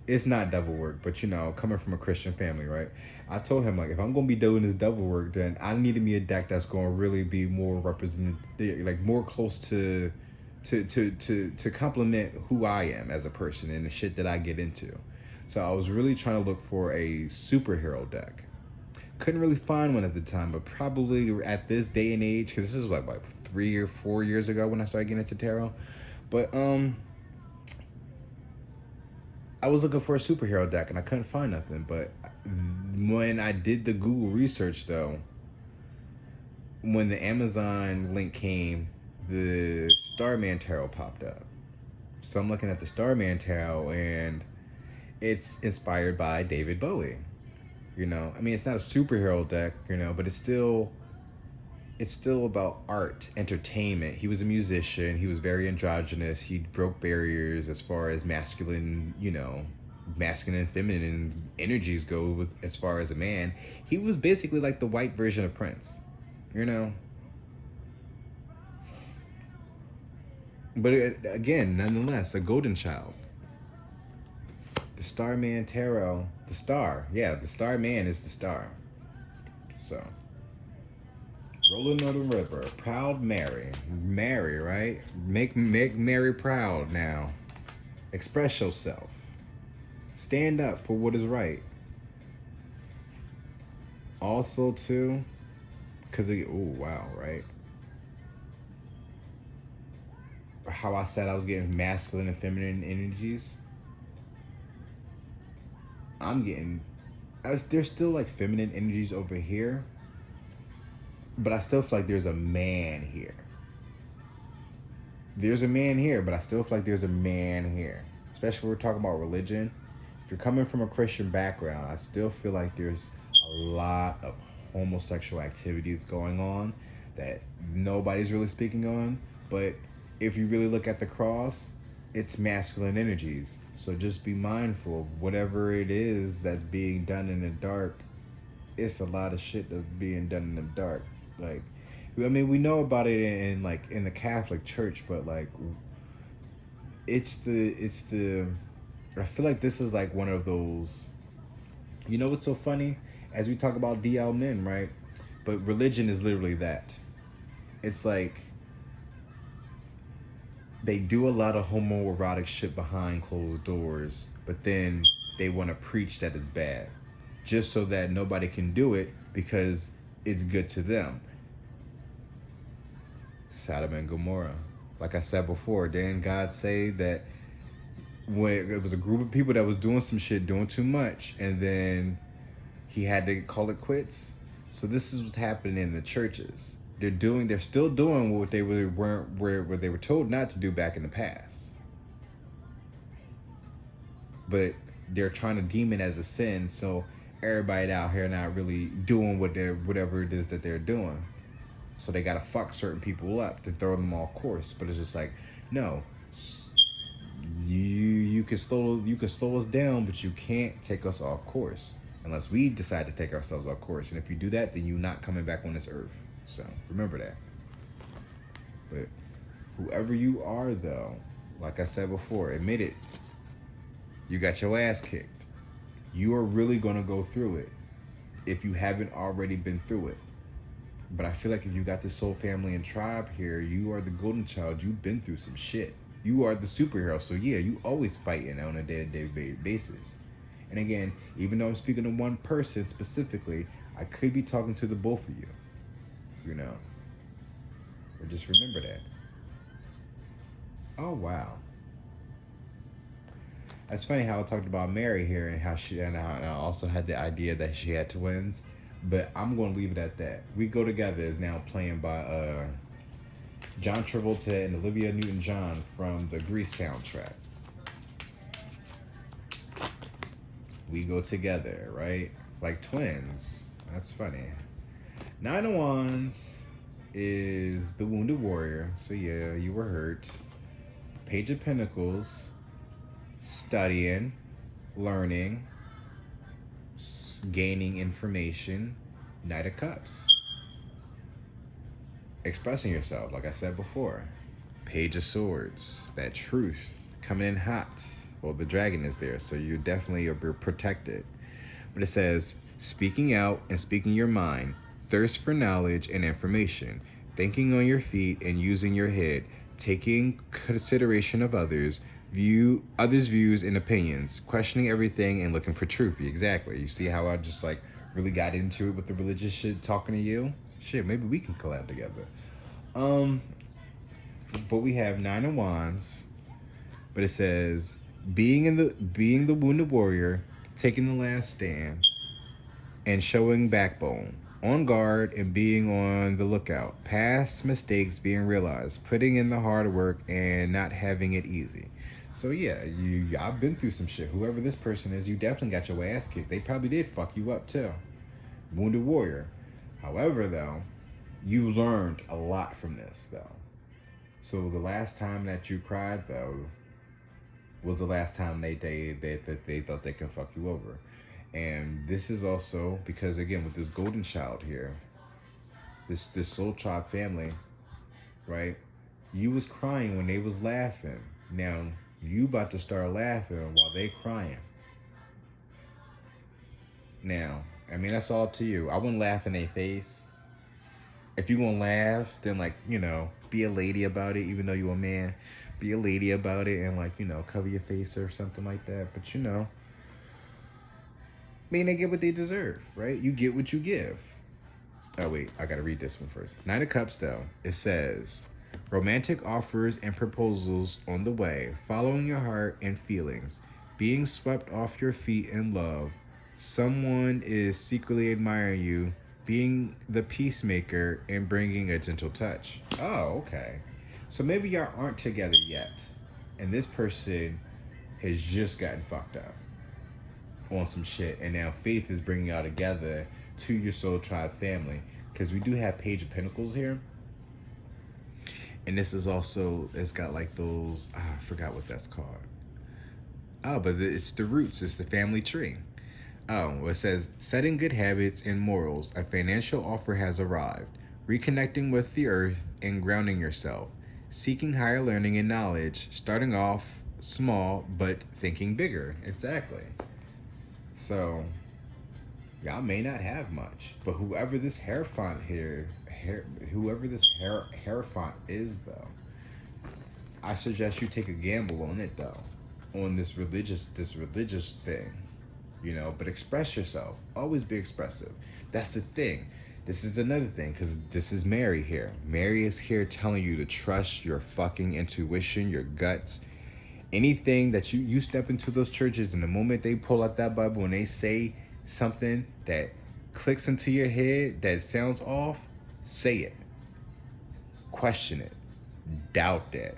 it's not devil work, but you know, coming from a Christian family, right? I told him, like, if I'm going to be doing this devil work, then I needed me a deck that's going to really be more representative, like more close to complement who I am as a person and the shit that I get into. So I was really trying to look for a superhero deck. Couldn't really find one at the time, but probably at this day and age, because this is like 3 or 4 years ago when I started getting into tarot. But I was looking for a superhero deck and I couldn't find nothing. But when I did the Google research though, when the Amazon link came, the Starman Tarot popped up. So I'm looking at the Starman Tarot and it's inspired by David Bowie. You know, I mean, it's not a superhero deck, you know, but it's still about art, entertainment. He was a musician. He was very androgynous. He broke barriers as far as masculine, you know, masculine and feminine energies go with as far as a man. He was basically like the white version of Prince, you know. But again, nonetheless, a golden child. The Starman Tarot, the star. Yeah, the Starman is the star. So, rolling on the river, proud Mary. Mary, right? Make Mary proud now. Express yourself. Stand up for what is right. Also, too, because, oh, wow, right? How I said I was getting masculine and feminine energies. I'm getting, there's still like feminine energies over here, but I still feel like there's a man here. There's a man here, but I still feel like there's a man here. Especially when we're talking about religion. If you're coming from a Christian background, I still feel like there's a lot of homosexual activities going on that nobody's really speaking on. But if you really look at the cross, it's masculine energies. So just be mindful of whatever it is that's being done in the dark. It's a lot of shit that's being done in the dark. Like, I mean, we know about it in like in the Catholic Church, but like, it's the. I feel like this is like one of those. You know what's so funny? As we talk about DL men, right? But religion is literally that. It's like they do a lot of homoerotic shit behind closed doors, but then they want to preach that it's bad, just so that nobody can do it because it's good to them. Sodom and Gomorrah. Like I said before, didn't God say that when it was a group of people that was doing some shit, doing too much, and then he had to call it quits? So this is what's happening in the churches. They're still doing what they really weren't where they were told not to do back in the past. But they're trying to deem it as a sin, so everybody out here not really doing whatever it is that they're doing. So they gotta fuck certain people up to throw them off course. But it's just like, no, you can slow us down, but you can't take us off course unless we decide to take ourselves off course. And if you do that, then you're not coming back on this earth. So remember that. But whoever you are, though, like I said before, admit it. You got your ass kicked. You are really gonna go through it if you haven't already been through it. But I feel like if you got this soul family and tribe here, you are the golden child. You've been through some shit. You are the superhero. So yeah, you always fighting on a day-to-day basis. And again, even though I'm speaking to one person specifically, I could be talking to the both of you. You know. But just remember that. Oh wow. That's funny how I talked about Mary here and how I also had the idea that she had twins. But I'm going to leave it at that. We Go Together is now playing by John Travolta and Olivia Newton-John from the Grease soundtrack. We Go Together, right? Like twins. That's funny. Nine of Wands is the Wounded Warrior. So yeah, you were hurt. Page of Pentacles, studying, learning, gaining information. Knight of Cups, expressing yourself, like I said before. Page of Swords, that truth coming in hot. Well, the dragon is there, so you definitely are protected. But it says, speaking out and speaking your mind, thirst for knowledge and information, thinking on your feet and using your head, taking consideration of others' views and opinions, questioning everything and looking for truth. Exactly. You see how I just like really got into it with the religious shit, talking to you? Shit, maybe we can collab together. But we have Nine of Wands, but it says being the Wounded Warrior, taking the last stand, and showing backbone, on guard and being on the lookout, past mistakes being realized, putting in the hard work and not having it easy. So yeah, I've been through some shit. Whoever this person is, you definitely got your ass kicked. They probably did fuck you up too. Wounded Warrior. However, though, you learned a lot from this, though. So the last time that you cried, though, was the last time they thought they could fuck you over. And this is also because, again, with this golden child here, this soul tribe family, right? You was crying when they was laughing. Now you about to start laughing while they crying. Now, I mean, that's all up to you. I wouldn't laugh in their face. If you gonna laugh, then like, be a lady about it. Even though you a man, be a lady about it and like, cover your face or something like that. But I mean, they get what they deserve, right? You get what you give. Oh wait, I gotta read this one first. Nine of Cups, though. It says, romantic offers and proposals on the way, following your heart and feelings, being swept off your feet in love. Someone is secretly admiring you, being the peacemaker and bringing a gentle touch. Oh, okay. So maybe y'all aren't together yet, and this person has just gotten fucked up on some shit, and now Faith is bringing y'all together to your soul tribe family, because we do have Page of Pentacles here, And this is also, it's got like those, I forgot what that's called. Oh, but it's the roots, it's the family tree. Oh, well, it says, setting good habits and morals, a financial offer has arrived. Reconnecting with the earth and grounding yourself. Seeking higher learning and knowledge, starting off small but thinking bigger. Exactly. So, y'all may not have much, but whoever this hair font is, though, I suggest you take a gamble on it, though, on this religious thing, But express yourself. Always be expressive. That's the thing. This is another thing, because this is Mary here. Mary is here telling you to trust your fucking intuition, your guts. Anything that you step into those churches, and the moment they pull out that Bible and they say something that clicks into your head that sounds off, say it. Question it. Doubt that.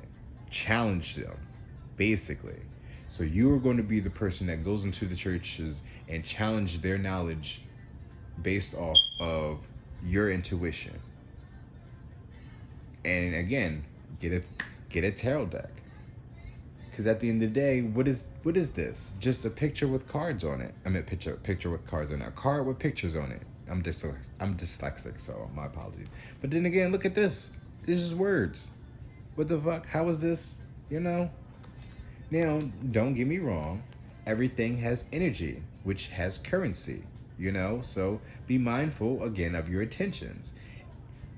Challenge them, basically. So you are going to be the person that goes into the churches and challenge their knowledge based off of your intuition. And again, get a tarot deck. Because at the end of the day, what is this? Just a picture with cards on it. I mean, picture with cards on it. A card with pictures on it. I'm dyslexic, so my apologies. But then again, look at this. This is words. What the fuck? How is this? Now, don't get me wrong. Everything has energy, which has currency. So be mindful again of your intentions.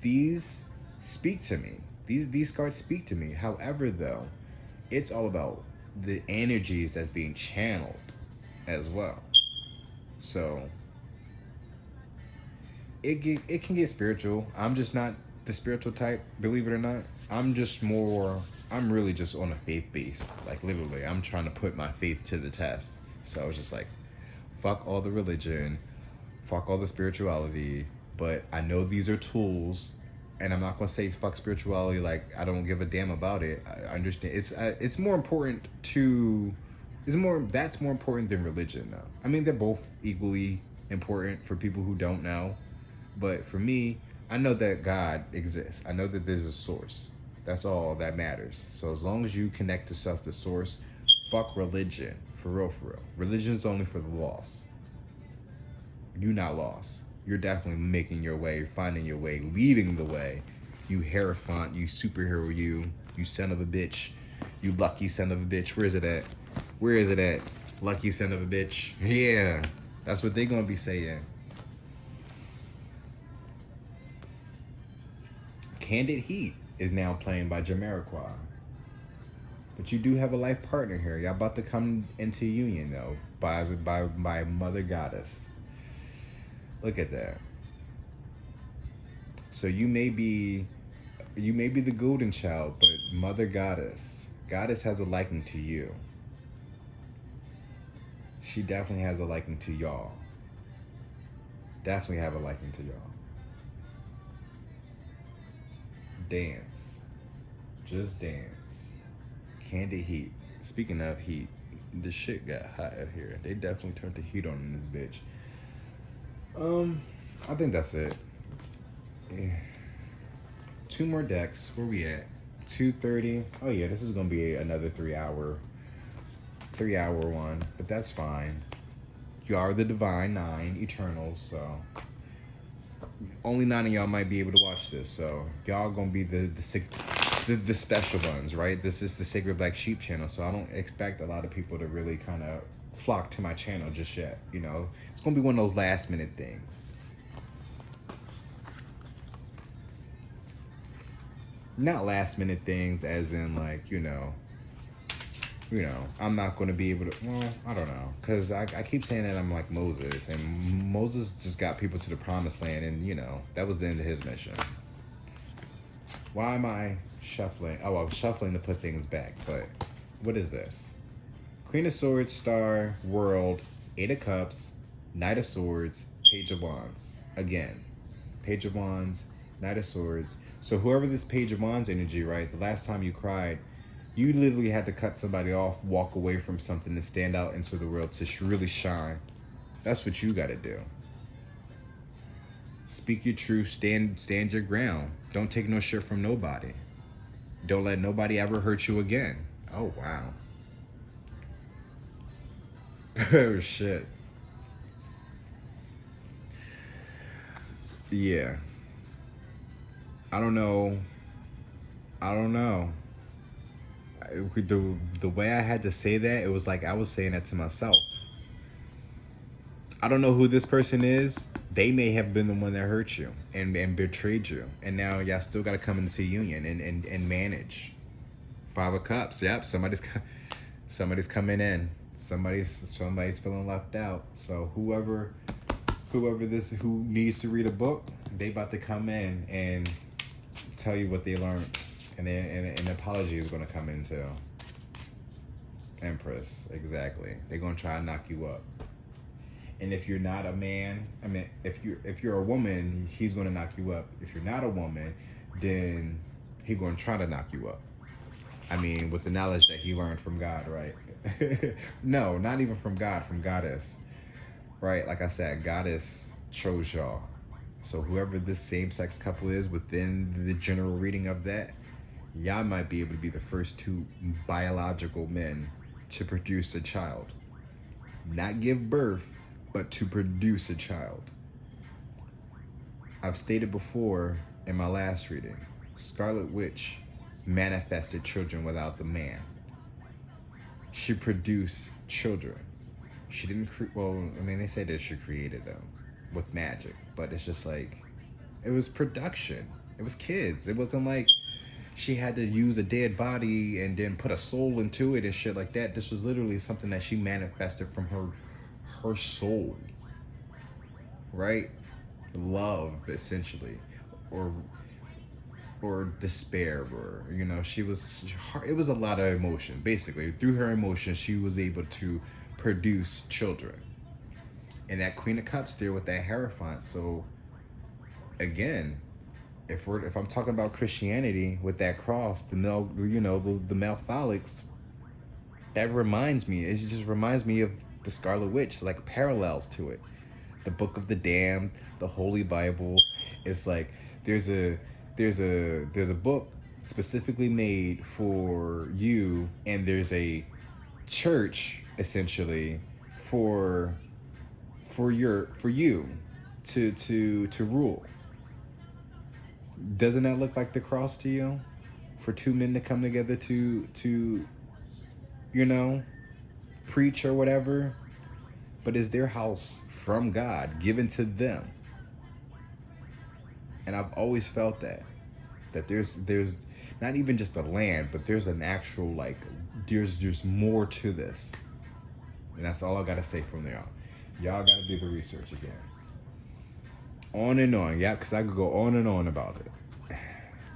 These speak to me. These cards speak to me. However, though, it's all about the energies that's being channeled as well. So it can get spiritual. I'm just not the spiritual type, believe it or not. I'm really just on a faith base. Like, literally, I'm trying to put my faith to the test. So it's just like, fuck all the religion, fuck all the spirituality, but I know these are tools, and I'm not going to say fuck spirituality like I don't give a damn about it. I understand. It's more important that's more important than religion, though. I mean, they're both equally important for people who don't know, but for me, I know that God exists. I know that there's a source. That's all that matters. So as long as you connect to self, the source, fuck religion. For real, for real. Religion's only for the lost. You're not lost. You're definitely making your way, finding your way, leading the way. You Hierophant, you superhero, you son of a bitch, you lucky son of a bitch. Where is it at? Where is it at? Lucky son of a bitch. Yeah, that's what they're gonna be saying. Candid Heat is now playing by Jamiroquai. But you do have a life partner here. Y'all about to come into union, though, by Mother Goddess. Look at that. So you may be the golden child, but Mother Goddess has a liking to you. She definitely has a liking to y'all. Definitely have a liking to y'all. Dance. Just dance. Candid Heat. Speaking of heat, the shit got hot out here. They definitely turned the heat on in this bitch. I think that's it. Yeah. 2 more decks. Where we at? 2:30. Oh yeah, this is gonna be another 3-hour one, but that's fine. You are the Divine 9 Eternals, so only 9 of y'all might be able to watch this. So y'all gonna be the special ones, right? This is the Sacred Black Sheep channel, so I don't expect a lot of people to really kind of flock to my channel just yet. It's gonna be one of those last minute things. Not last minute things as in like, I'm not going to be able to, well, I don't know. Because I keep saying that I'm like Moses. And Moses just got people to the promised land. And, that was the end of his mission. Why am I shuffling? Oh, I was shuffling to put things back. But what is this? Queen of Swords, Star, World, 8 of Cups, Knight of Swords, Page of Wands. Again, Page of Wands, Knight of Swords. So whoever this Page of Wands energy, right? The last time you cried, you literally had to cut somebody off, walk away from something, and stand out into the world to really shine. That's what you got to do. Speak your truth. Stand your ground. Don't take no shit from nobody. Don't let nobody ever hurt you again. Oh, wow. Oh, shit. Yeah. I don't know. I don't know. The way I had to say that, it was like I was saying that to myself. I don't know who this person is. They may have been the one that hurt you and betrayed you. And now y'all still got to come into union and manage. Five of Cups. Yep. Somebody's coming in. Somebody's feeling left out. So who needs to read a book, they about to come in and tell you what they learned. And then an apology is going to come in too. Empress. Exactly. They're going to try to knock you up. And if you're not a man, I mean, if you're a woman, he's going to knock you up. If you're not a woman, then he's going to try to knock you up. I mean, with the knowledge that he learned from God, right? No, not even from God, from Goddess, right? Like I said, Goddess chose y'all. So whoever this same-sex couple is within the general reading of that, y'all might be able to be the first two biological men to produce a child. Not give birth, but to produce a child. I've stated before in my last reading, Scarlet Witch manifested children without the man. She produced children. She didn't they say that she created them with magic, but it's just like, it was production. It was kids. It wasn't like she had to use a dead body and then put a soul into it and shit like that. This was literally something that she manifested from her soul, right? Love, essentially, or despair, or it was a lot of emotion. Basically, through her emotion, she was able to produce children. And that Queen of Cups there with that Hierophant. So again, if I'm talking about Christianity with that cross, the male, the male phallics, that reminds me. It just reminds me of the Scarlet Witch, like parallels to it. The Book of the Damned, the Holy Bible. It's like there's a book specifically made for you, and there's a church essentially for you to rule. Doesn't that look like the cross to you? For two men to come together to preach or whatever, but it's their house from God, given to them. And I've always felt that there's not even just a land, but there's an actual, like, there's more to this. And that's all I gotta say from there on. Y'all gotta do the research again. On and on, yeah, because I could go on and on about it.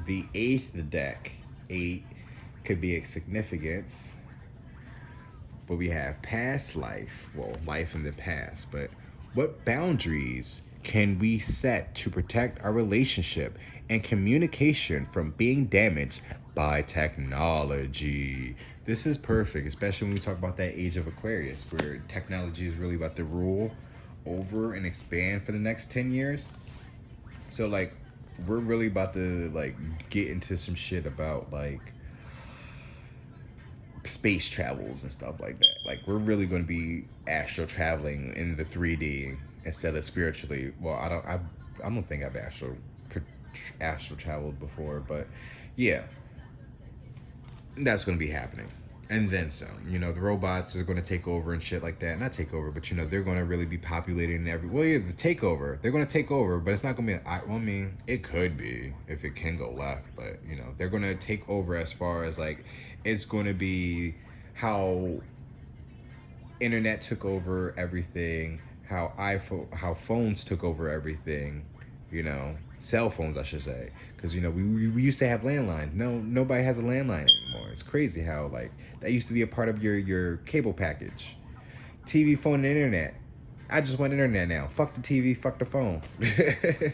The eighth deck, 8, could be a significance. But we have past life, life in the past, but what boundaries can we set to protect our relationship and communication from being damaged by technology? This is perfect, especially when we talk about that age of Aquarius, where technology is really about to rule over and expand for the next 10 years. So, like, we're really about to, like, get into some shit about, like, space travels and stuff like that. Like, we're really going to be astral traveling in the 3D instead of spiritually. Well, I don't think I've astral traveled before, but yeah, that's going to be happening. And then some. The robots are going to take over and shit like that. Not take over, but they're going to really be populating the takeover. They're going to take over, but it's not going to be, it could be if it can go left, but they're going to take over as far as, like, it's going to be how internet took over everything, how phones took over everything, cell phones, I should say, because we used to have landlines. Nobody has a landline anymore. It's crazy how, like, that used to be a part of your cable package. TV, phone, and internet. I just want internet now. Fuck the TV, fuck the phone. You're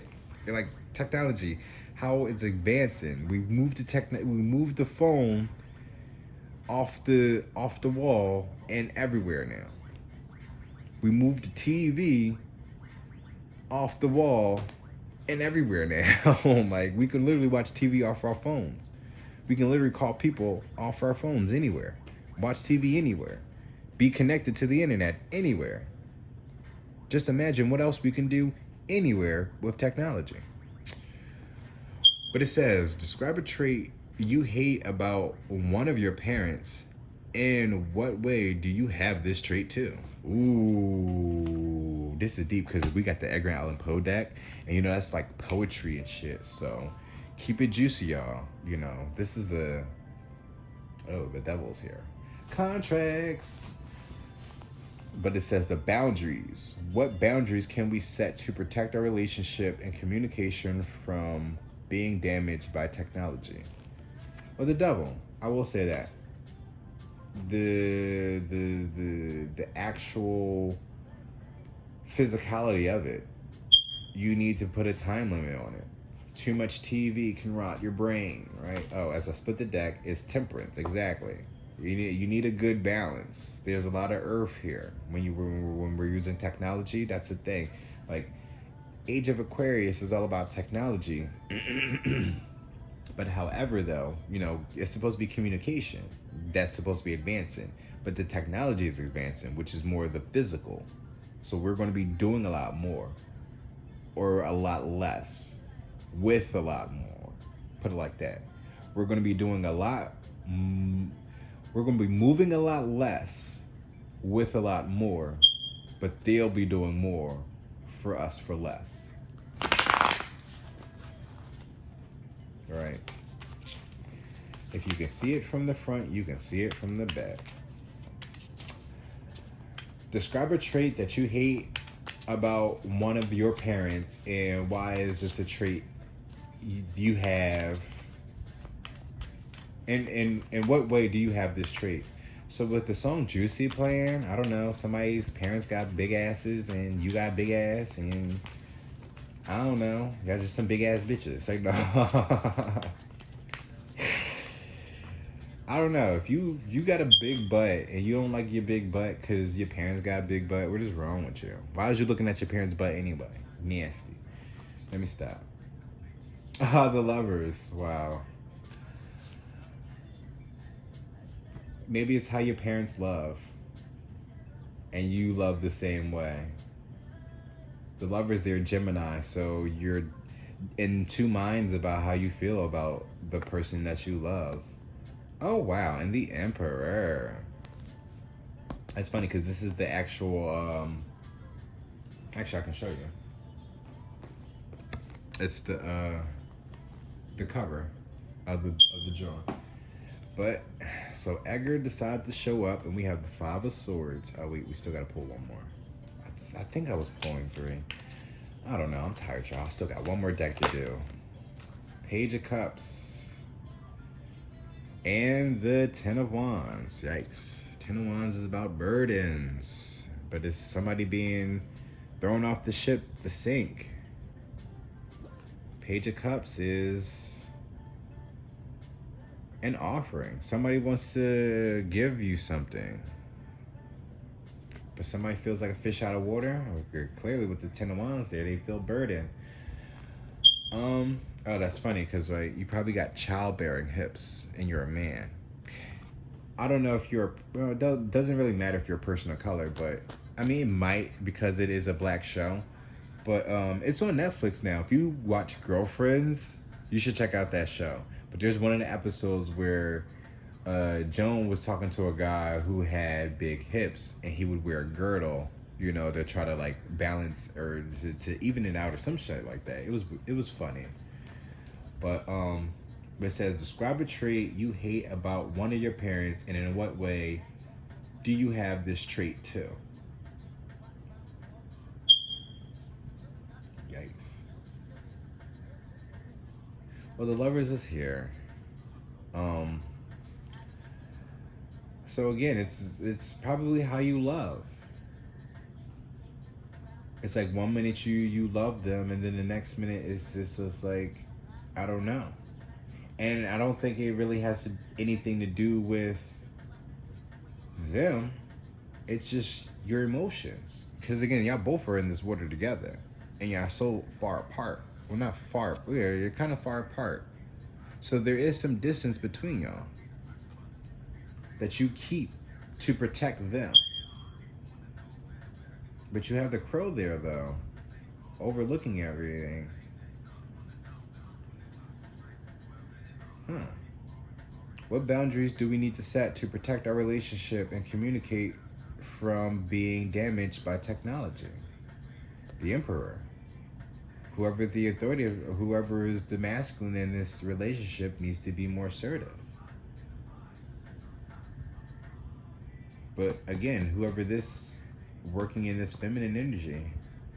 like, technology, how it's advancing. We moved the phone off the wall and everywhere now. We moved the TV off the wall and everywhere now. Like, we can literally watch TV off our phones. We can literally call people off our phones anywhere, watch TV anywhere, be connected to the internet anywhere. Just imagine what else we can do anywhere with technology. But it says, describe a trait you hate about one of your parents. In what way do you have this trait too? Ooh, this is deep because we got the Edgar Allan Poe deck, and that's like poetry and shit. So keep it juicy, y'all. This is the devil's here. Contracts. But it says the boundaries. What boundaries can we set to protect our relationship and communication from being damaged by technology? Well, the devil. I will say that. The actual physicality of it, you need to put a time limit on it. Too much TV can rot your brain, right? Oh, as I split the deck, it's temperance. Exactly. You need a good balance. There's a lot of earth here when we're using technology. That's the thing. Like, Age of Aquarius is all about technology. But however, though, it's supposed to be communication. That's supposed to be advancing. But the technology is advancing, which is more the physical. So we're going to be doing a lot more, or a lot less, with a lot more. Put it like that. We're going to be doing a lot. We're going to be moving a lot less with a lot more, but they'll be doing more for us for less. Right? If you can see it from the front, you can see it from the back. Describe a trait that you hate about one of your parents, and why is this a trait you have? And in what way do you have this trait? So with the song Juicy playing, I don't know, somebody's parents got big asses and you got big ass, and I don't know, y'all just some big ass bitches. Like, no. I don't know. If you got a big butt and you don't like your big butt because your parents got a big butt, what is wrong with you? Why was you looking at your parents' butt anyway? Nasty. Let me stop. Ah, the Lovers. Wow. Maybe it's how your parents love, and you love the same way. The Lovers, they're Gemini, so you're in two minds about how you feel about the person that you love. Oh, wow, and the Emperor. It's funny because this is the actual, actually I can show you. It's the cover of the jar. But, so Edgar decided to show up, and we have the Five of Swords. Oh, wait, we still got to pull one more. I think I was pulling 3. I don't know. I'm tired, y'all. I still got one more deck to do. Page of Cups. And the Ten of Wands. Yikes. Ten of Wands is about burdens. But it's somebody being thrown off the ship, the sink. Page of Cups is an offering. Somebody wants to give you something, but somebody feels like a fish out of water. Clearly with the Ten of Wands there, they feel burdened. Oh, that's funny because you probably got childbearing hips and you're a man. I don't know if you're, it doesn't really matter if you're a person of color, but I mean, it might because it is a black show. But it's on Netflix now. If you watch Girlfriends, you should check out that show. But there's one of the episodes where Joan was talking to a guy who had big hips, and he would wear a girdle, to try to like balance or to even it out or some shit like that. It was funny. But it says, describe a trait you hate about one of your parents, and in what way do you have this trait too? Yikes. Well, the Lovers is here. So again, it's probably how you love. It's like one minute you love them, and then the next minute it's just like, I don't know. And I don't think it really has anything to do with them. It's just your emotions. Because again, y'all both are in this water together, and y'all so far apart. Well, not far. You're kind of far apart. So there is some distance between y'all that you keep to protect them. But you have the crow there, though, overlooking everything. Huh. What boundaries do we need to set to protect our relationship and communicate from being damaged by technology? The Emperor. Whoever the authority, whoever is the masculine in this relationship needs to be more assertive. But again, whoever this working in this feminine energy,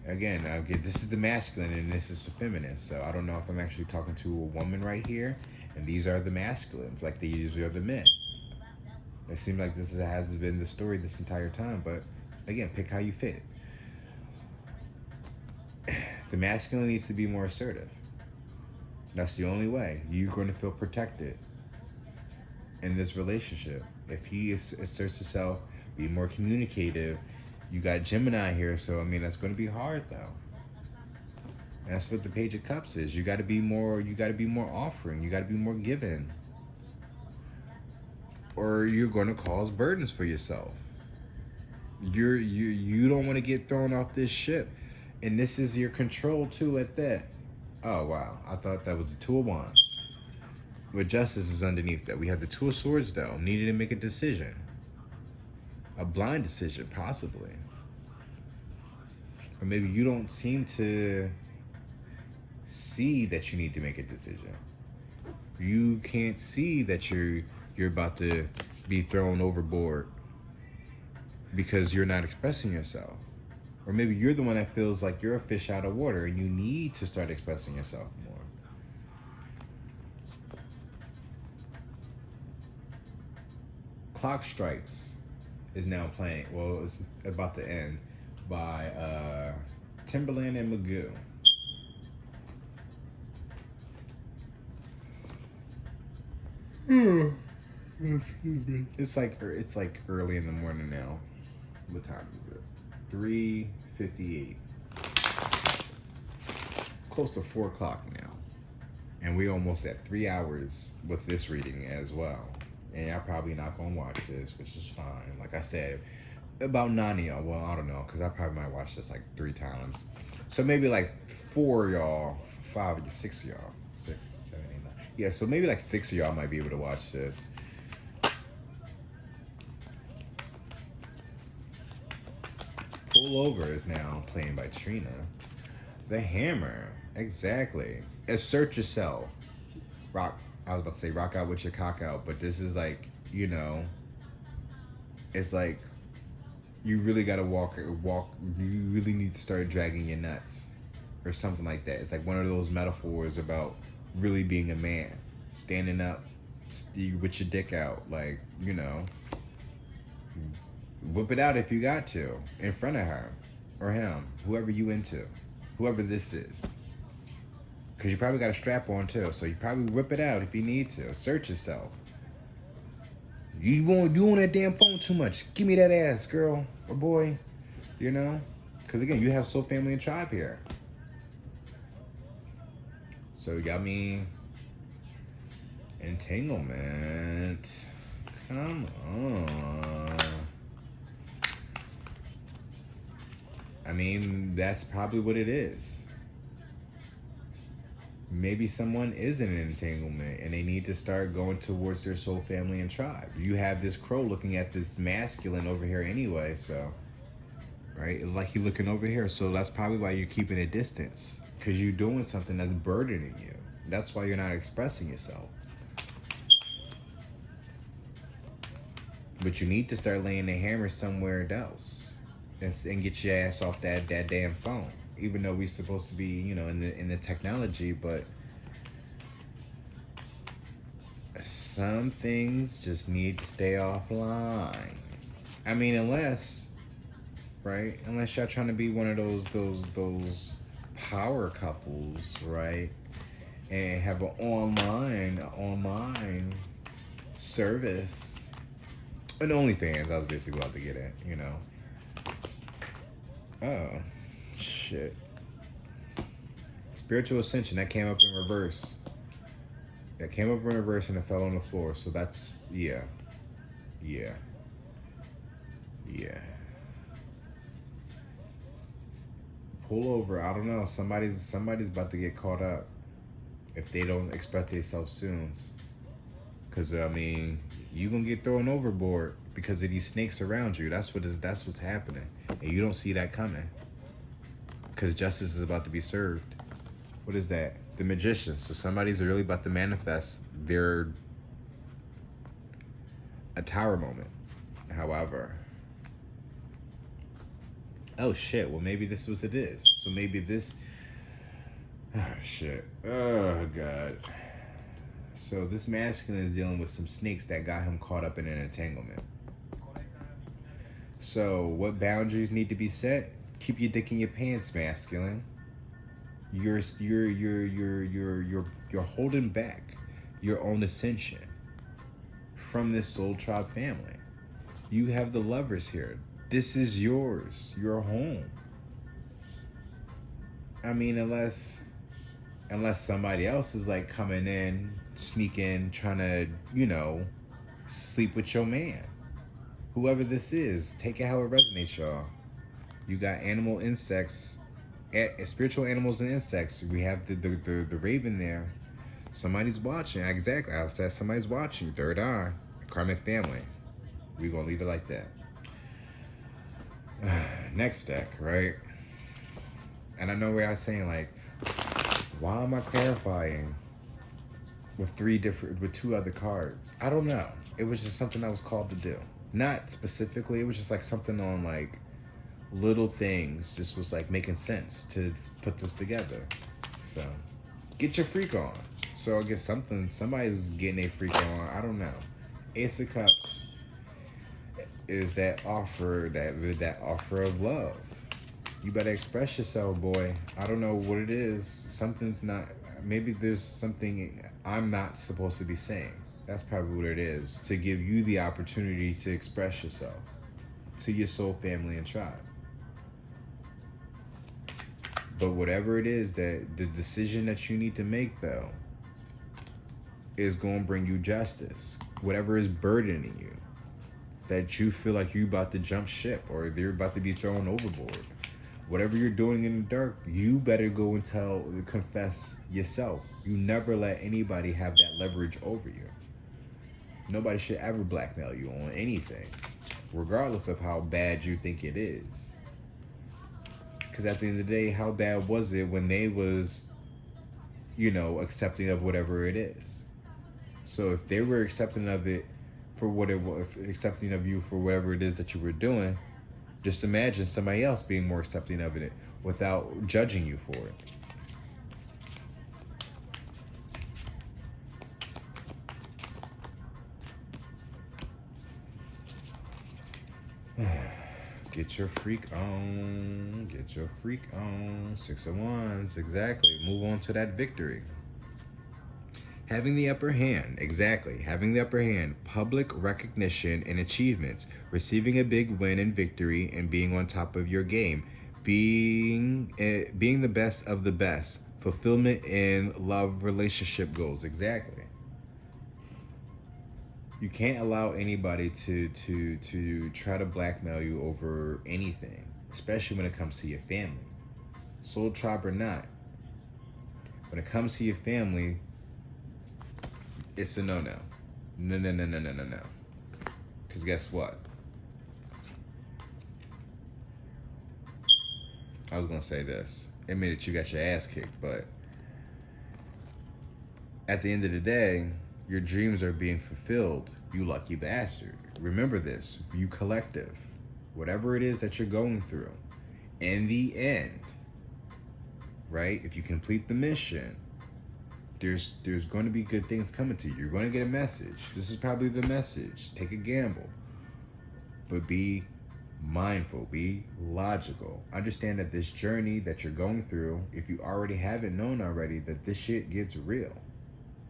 again, this is the masculine and this is the feminine. So I don't know if I'm actually talking to a woman right here, and these are the masculines, like they usually are the men. It seems like this has been the story this entire time, but again, pick how you fit it. The masculine needs to be more assertive. That's the only way you're going to feel protected in this relationship. If he asserts himself, be more communicative. You got Gemini here, so I mean that's going to be hard though. And that's what the Page of Cups is. You got to be more. You got to be more offering. You got to be more giving, or you're going to cause burdens for yourself. You don't want to get thrown off this ship, and this is your control too at that. Oh wow, I thought that was the Two of Wands. But Justice is underneath that. We have the Two of Swords though, needed to make a decision. A blind decision, possibly. Or maybe you don't seem to see that you need to make a decision. You can't see that you're about to be thrown overboard because you're not expressing yourself. Or maybe you're the one that feels like you're a fish out of water and you need to start expressing yourself more. Clock Strikes is now playing. Well, it's about to end by Timberland and Magoo. Excuse me. It's like early in the morning now. What time is it? 3:58. Close to 4 o'clock now. And we're almost at 3 hours with this reading as well. And I'm probably not going to watch this, which is fine. Like I said, about 9 of y'all. Well, I don't know, because I probably might watch this like 3 times. So maybe like 4 of y'all, 5, 6 of y'all. 6, 7, 8, 9. Yeah, so maybe like 6 of y'all might be able to watch this. Pull Over is now playing by Trina. The Hammer, exactly. Assert yourself. Rock. I was about to say rock out with your cock out, but this is like, you know, it's like you really gotta walk. You really need to start dragging your nuts, or something like that. It's like one of those metaphors about really being a man, standing up with your dick out, like, you know. Whip it out if you got to, in front of her or him, whoever you into, whoever this is. Because you probably got a strap on too, so you probably whip it out if you need to. Search yourself. You on that damn phone too much. Give me that ass, girl or boy. You know? Because again, you have Soul Family and Tribe here. So you got me. Entanglement. Come on. I mean, that's probably what it is. Maybe someone is in an entanglement and they need to start going towards their soul family and tribe. You have this crow looking at this masculine over here anyway, so, right? Like you're looking over here, so that's probably why you're keeping a distance, because you're doing something that's burdening you. That's why you're not expressing yourself. But you need to start laying the hammer somewhere else and get your ass off that damn phone. Even though we're supposed to be, you know, in the technology, but some things just need to stay offline. I mean, unless y'all trying to be one of those power couples, right? And have an online service. An OnlyFans, I was basically about to get at, you know. Oh, shit. Spiritual Ascension, that came up in reverse. It came up in reverse and it fell on the floor. So that's, yeah. Yeah. Yeah. Pull over. I don't know. Somebody's about to get caught up if they don't expect themselves soon. Because I mean, you gonna get thrown overboard because of these snakes around you. That's what's happening, and you don't see that coming. Because justice is about to be served. What is that? The magician. So somebody's really about to manifest their a tower moment. However, oh shit. Well, maybe this was it is. So maybe this. Oh shit. Oh god. So this masculine is dealing with some snakes that got him caught up in an entanglement. So what boundaries need to be set? Keep your dick in your pants, masculine. You're holding back your own ascension from this soul tribe family. You have the lovers here. This is yours, your home. I mean, unless somebody else is like coming in, sneaking, trying to, sleep with your man. Whoever this is, take it how it resonates, y'all. You got animal insects, spiritual animals and insects. We have the raven there. Somebody's watching. Exactly. I said somebody's watching. Third eye. Karmic family. We're going to leave it like that. Next deck, right? And I know where I was saying, like, why am I clarifying with two other cards? I don't know. It was just something I was called to do. Not specifically. It was just like something on like little things. Just was like making sense to put this together. So get your freak on. So I guess somebody's getting a freak on. I don't know. Ace of Cups is that offer of love. You better express yourself, boy. I don't know what it is. Something's not. Maybe there's something I'm not supposed to be saying. That's probably what it is. To give you the opportunity to express yourself to your soul family and tribe. But whatever it is, that the decision that you need to make, though, is going to bring you justice. Whatever is burdening you, that you feel like you're about to jump ship or they're about to be thrown overboard. Whatever you're doing in the dark, you better go and confess yourself. You never let anybody have that leverage over you. Nobody should ever blackmail you on anything, regardless of how bad you think it is. Because at the end of the day, how bad was it when they was, accepting of whatever it is? So if they were accepting of it for what it was, accepting of you for whatever it is that you were doing, just imagine somebody else being more accepting of it without judging you for it. Get your freak on. Get your freak on. 6 of Wands. Exactly. Move on to that victory. Having the upper hand. Exactly. Having the upper hand. Public recognition and achievements. Receiving a big win and victory and being on top of your game. Being the best of the best. Fulfillment in love relationship goals. Exactly. You can't allow anybody to try to blackmail you over anything, especially when it comes to your family. Soul tribe or not. When it comes to your family, it's a no-no. No. Because guess what? I was going to say this. Admit that you got your ass kicked, but at the end of the day, your dreams are being fulfilled, you lucky bastard. Remember this, you collective. Whatever it is that you're going through, in the end, right? If you complete the mission, there's going to be good things coming to you. You're going to get a message. This is probably the message. Take a gamble. But be mindful. Be logical. Understand that this journey that you're going through, if you already haven't known already, that this shit gets real.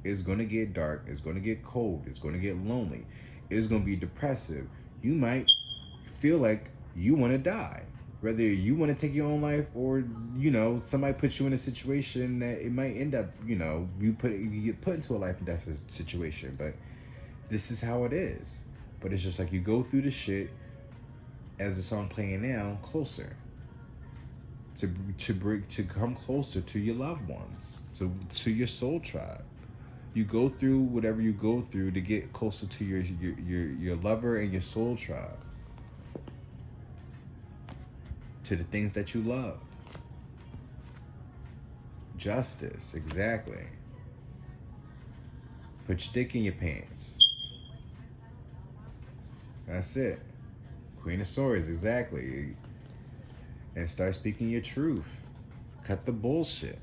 It's going to get dark. It's going to get cold. It's going to get lonely. It's going to be depressive. You might feel like you want to die. Whether you want to take your own life, or somebody puts you in a situation that it might end up, you get put into a life and death situation. But this is how it is. But it's just like you go through the shit, as the song playing now, closer to come closer to your loved ones, to your soul tribe. You go through whatever you go through to get closer to your lover and your soul tribe, to the things that you love. Justice, exactly. Put your dick in your pants. That's it. Queen of Swords, exactly. And start speaking your truth. Cut the bullshit.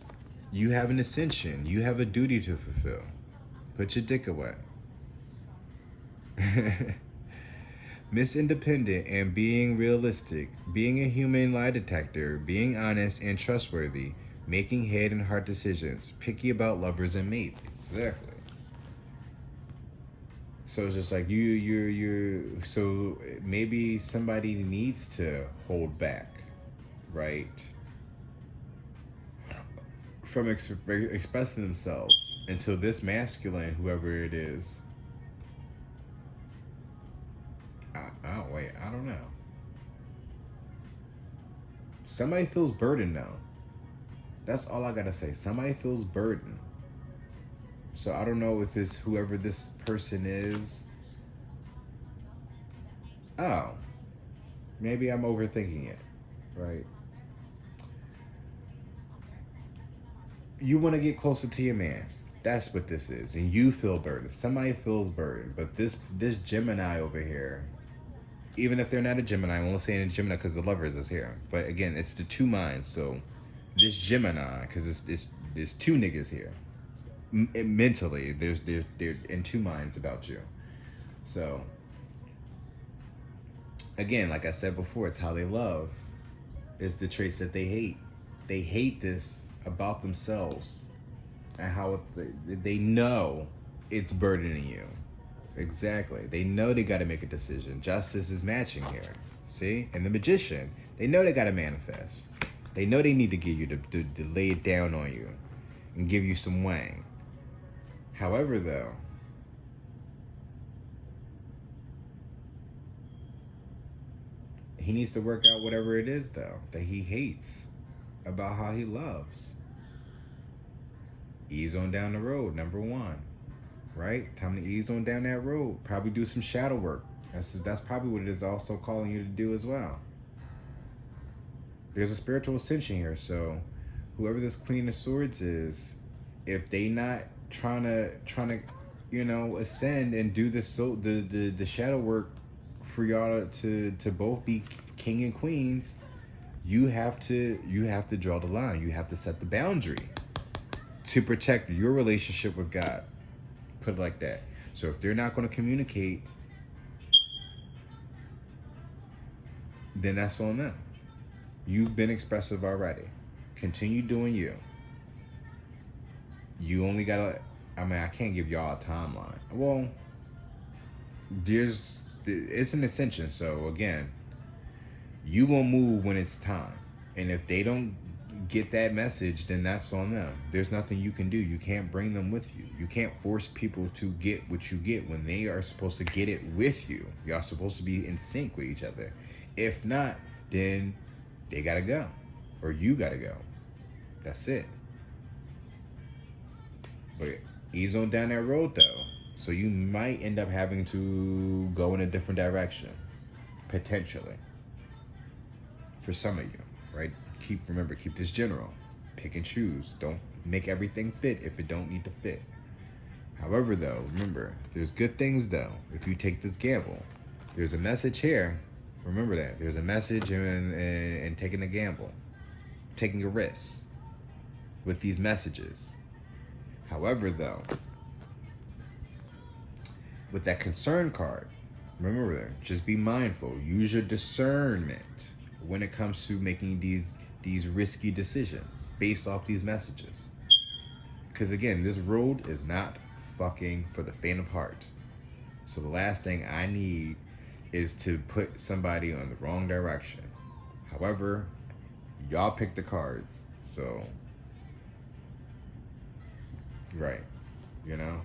You have an ascension. You have a duty to fulfill. Put your dick away. Miss Independent and being realistic, being a human lie detector, being honest and trustworthy, making head and heart decisions, picky about lovers and mates. Exactly. So it's just like so maybe somebody needs to hold back, right? From expressing themselves until this masculine, whoever it is, I don't know. Somebody feels burdened now. That's all I gotta say. Somebody feels burdened. So I don't know if it's whoever this person is. Oh, maybe I'm overthinking it, right? You want to get closer to your man. That's what this is, and you feel burdened. Somebody feels burdened, but this Gemini over here, even if they're not a Gemini, I'm only saying a Gemini because the lovers is here. But again, it's the two minds. So this Gemini, because there's two niggas here. Mentally, they're in two minds about you. So again, like I said before, it's how they love. It's the traits that they hate. They hate this about themselves, and how they know it's burdening you. Exactly. They know they got to make a decision. Justice is matching here. See? And the Magician, they know they got to manifest. They know they need to get you to lay it down on you and give you some wang. However, though, he needs to work out whatever it is, though, that he hates about how he loves. Ease on down the road, number one. Right? Time to ease on down that road. Probably do some shadow work. That's probably what it is also calling you to do as well. There's a spiritual ascension here, so whoever this Queen of Swords is, if they not trying to ascend and do this, so the shadow work for y'all to both be king and queens, you have to draw the line. You have to set the boundary to protect your relationship with God. Put it like that. So if they're not going to communicate, then that's on them. You've been expressive already. Continue doing you. You only gotta, I can't give y'all a timeline. Well, it's an ascension. So again, you gonna move when it's time. And if they don't get that message, then that's on them. There's nothing you can do. You can't bring them with you. You can't force people to get what you get when they are supposed to get it with you. Y'all supposed to be in sync with each other. If not, then they gotta go, or you gotta go. That's it. But ease on down that road, though. So you might end up having to go in a different direction, potentially. For some of you, right? Remember, keep this general. Pick and choose. Don't make everything fit if it don't need to fit. However, though, remember, there's good things, though, if you take this gamble. There's a message here. Remember that. There's a message in taking a gamble. Taking a risk with these messages. However, though, with that concern card, remember, just be mindful. Use your discernment when it comes to making these risky decisions based off these messages. Because again, this road is not fucking for the faint of heart. So the last thing I need is to put somebody on the wrong direction. However, y'all pick the cards. So, right, you know,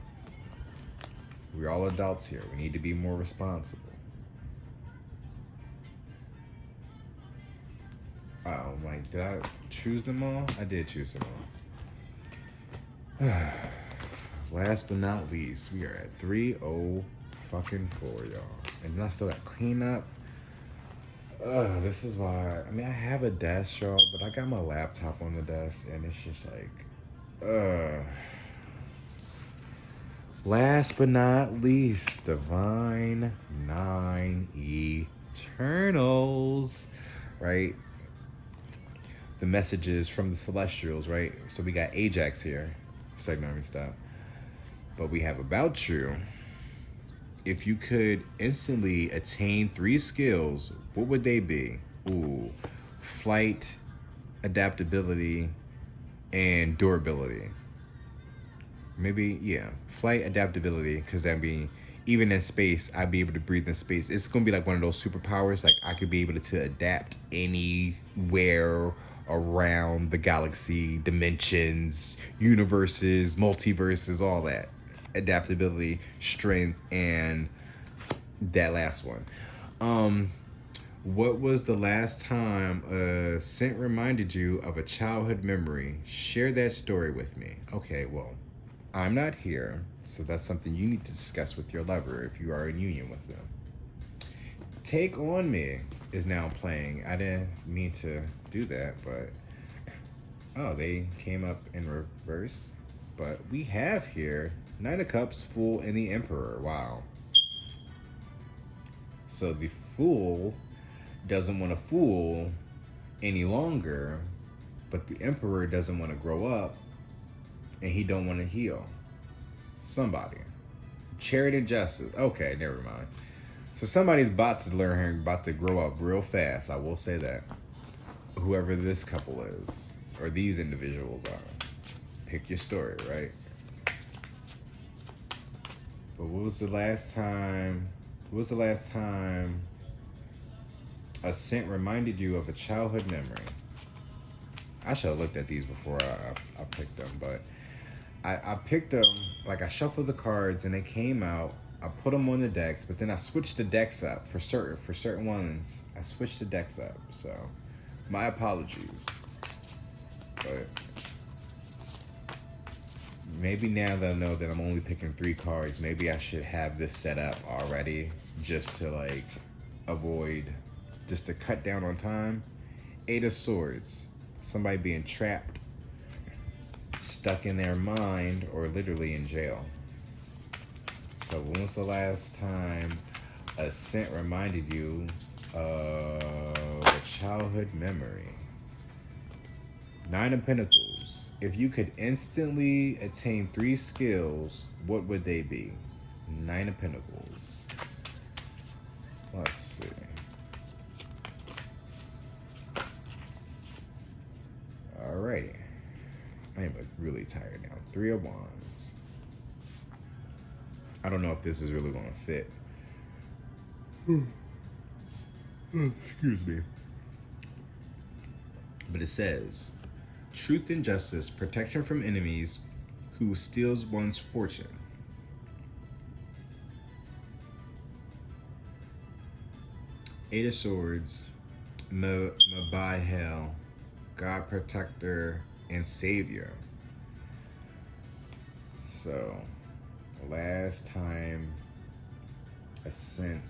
we're all adults here. We need to be more responsible. Oh, like, did I choose them all? I did choose them all. Last but not least, we are at 3-0 fucking 4, y'all. And then I still got cleanup. This is why, I mean, I have a desk, y'all, but I got my laptop on the desk, and it's just like, last but not least, Divine Nine Eternals, right? The messages from the Celestials, right? So we got Ajax here. Segment me stop. But we have about you. If you could instantly attain 3 skills, what would they be? Ooh, flight, adaptability, and durability. Maybe, yeah, flight, adaptability, because that'd be, even in space, I'd be able to breathe in space. It's gonna be like one of those superpowers, like I could be able to adapt anywhere around the galaxy, dimensions, universes, multiverses, all that. Adaptability, strength, and that last one. What was the last time a scent reminded you of a childhood memory? Share that story with me. Okay, well, I'm not here, so that's something you need to discuss with your lover if you are in union with them. Take On Me is now playing. I didn't mean to do that, but oh, they came up in reverse. But we have here Nine of Cups, Fool, and the Emperor. Wow. So the Fool doesn't want to fool any longer, but the Emperor doesn't want to grow up, and he don't want to heal. Somebody. Charity and Justice. Okay, never mind. So somebody's about to learn, about to grow up real fast. I will say that. Whoever this couple is, or these individuals are. Pick your story, right? But what was the last time a scent reminded you of a childhood memory? I should have looked at these before I picked them, but I picked them, like I shuffled the cards and they came out. I put them on the decks, but then I switched the decks up for certain ones. I switched the decks up, so my apologies. But maybe now that I know that I'm only picking 3 cards, maybe I should have this set up already just to like avoid, just to cut down on time. 8 of Swords. Somebody being trapped, stuck in their mind, or literally in jail. So when was the last time a scent reminded you of a childhood memory? 9 of Pentacles. If you could instantly attain 3 skills, what would they be? 9 of Pentacles. Let's see. Alrighty. I am really tired now. 3 of Wands. I don't know if this is really going to fit. Excuse me. But it says, truth and justice, protection from enemies who steals one's fortune. Eight of Swords, Mabahel, God protector and savior. So, last time a scent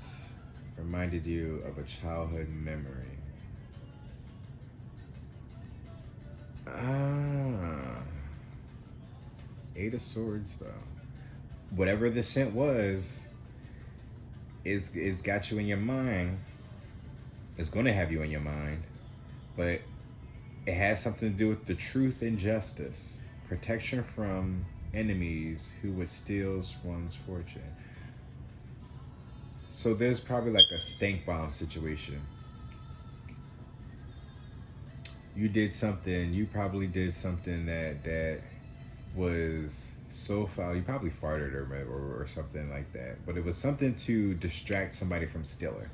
reminded you of a childhood memory. Eight of Swords though. Whatever the scent was, it's got you in your mind. It's going to have you in your mind, but it has something to do with the truth and justice, protection from enemies who would steal one's fortune. So there's probably like a stank bomb situation. You probably did something that was so foul. You probably farted or something like that. But it was something to distract somebody from stealing.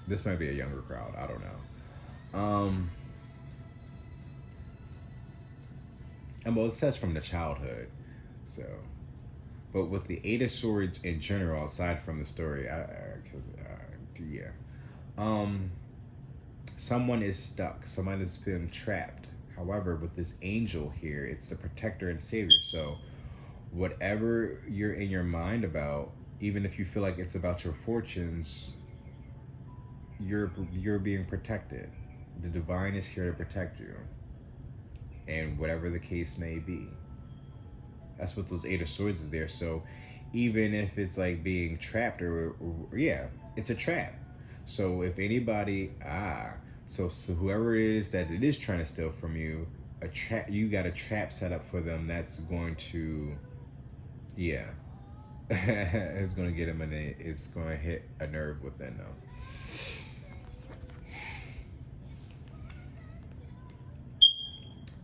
This might be a younger crowd. I don't know. And well, it says from the childhood. So, but with the Eight of Swords in general, aside from the story, yeah, um, someone is stuck. Someone has been trapped. However, with this angel here, it's the protector and savior. So, whatever you're in your mind about, even if you feel like it's about your fortunes, you're being protected. The divine is here to protect you, and whatever the case may be. That's what those Eight of Swords is there. So even if it's like being trapped or yeah, it's a trap. So if anybody so whoever it is that it is trying to steal from you, a trap, you got a trap set up for them that's going to, yeah, it's going to get them it's going to hit a nerve within them.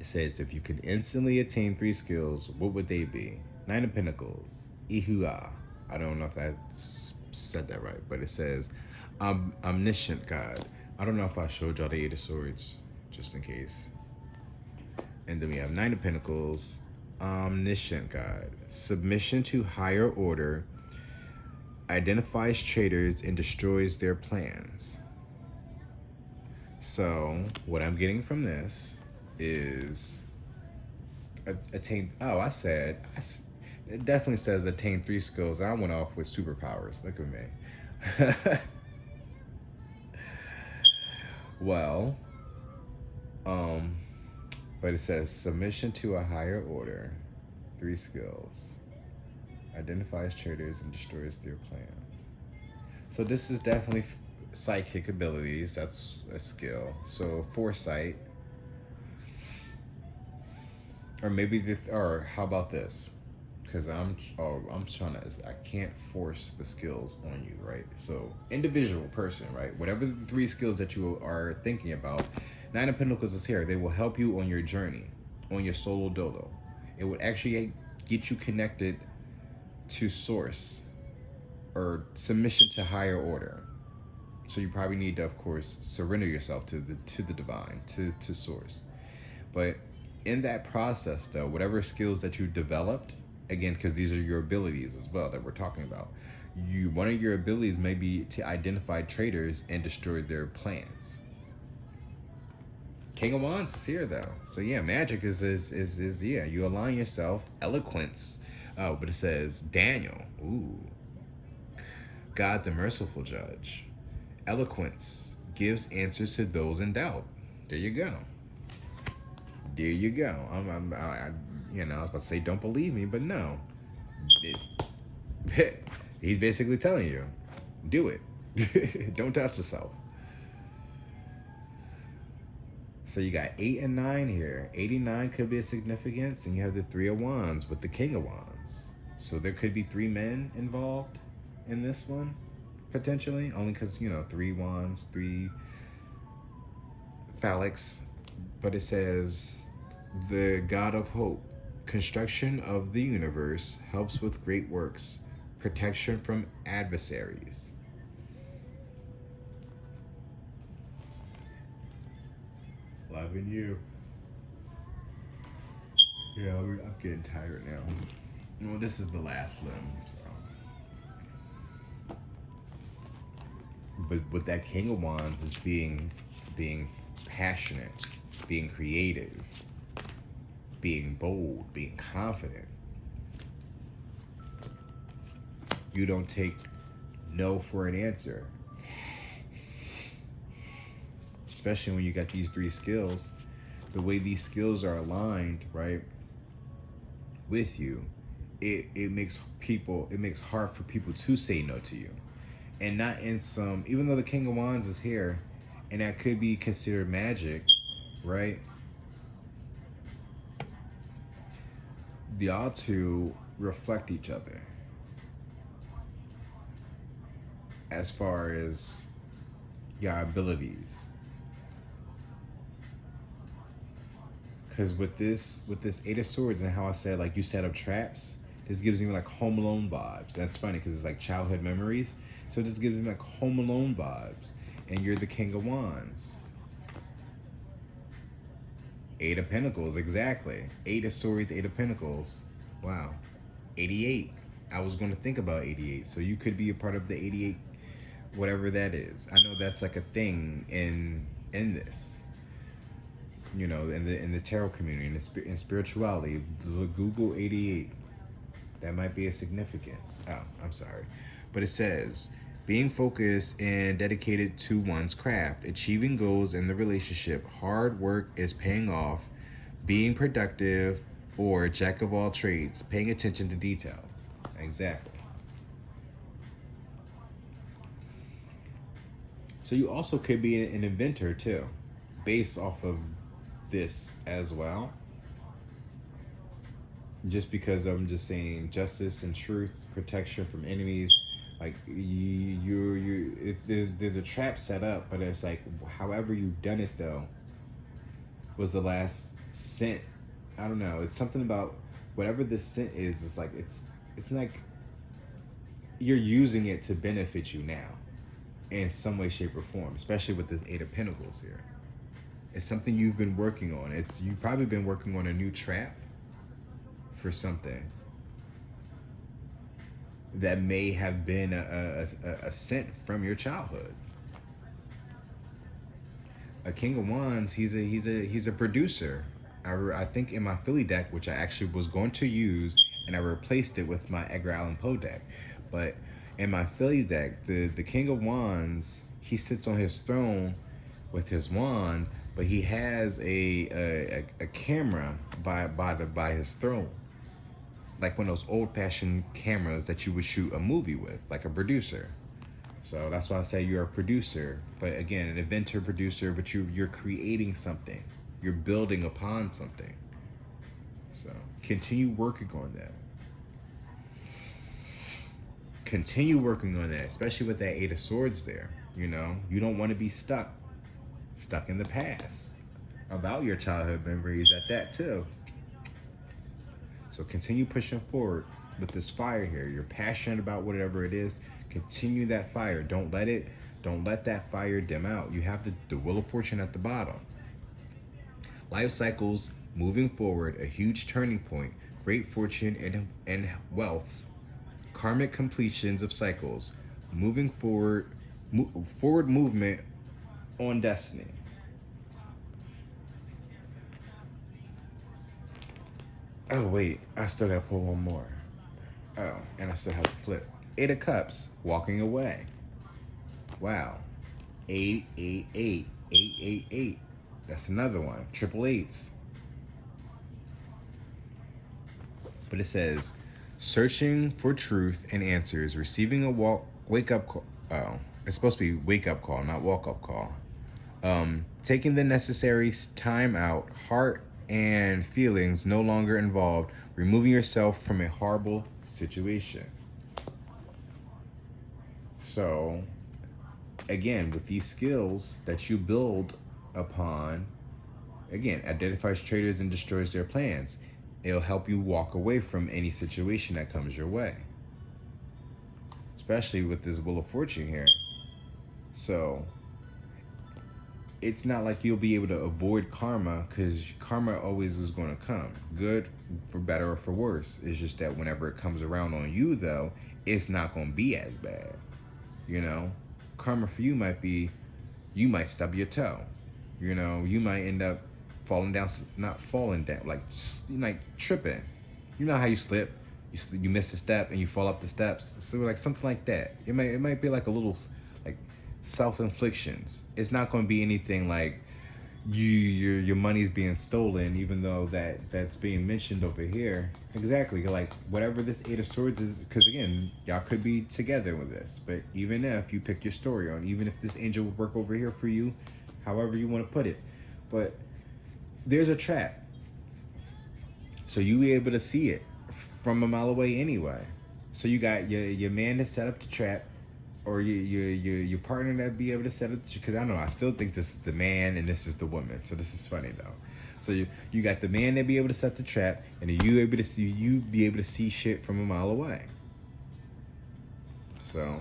It says if you can instantly attain 3 skills, what would they be? Nine of Pentacles, Ihua. I don't know if I said that right, but it says omniscient God. I don't know if I showed y'all the Eight of Swords, just in case. And then we have Nine of Pentacles, omniscient God. Submission to higher order, identifies traitors and destroys their plans. So what I'm getting from this is attain. Oh, it definitely says attain 3 skills. I went off with superpowers. Look at me. Well, but it says submission to a higher order, 3 skills, identifies traitors and destroys their plans. So this is definitely psychic abilities. That's a skill. So foresight. Or maybe or how about this? Because I'm trying to, I can't force the skills on you, right? So individual person, right? Whatever the 3 skills that you are thinking about, Nine of Pentacles is here. They will help you on your journey, on your solo dodo. It would actually get you connected to source or submission to higher order. So you probably need to, of course, surrender yourself to the divine, to source. But in that process, though, whatever skills that you developed, again, because these are your abilities as well that we're talking about, one of your abilities may be to identify traitors and destroy their plans. King of Wands is here, though. So yeah, magic is yeah, you align yourself. Eloquence. Oh, but it says Daniel. Ooh. God the merciful judge. Eloquence gives answers to those in doubt. There you go. There you go. I was about to say don't believe me, but no. He's basically telling you, do it. Don't doubt yourself. So you got 8 and 9 here. 89 could be a significance, and you have the 3 of Wands with the King of Wands. So there could be 3 men involved in this one, potentially, only because 3 wands, 3 phallics. But it says the God of hope, construction of the universe, helps with great works, protection from adversaries. Loving you. Yeah, I'm getting tired now. Well, this is the last limb, so. But with that King of Wands is being passionate, being creative, being bold, being confident. You don't take no for an answer. Especially when you got these 3 skills. The way these skills are aligned, right, with you, it makes hard for people to say no to you. And not in some, even though the King of Wands is here, and that could be considered magic, right? The all two reflect each other as far as your abilities. Because with this 8 of Swords and how I said, like, you set up traps, this gives me like Home Alone vibes. That's funny because it's like childhood memories. So this gives me like Home Alone vibes. and you're the King of Wands. Eight of Pentacles, exactly. Eight of Swords, Eight of Pentacles. Wow. 88. I was going to think about 88. So you could be a part of the 88, whatever that is. I know that's like a thing in this. You know, in the tarot community, in spirituality. Google 88. That might be a significance. Oh, I'm sorry. But it says, being focused and dedicated to one's craft, achieving goals in the relationship, hard work is paying off, being productive, or jack of all trades, paying attention to details. Exactly. So you also could be an inventor too, based off of this as well. Just because I'm just saying justice and truth, protection from enemies, like there's a trap set up, but it's like however you've done it though was the last cent. I don't know. It's something about whatever this cent is. It's like it's like you're using it to benefit you now, in some way, shape, or form. Especially with this Eight of Pentacles here. It's something you've been working on. You've probably been working on a new trap for something that may have been a scent from your childhood. A King of Wands, he's a producer. I think in my Philly deck, which I actually was going to use, and I replaced it with my Edgar Allan Poe deck. But in my Philly deck, the King of Wands, he sits on his throne with his wand, but he has a camera by his throne. Like one of those old-fashioned cameras that you would shoot a movie with, like a producer. So that's why I say you're a producer. But again, an inventor, producer, but you're creating something. You're building upon something. So continue working on that. Continue working on that, especially with that Eight of Swords there. You know, you don't want to be stuck in the past. About your childhood memories at that too. So continue pushing forward with this fire here. You're passionate about whatever it is. Continue that fire. Don't let that fire dim out. You have the Wheel of Fortune at the bottom. Life cycles moving forward, a huge turning point, great fortune and wealth, karmic completions of cycles, moving forward, forward movement on destiny. Oh, wait, I still gotta pull one more. Oh, and I still have to flip. Eight of Cups, walking away. Wow. 888, 888. That's another one. Triple eights. But it says, searching for truth and answers, receiving a wake up call. Oh, it's supposed to be wake up call, not walk up call. Taking the necessary time out, heart and feelings no longer involved, removing yourself from a horrible situation. So, again, with these skills that you build upon, again, identifies traitors and destroys their plans. It'll help you walk away from any situation that comes your way. Especially with this Wheel of Fortune here. So, it's not like you'll be able to avoid karma, because karma always is going to come. Good, for better or for worse. It's just that whenever it comes around on you, though, it's not going to be as bad. You know? Karma for you might be, you might stub your toe. You know? You might end up falling down, not falling down, like tripping. You know how you slip? You miss a step and you fall up the steps. So like something like that. It might be like a little, like, self-inflictions. It's not going to be anything like your money's being stolen, even though that's being mentioned over here. Exactly, like whatever this Eight of Swords is, because again, y'all could be together with this, but even if you pick your story on, even if this angel would work over here for you, however you want to put it, but there's a trap, so you be able to see it from a mile away anyway. So you got your man to set up the trap, or your partner that be able to set up, because I don't know, I still think this is the man and this is the woman, so this is funny though. So you got the man that be able to set the trap, and you be able to see shit from a mile away. So,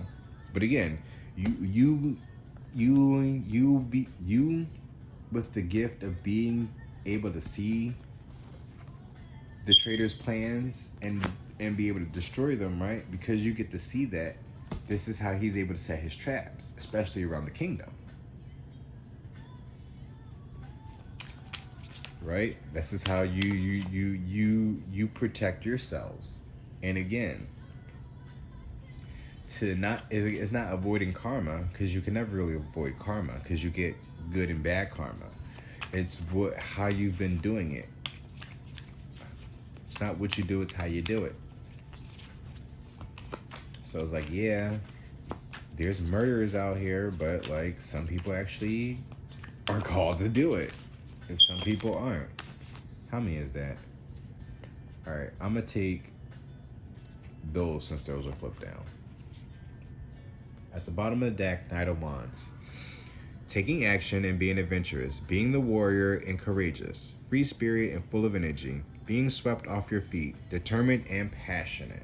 but again, you You with the gift of being able to see the trader's plans and be able to destroy them, right? Because you get to see that. This is how he's able to set his traps, especially around the kingdom. Right? This is how you protect yourselves. And again, to not it's not avoiding karma, because you can never really avoid karma because you get good and bad karma. It's how you've been doing it. It's not what you do, it's how you do it. So it's like, yeah, there's murderers out here, but like some people actually are called to do it, and some people aren't. How many is that? All right, I'm gonna take those since those are flipped down. At the bottom of the deck, Knight of Wands. Taking action and being adventurous, being the warrior and courageous, free spirit and full of energy, being swept off your feet, determined and passionate.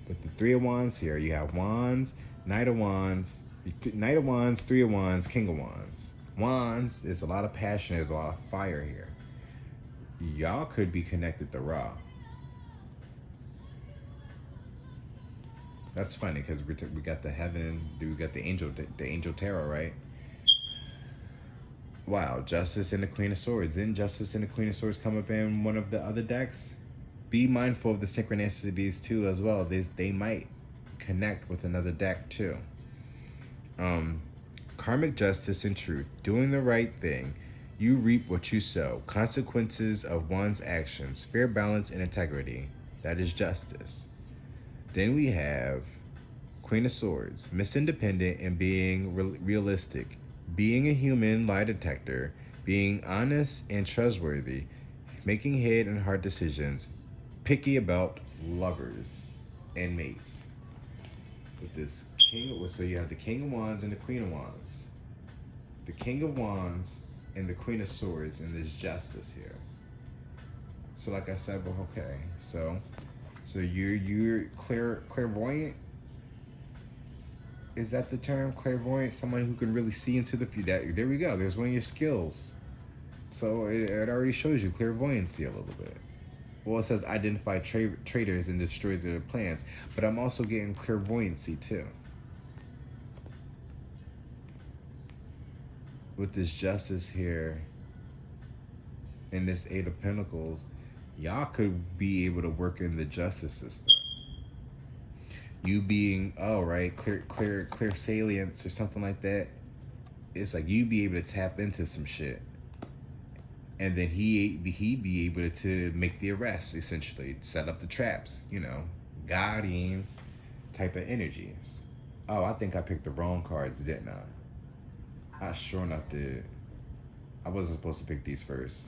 With the Three of Wands here, you have Wands, Knight of Wands, Three of Wands, King of Wands. Wands, there's a lot of passion, there's a lot of fire here. Y'all could be connected to Ra. That's funny because we got the heaven, we got the angel tarot, right? Wow, Justice and the Queen of Swords. Didn't Justice and the Queen of Swords come up in one of the other decks? Be mindful of the synchronicities too as well. They might connect with another deck too. Karmic justice and truth. Doing the right thing. You reap what you sow. Consequences of one's actions. Fair balance and integrity. That is justice. Then we have Queen of Swords. Miss Independent and being realistic. Being a human lie detector. Being honest and trustworthy. Making head and heart decisions. Picky about lovers and mates. With this so you have the King of Wands and the Queen of Wands. The King of Wands and the Queen of Swords, and there's justice here. So like I said, well, okay, so you're clairvoyant. Is that the term, clairvoyant? Someone who can really see into the future. There we go. There's one of your skills. So it already shows you clairvoyancy a little bit. Well, it says identify traitors and destroy their plans, but I'm also getting clairvoyancy too. With this justice here and this Eight of Pentacles, y'all could be able to work in the justice system. You being, clear salience or something like that. It's like you be able to tap into some shit. And then he be able to make the arrest, essentially, set up the traps, guardian type of energies. Oh, I think I picked the wrong cards, didn't I? I sure enough did. I wasn't supposed to pick these first.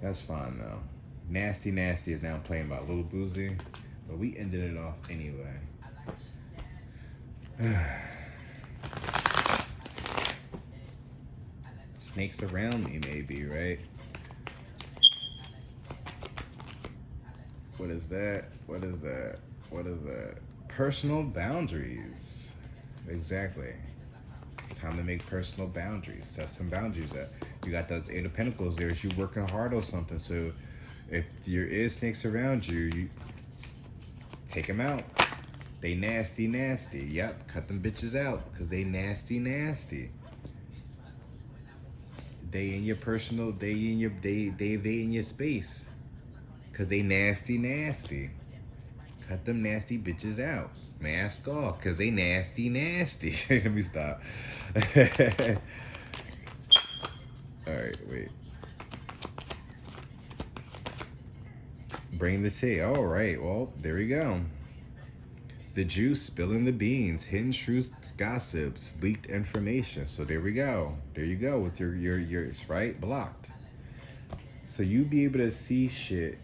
That's fine though. Nasty is now playing by Little Boozy, but we ended it off anyway. Snakes around me, maybe, right? What is that? Personal boundaries. Exactly. Time to make personal boundaries. Set some boundaries up. You got those Eight of Pentacles there. You working hard on something. So if there is snakes around you, you take them out. They nasty. Yep, cut them bitches out because they nasty. They in your personal, they in your space. Cause they nasty. Cut them nasty bitches out. Mask off, cause they nasty. Let me stop. All right, wait. Bring the tea. All right, well, there we go. The juice, spilling the beans, hidden truths, gossips, leaked information. So there we go. There you go with your right, blocked. So you be able to see shit.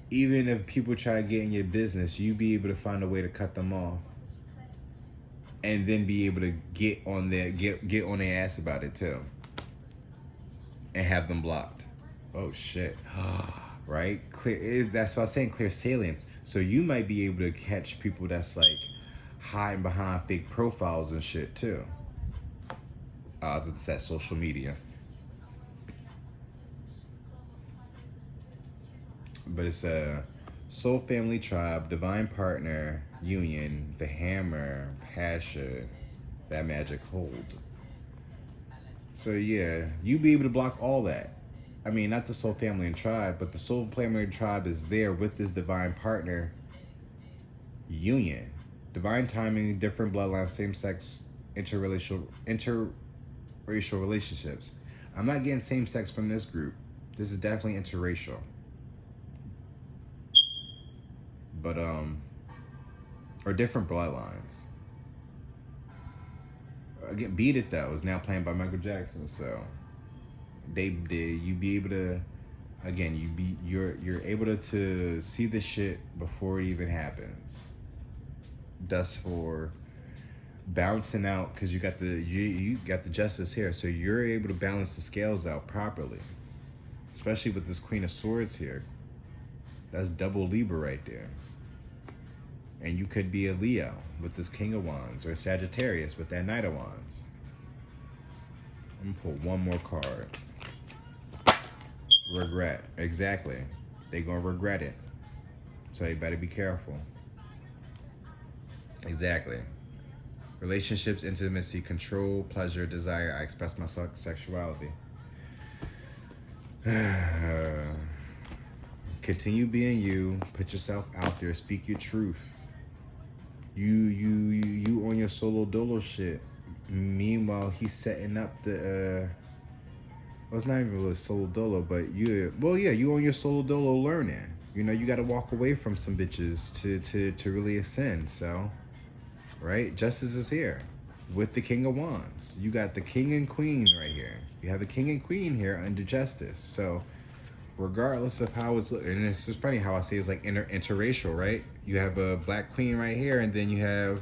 Even if people try to get in your business, you be able to find a way to cut them off. And then be able to get on their ass about it too. And have them blocked. Oh shit. Right? Clear. That's what I was saying, clear salience. So you might be able to catch people that's like hiding behind fake profiles and shit too. That's that social media. But it's a soul family tribe, divine partner, union, the hammer, passion, that magic hold. So yeah, you be able to block all that. I mean, not the soul family and tribe, but the soul family and tribe is there with this divine partner union. Divine timing, different bloodlines, same sex, interracial relationships. I'm not getting same sex from this group. This is definitely interracial. But or different bloodlines. Again, Beat It though is now playing by Michael Jackson, so they did you be able to again you're able to see the shit before it even happens. Thus for balancing out because you got the justice here, so you're able to balance the scales out properly, especially with this Queen of Swords here. That's double Libra right there. And you could be a Leo with this King of Wands, or Sagittarius with that Knight of Wands. I'm gonna pull one more card. Regret. Exactly. They gonna regret it. So you better be careful. Exactly. Relationships, intimacy, control, pleasure, desire. I express my sexuality. Continue being you. Put yourself out there. Speak your truth. You on your solo dolo shit. Meanwhile, he's setting up the well, it's not even really solo dolo, but you on your solo dolo learning. You know, you got to walk away from some bitches to really ascend. So, right, justice is here with the King of Wands. You got the King and Queen right here. You have a King and Queen here under justice. So, regardless of how it's looking, and it's just funny how I say it's like interracial, right? You have a black queen right here, and then you have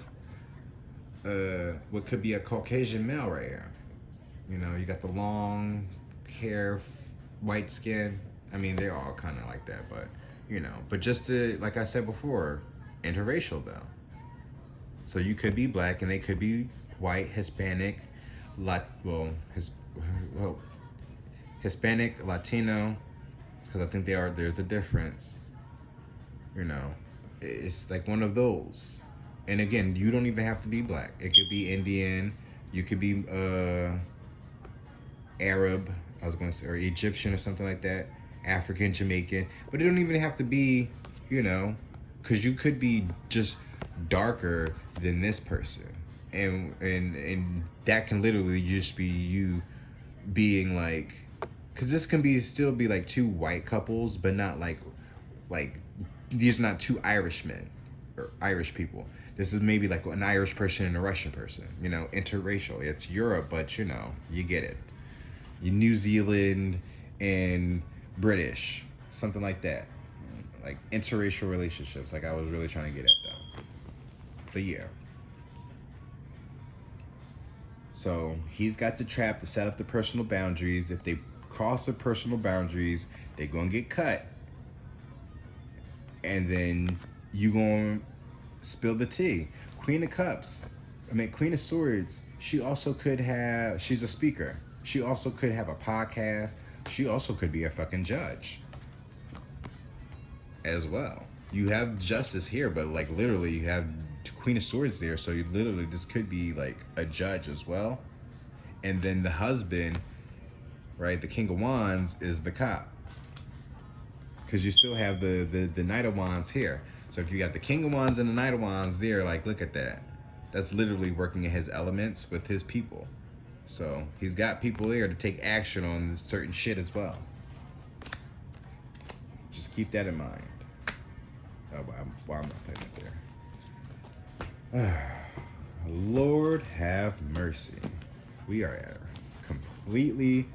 what could be a Caucasian male right here. You know, you got the long hair, white skin. I mean, they're all kind of like that, but you know, but just to, like I said before, interracial though. So you could be black, and they could be white, Hispanic, Hispanic, Latino. Because I think there's a difference. You know, it's like one of those. And again, you don't even have to be black. It could be Indian. You could be Arab, I was going to say, or Egyptian or something like that. African, Jamaican. But it don't even have to be, you know, because you could be just darker than this person. And that can literally just be you being like, because this can still be like two white couples, but not like these are not two Irish men or Irish people. This is maybe like an Irish person and a Russian person, you know, interracial. It's Europe, but you know, you get it. You New Zealand and British, something like that. Like interracial relationships, like I was really trying to get at though. But yeah. So he's got the trap to set up the personal boundaries. If they cross the personal boundaries, they're gonna get cut. And then you gonna spill the tea. Queen of Swords, she's a speaker. She also could have a podcast. She also could be a fucking judge as well. You have justice here, but like literally you have Queen of Swords there, so you literally, this could be like a judge as well. And then the husband, right, the King of Wands is the cop. Because you still have the Knight of Wands here. So if you got the King of Wands and the Knight of Wands there, like look at that. That's literally working in his elements with his people. So he's got people there to take action on certain shit as well. Just keep that in mind. Oh, well, I'm not putting it there. Lord have mercy. We are completely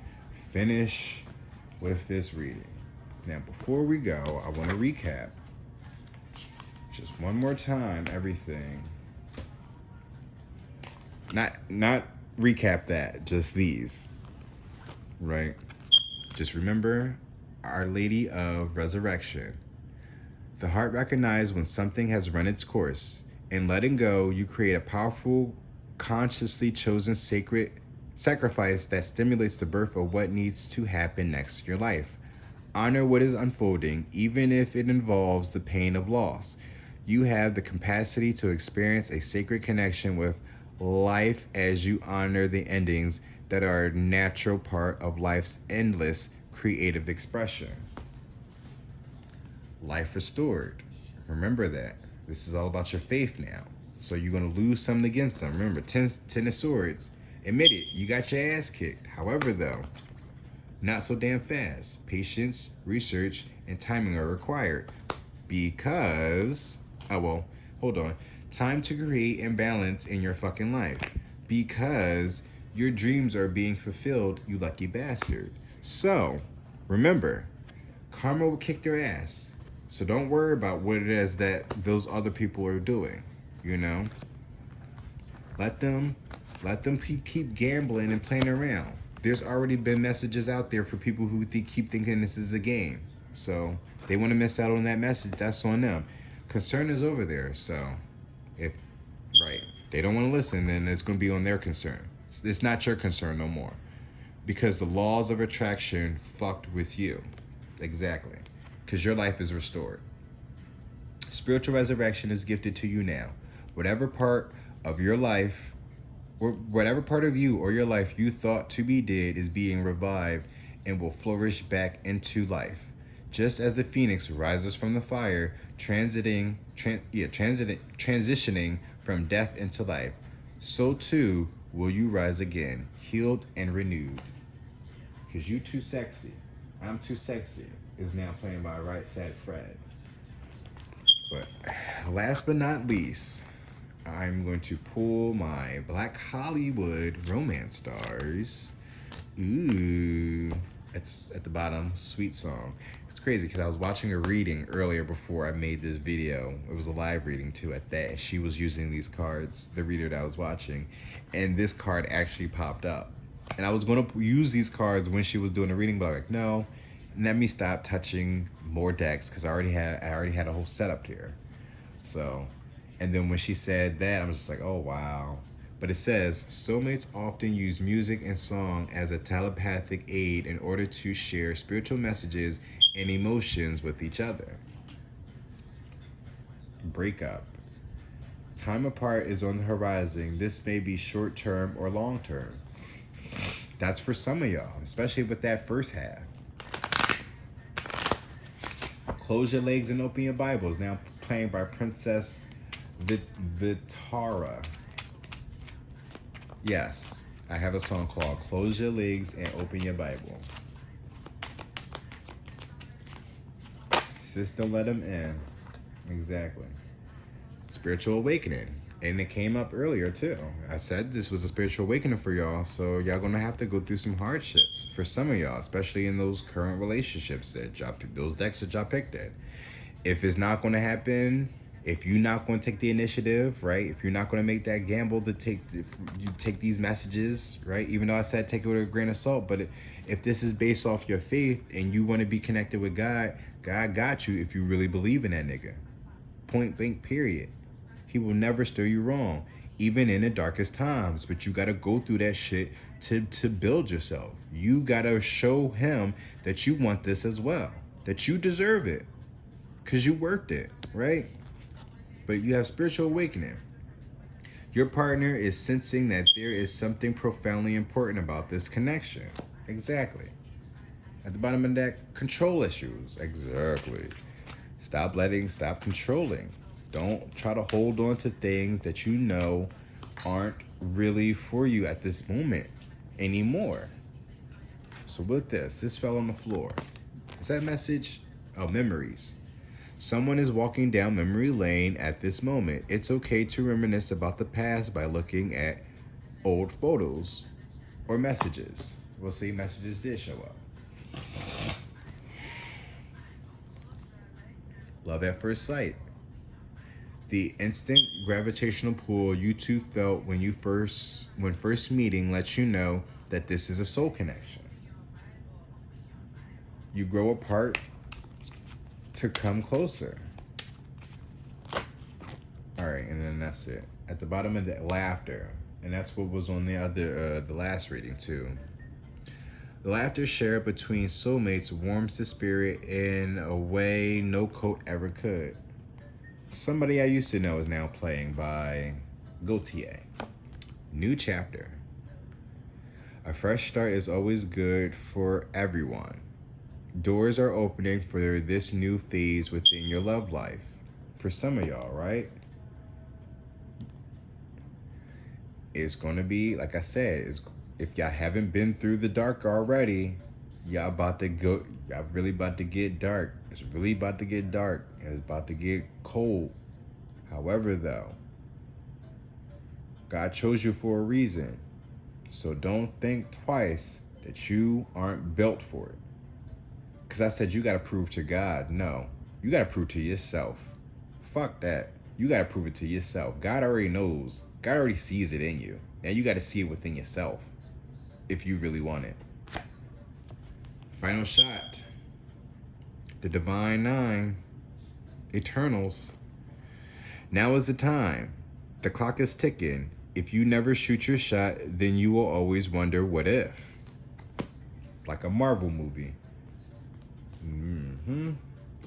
finished with this reading. Now, before we go, I want to recap just one more time everything. Not recap that, just these. Right? Just remember Our Lady of Resurrection. The heart recognizes when something has run its course. In letting go, you create a powerful, consciously chosen sacred sacrifice that stimulates the birth of what needs to happen next in your life. Honor what is unfolding, even if it involves the pain of loss. You have the capacity to experience a sacred connection with life as you honor the endings that are a natural part of life's endless creative expression. Life restored. Remember that. This is all about your faith now. So you're going to lose something against them. Remember, ten of swords. Admit it, you got your ass kicked. However, though, not so damn fast. Patience, research, and timing are required. Because, hold on. Time to create imbalance in your fucking life. Because your dreams are being fulfilled, you lucky bastard. So, remember, karma will kick your ass. So don't worry about what it is that those other people are doing. You know, let them keep gambling and playing around. There's already been messages out there for people who keep thinking this is a game. So they want to miss out on that message. That's on them. Concern is over there. So if they don't want to listen, then it's going to be on their concern. It's not your concern no more, because the laws of attraction fucked with you. Exactly. Because your life is restored. Spiritual resurrection is gifted to you now. Whatever part of your life, or whatever part of you or your life you thought to be dead, is being revived and will flourish back into life. Just as the phoenix rises from the fire, transitioning from death into life, so too will you rise again, healed and renewed. Because you too sexy. I'm Too Sexy is now playing by Right Said Fred. But last but not least, I'm going to pull my Black Hollywood romance stars. Ooh, it's at the bottom, sweet song. It's crazy because I was watching a reading earlier before I made this video. It was a live reading too at that. She was using these cards, the reader that I was watching, and this card actually popped up. And I was going to use these cards when she was doing the reading, but I was like, no, let me stop touching more decks because I already had a whole setup here. So, and then when she said that, I was just like, oh wow. But it says, soulmates often use music and song as a telepathic aid in order to share spiritual messages and emotions with each other. Breakup. Time apart is on the horizon. This may be short term or long term. That's for some of y'all, especially with that first half. Close Your Legs and Open Your Bibles, now playing by Princess Vitara. Yes, I have a song called Close Your Legs and Open Your Bible. Sis, don't let them in. Exactly. Spiritual awakening. And it came up earlier too. I said this was a spiritual awakening for y'all, so y'all gonna have to go through some hardships for some of y'all, especially in those current relationships that those decks that y'all picked at. If it's not gonna happen, if you're not gonna take the initiative, right? If you're not gonna make that gamble to take these messages, right? Even though I said take it with a grain of salt, but if this is based off your faith and you want to be connected with God, God got you if you really believe in that nigga. Point blank, period. He will never steer you wrong, even in the darkest times. But you got to go through that shit to build yourself. You got to show him that you want this as well, that you deserve it, because you worked it, right? But you have spiritual awakening. Your partner is sensing that there is something profoundly important about this connection. Exactly. At the bottom of that, control issues. Exactly. Stop controlling. Don't try to hold on to things that you know aren't really for you at this moment anymore. So with this fell on the floor. Is that message? Oh, memories. Someone is walking down memory lane at this moment. It's okay to reminisce about the past by looking at old photos or messages. We'll see, messages did show up. Love at first sight. The instant gravitational pull you two felt when first meeting lets you know that this is a soul connection. You grow apart to come closer. All right, and then that's it. At the bottom of the laughter, and that's what was on the last reading too. The laughter shared between soulmates warms the spirit in a way no coat ever could. Somebody I used to know is now playing by PYTea. New chapter. A fresh start is always good for everyone. Doors are opening for this new phase within your love life. For some of y'all, right? It's going to be, like I said, if y'all haven't been through the dark already, y'all really about to get dark. It's really about to get dark. It's about to get cold. However, though, God chose you for a reason. So don't think twice that you aren't built for it. Because I said you got to prove to God. No, you got to prove to yourself. Fuck that. You got to prove it to yourself. God already knows. God already sees it in you. Now you got to see it within yourself if you really want it. Final shot. The Divine Nine. Eternals. Now is the time. The clock is ticking. If you never shoot your shot, then you will always wonder what if. Like a Marvel movie.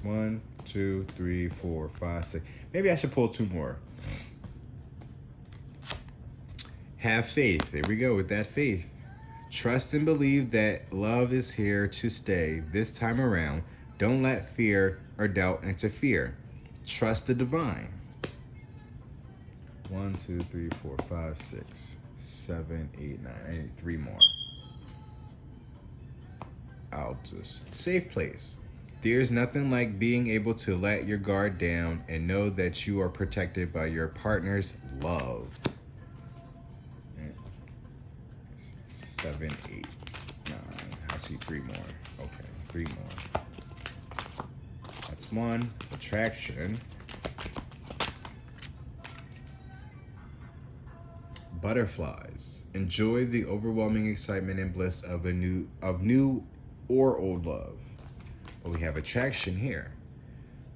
1, 2, 3, 4, 5, 6. Maybe I should pull 2 more. Have faith. There we go with that faith. Trust and believe that love is here to stay this time around. Don't let fear or doubt interfere. Trust the divine. 1, 2, 3, 4, 5, 6, 7, 8, 9. I need 3 more. I'll just safe place. There's nothing like being able to let your guard down and know that you are protected by your partner's love. 7, 8, 9. I see 3 more. Okay, 3 more. That's 1. Attraction. Butterflies. Enjoy the overwhelming excitement and bliss of new or old love. But we have attraction here.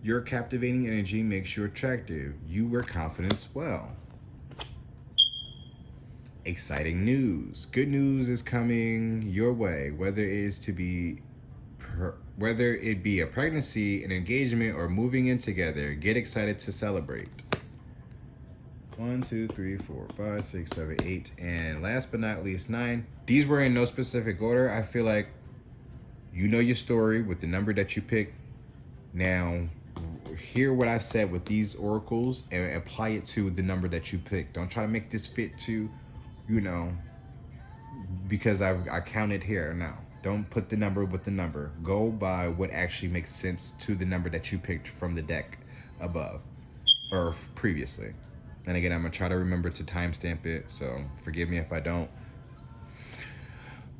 Your captivating energy makes you attractive. You wear confidence well. Exciting news. Good news is coming your way, whether it be a pregnancy, an engagement, or moving in together. Get excited to celebrate. 1, 2, 3, 4, 5, 6, 7, 8, and last but not least 9. These were in no specific order. I feel like you know your story with the number that you picked. Now, hear what I said with these oracles and apply it to the number that you picked. Don't try to make this fit to, because I counted here. No, don't put the number with the number. Go by what actually makes sense to the number that you picked from the deck above or previously. And again, I'm going to try to remember to timestamp it, so forgive me if I don't.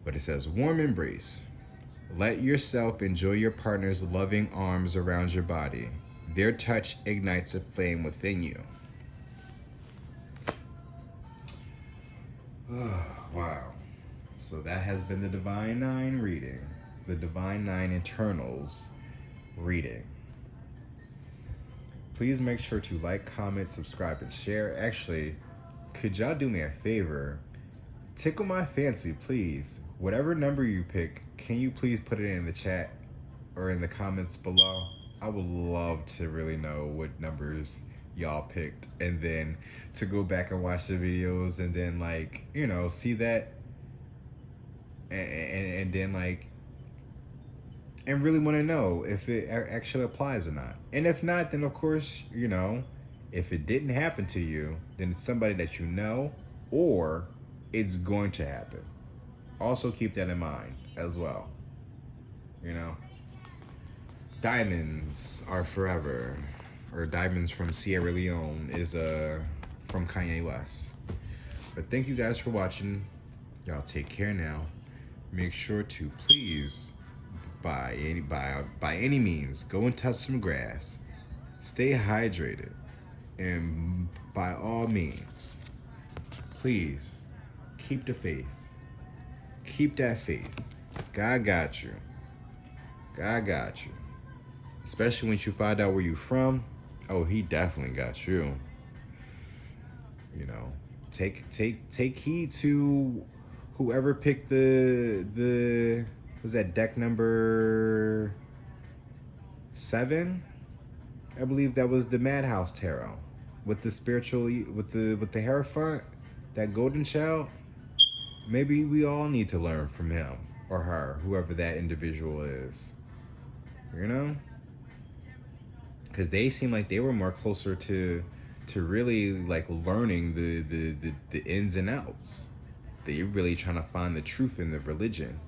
But it says, warm embrace. Let yourself enjoy your partner's loving arms around your body. Their touch ignites a flame within you. Oh, wow. So that has been the Divine Nine reading. The Divine Nine Eternals reading. Please make sure to like, comment, subscribe, and share. Actually, could y'all do me a favor? Tickle my fancy, please. Whatever number you pick, can you please put it in the chat or in the comments below? I would love to really know what numbers y'all picked, and then to go back and watch the videos and then see that and then and really want to know if it actually applies or not. And if not, then of course, if it didn't happen to you, then it's somebody that you know, or it's going to happen. Also keep that in mind as well. Diamonds are forever, or Diamonds from Sierra Leone is from Kanye West. But thank you guys for watching. Y'all take care now. Make sure to please, by any means, go and touch some grass. Stay hydrated. And by all means, please keep the faith. Keep that faith. God got you. God got you. Especially once you find out where you're from. Oh, he definitely got you. You know, take heed to whoever picked the was that deck number 7? I believe that was the Madhouse Tarot with the spiritual with the Hierophant, that golden child. Maybe we all need to learn from him or her, whoever that individual is. You know, because they seem like they were more closer to really like learning the ins and outs. They really trying to find the truth in the religion.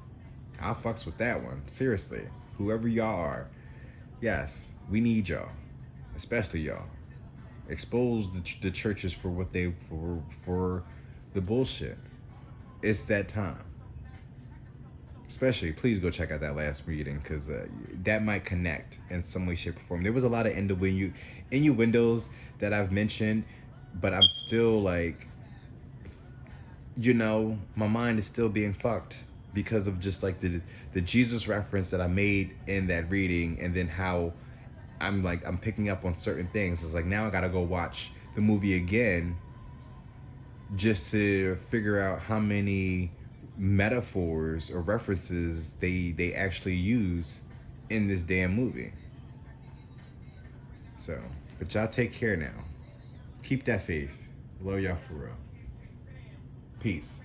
I fucks with that one. Seriously. Whoever y'all are. Yes, we need y'all. Especially y'all. Expose the churches for what they for the bullshit. It's that time. Especially, please go check out that last reading because that might connect in some way, shape, or form. There was a lot of innuendos that I've mentioned, but I'm still like, my mind is still being fucked because of just like the Jesus reference that I made in that reading, and then how I'm picking up on certain things. It's like now I gotta go watch the movie again just to figure out how many metaphors or references they actually use in this damn movie. So, but y'all take care now. Keep that faith. Love y'all for real. Peace.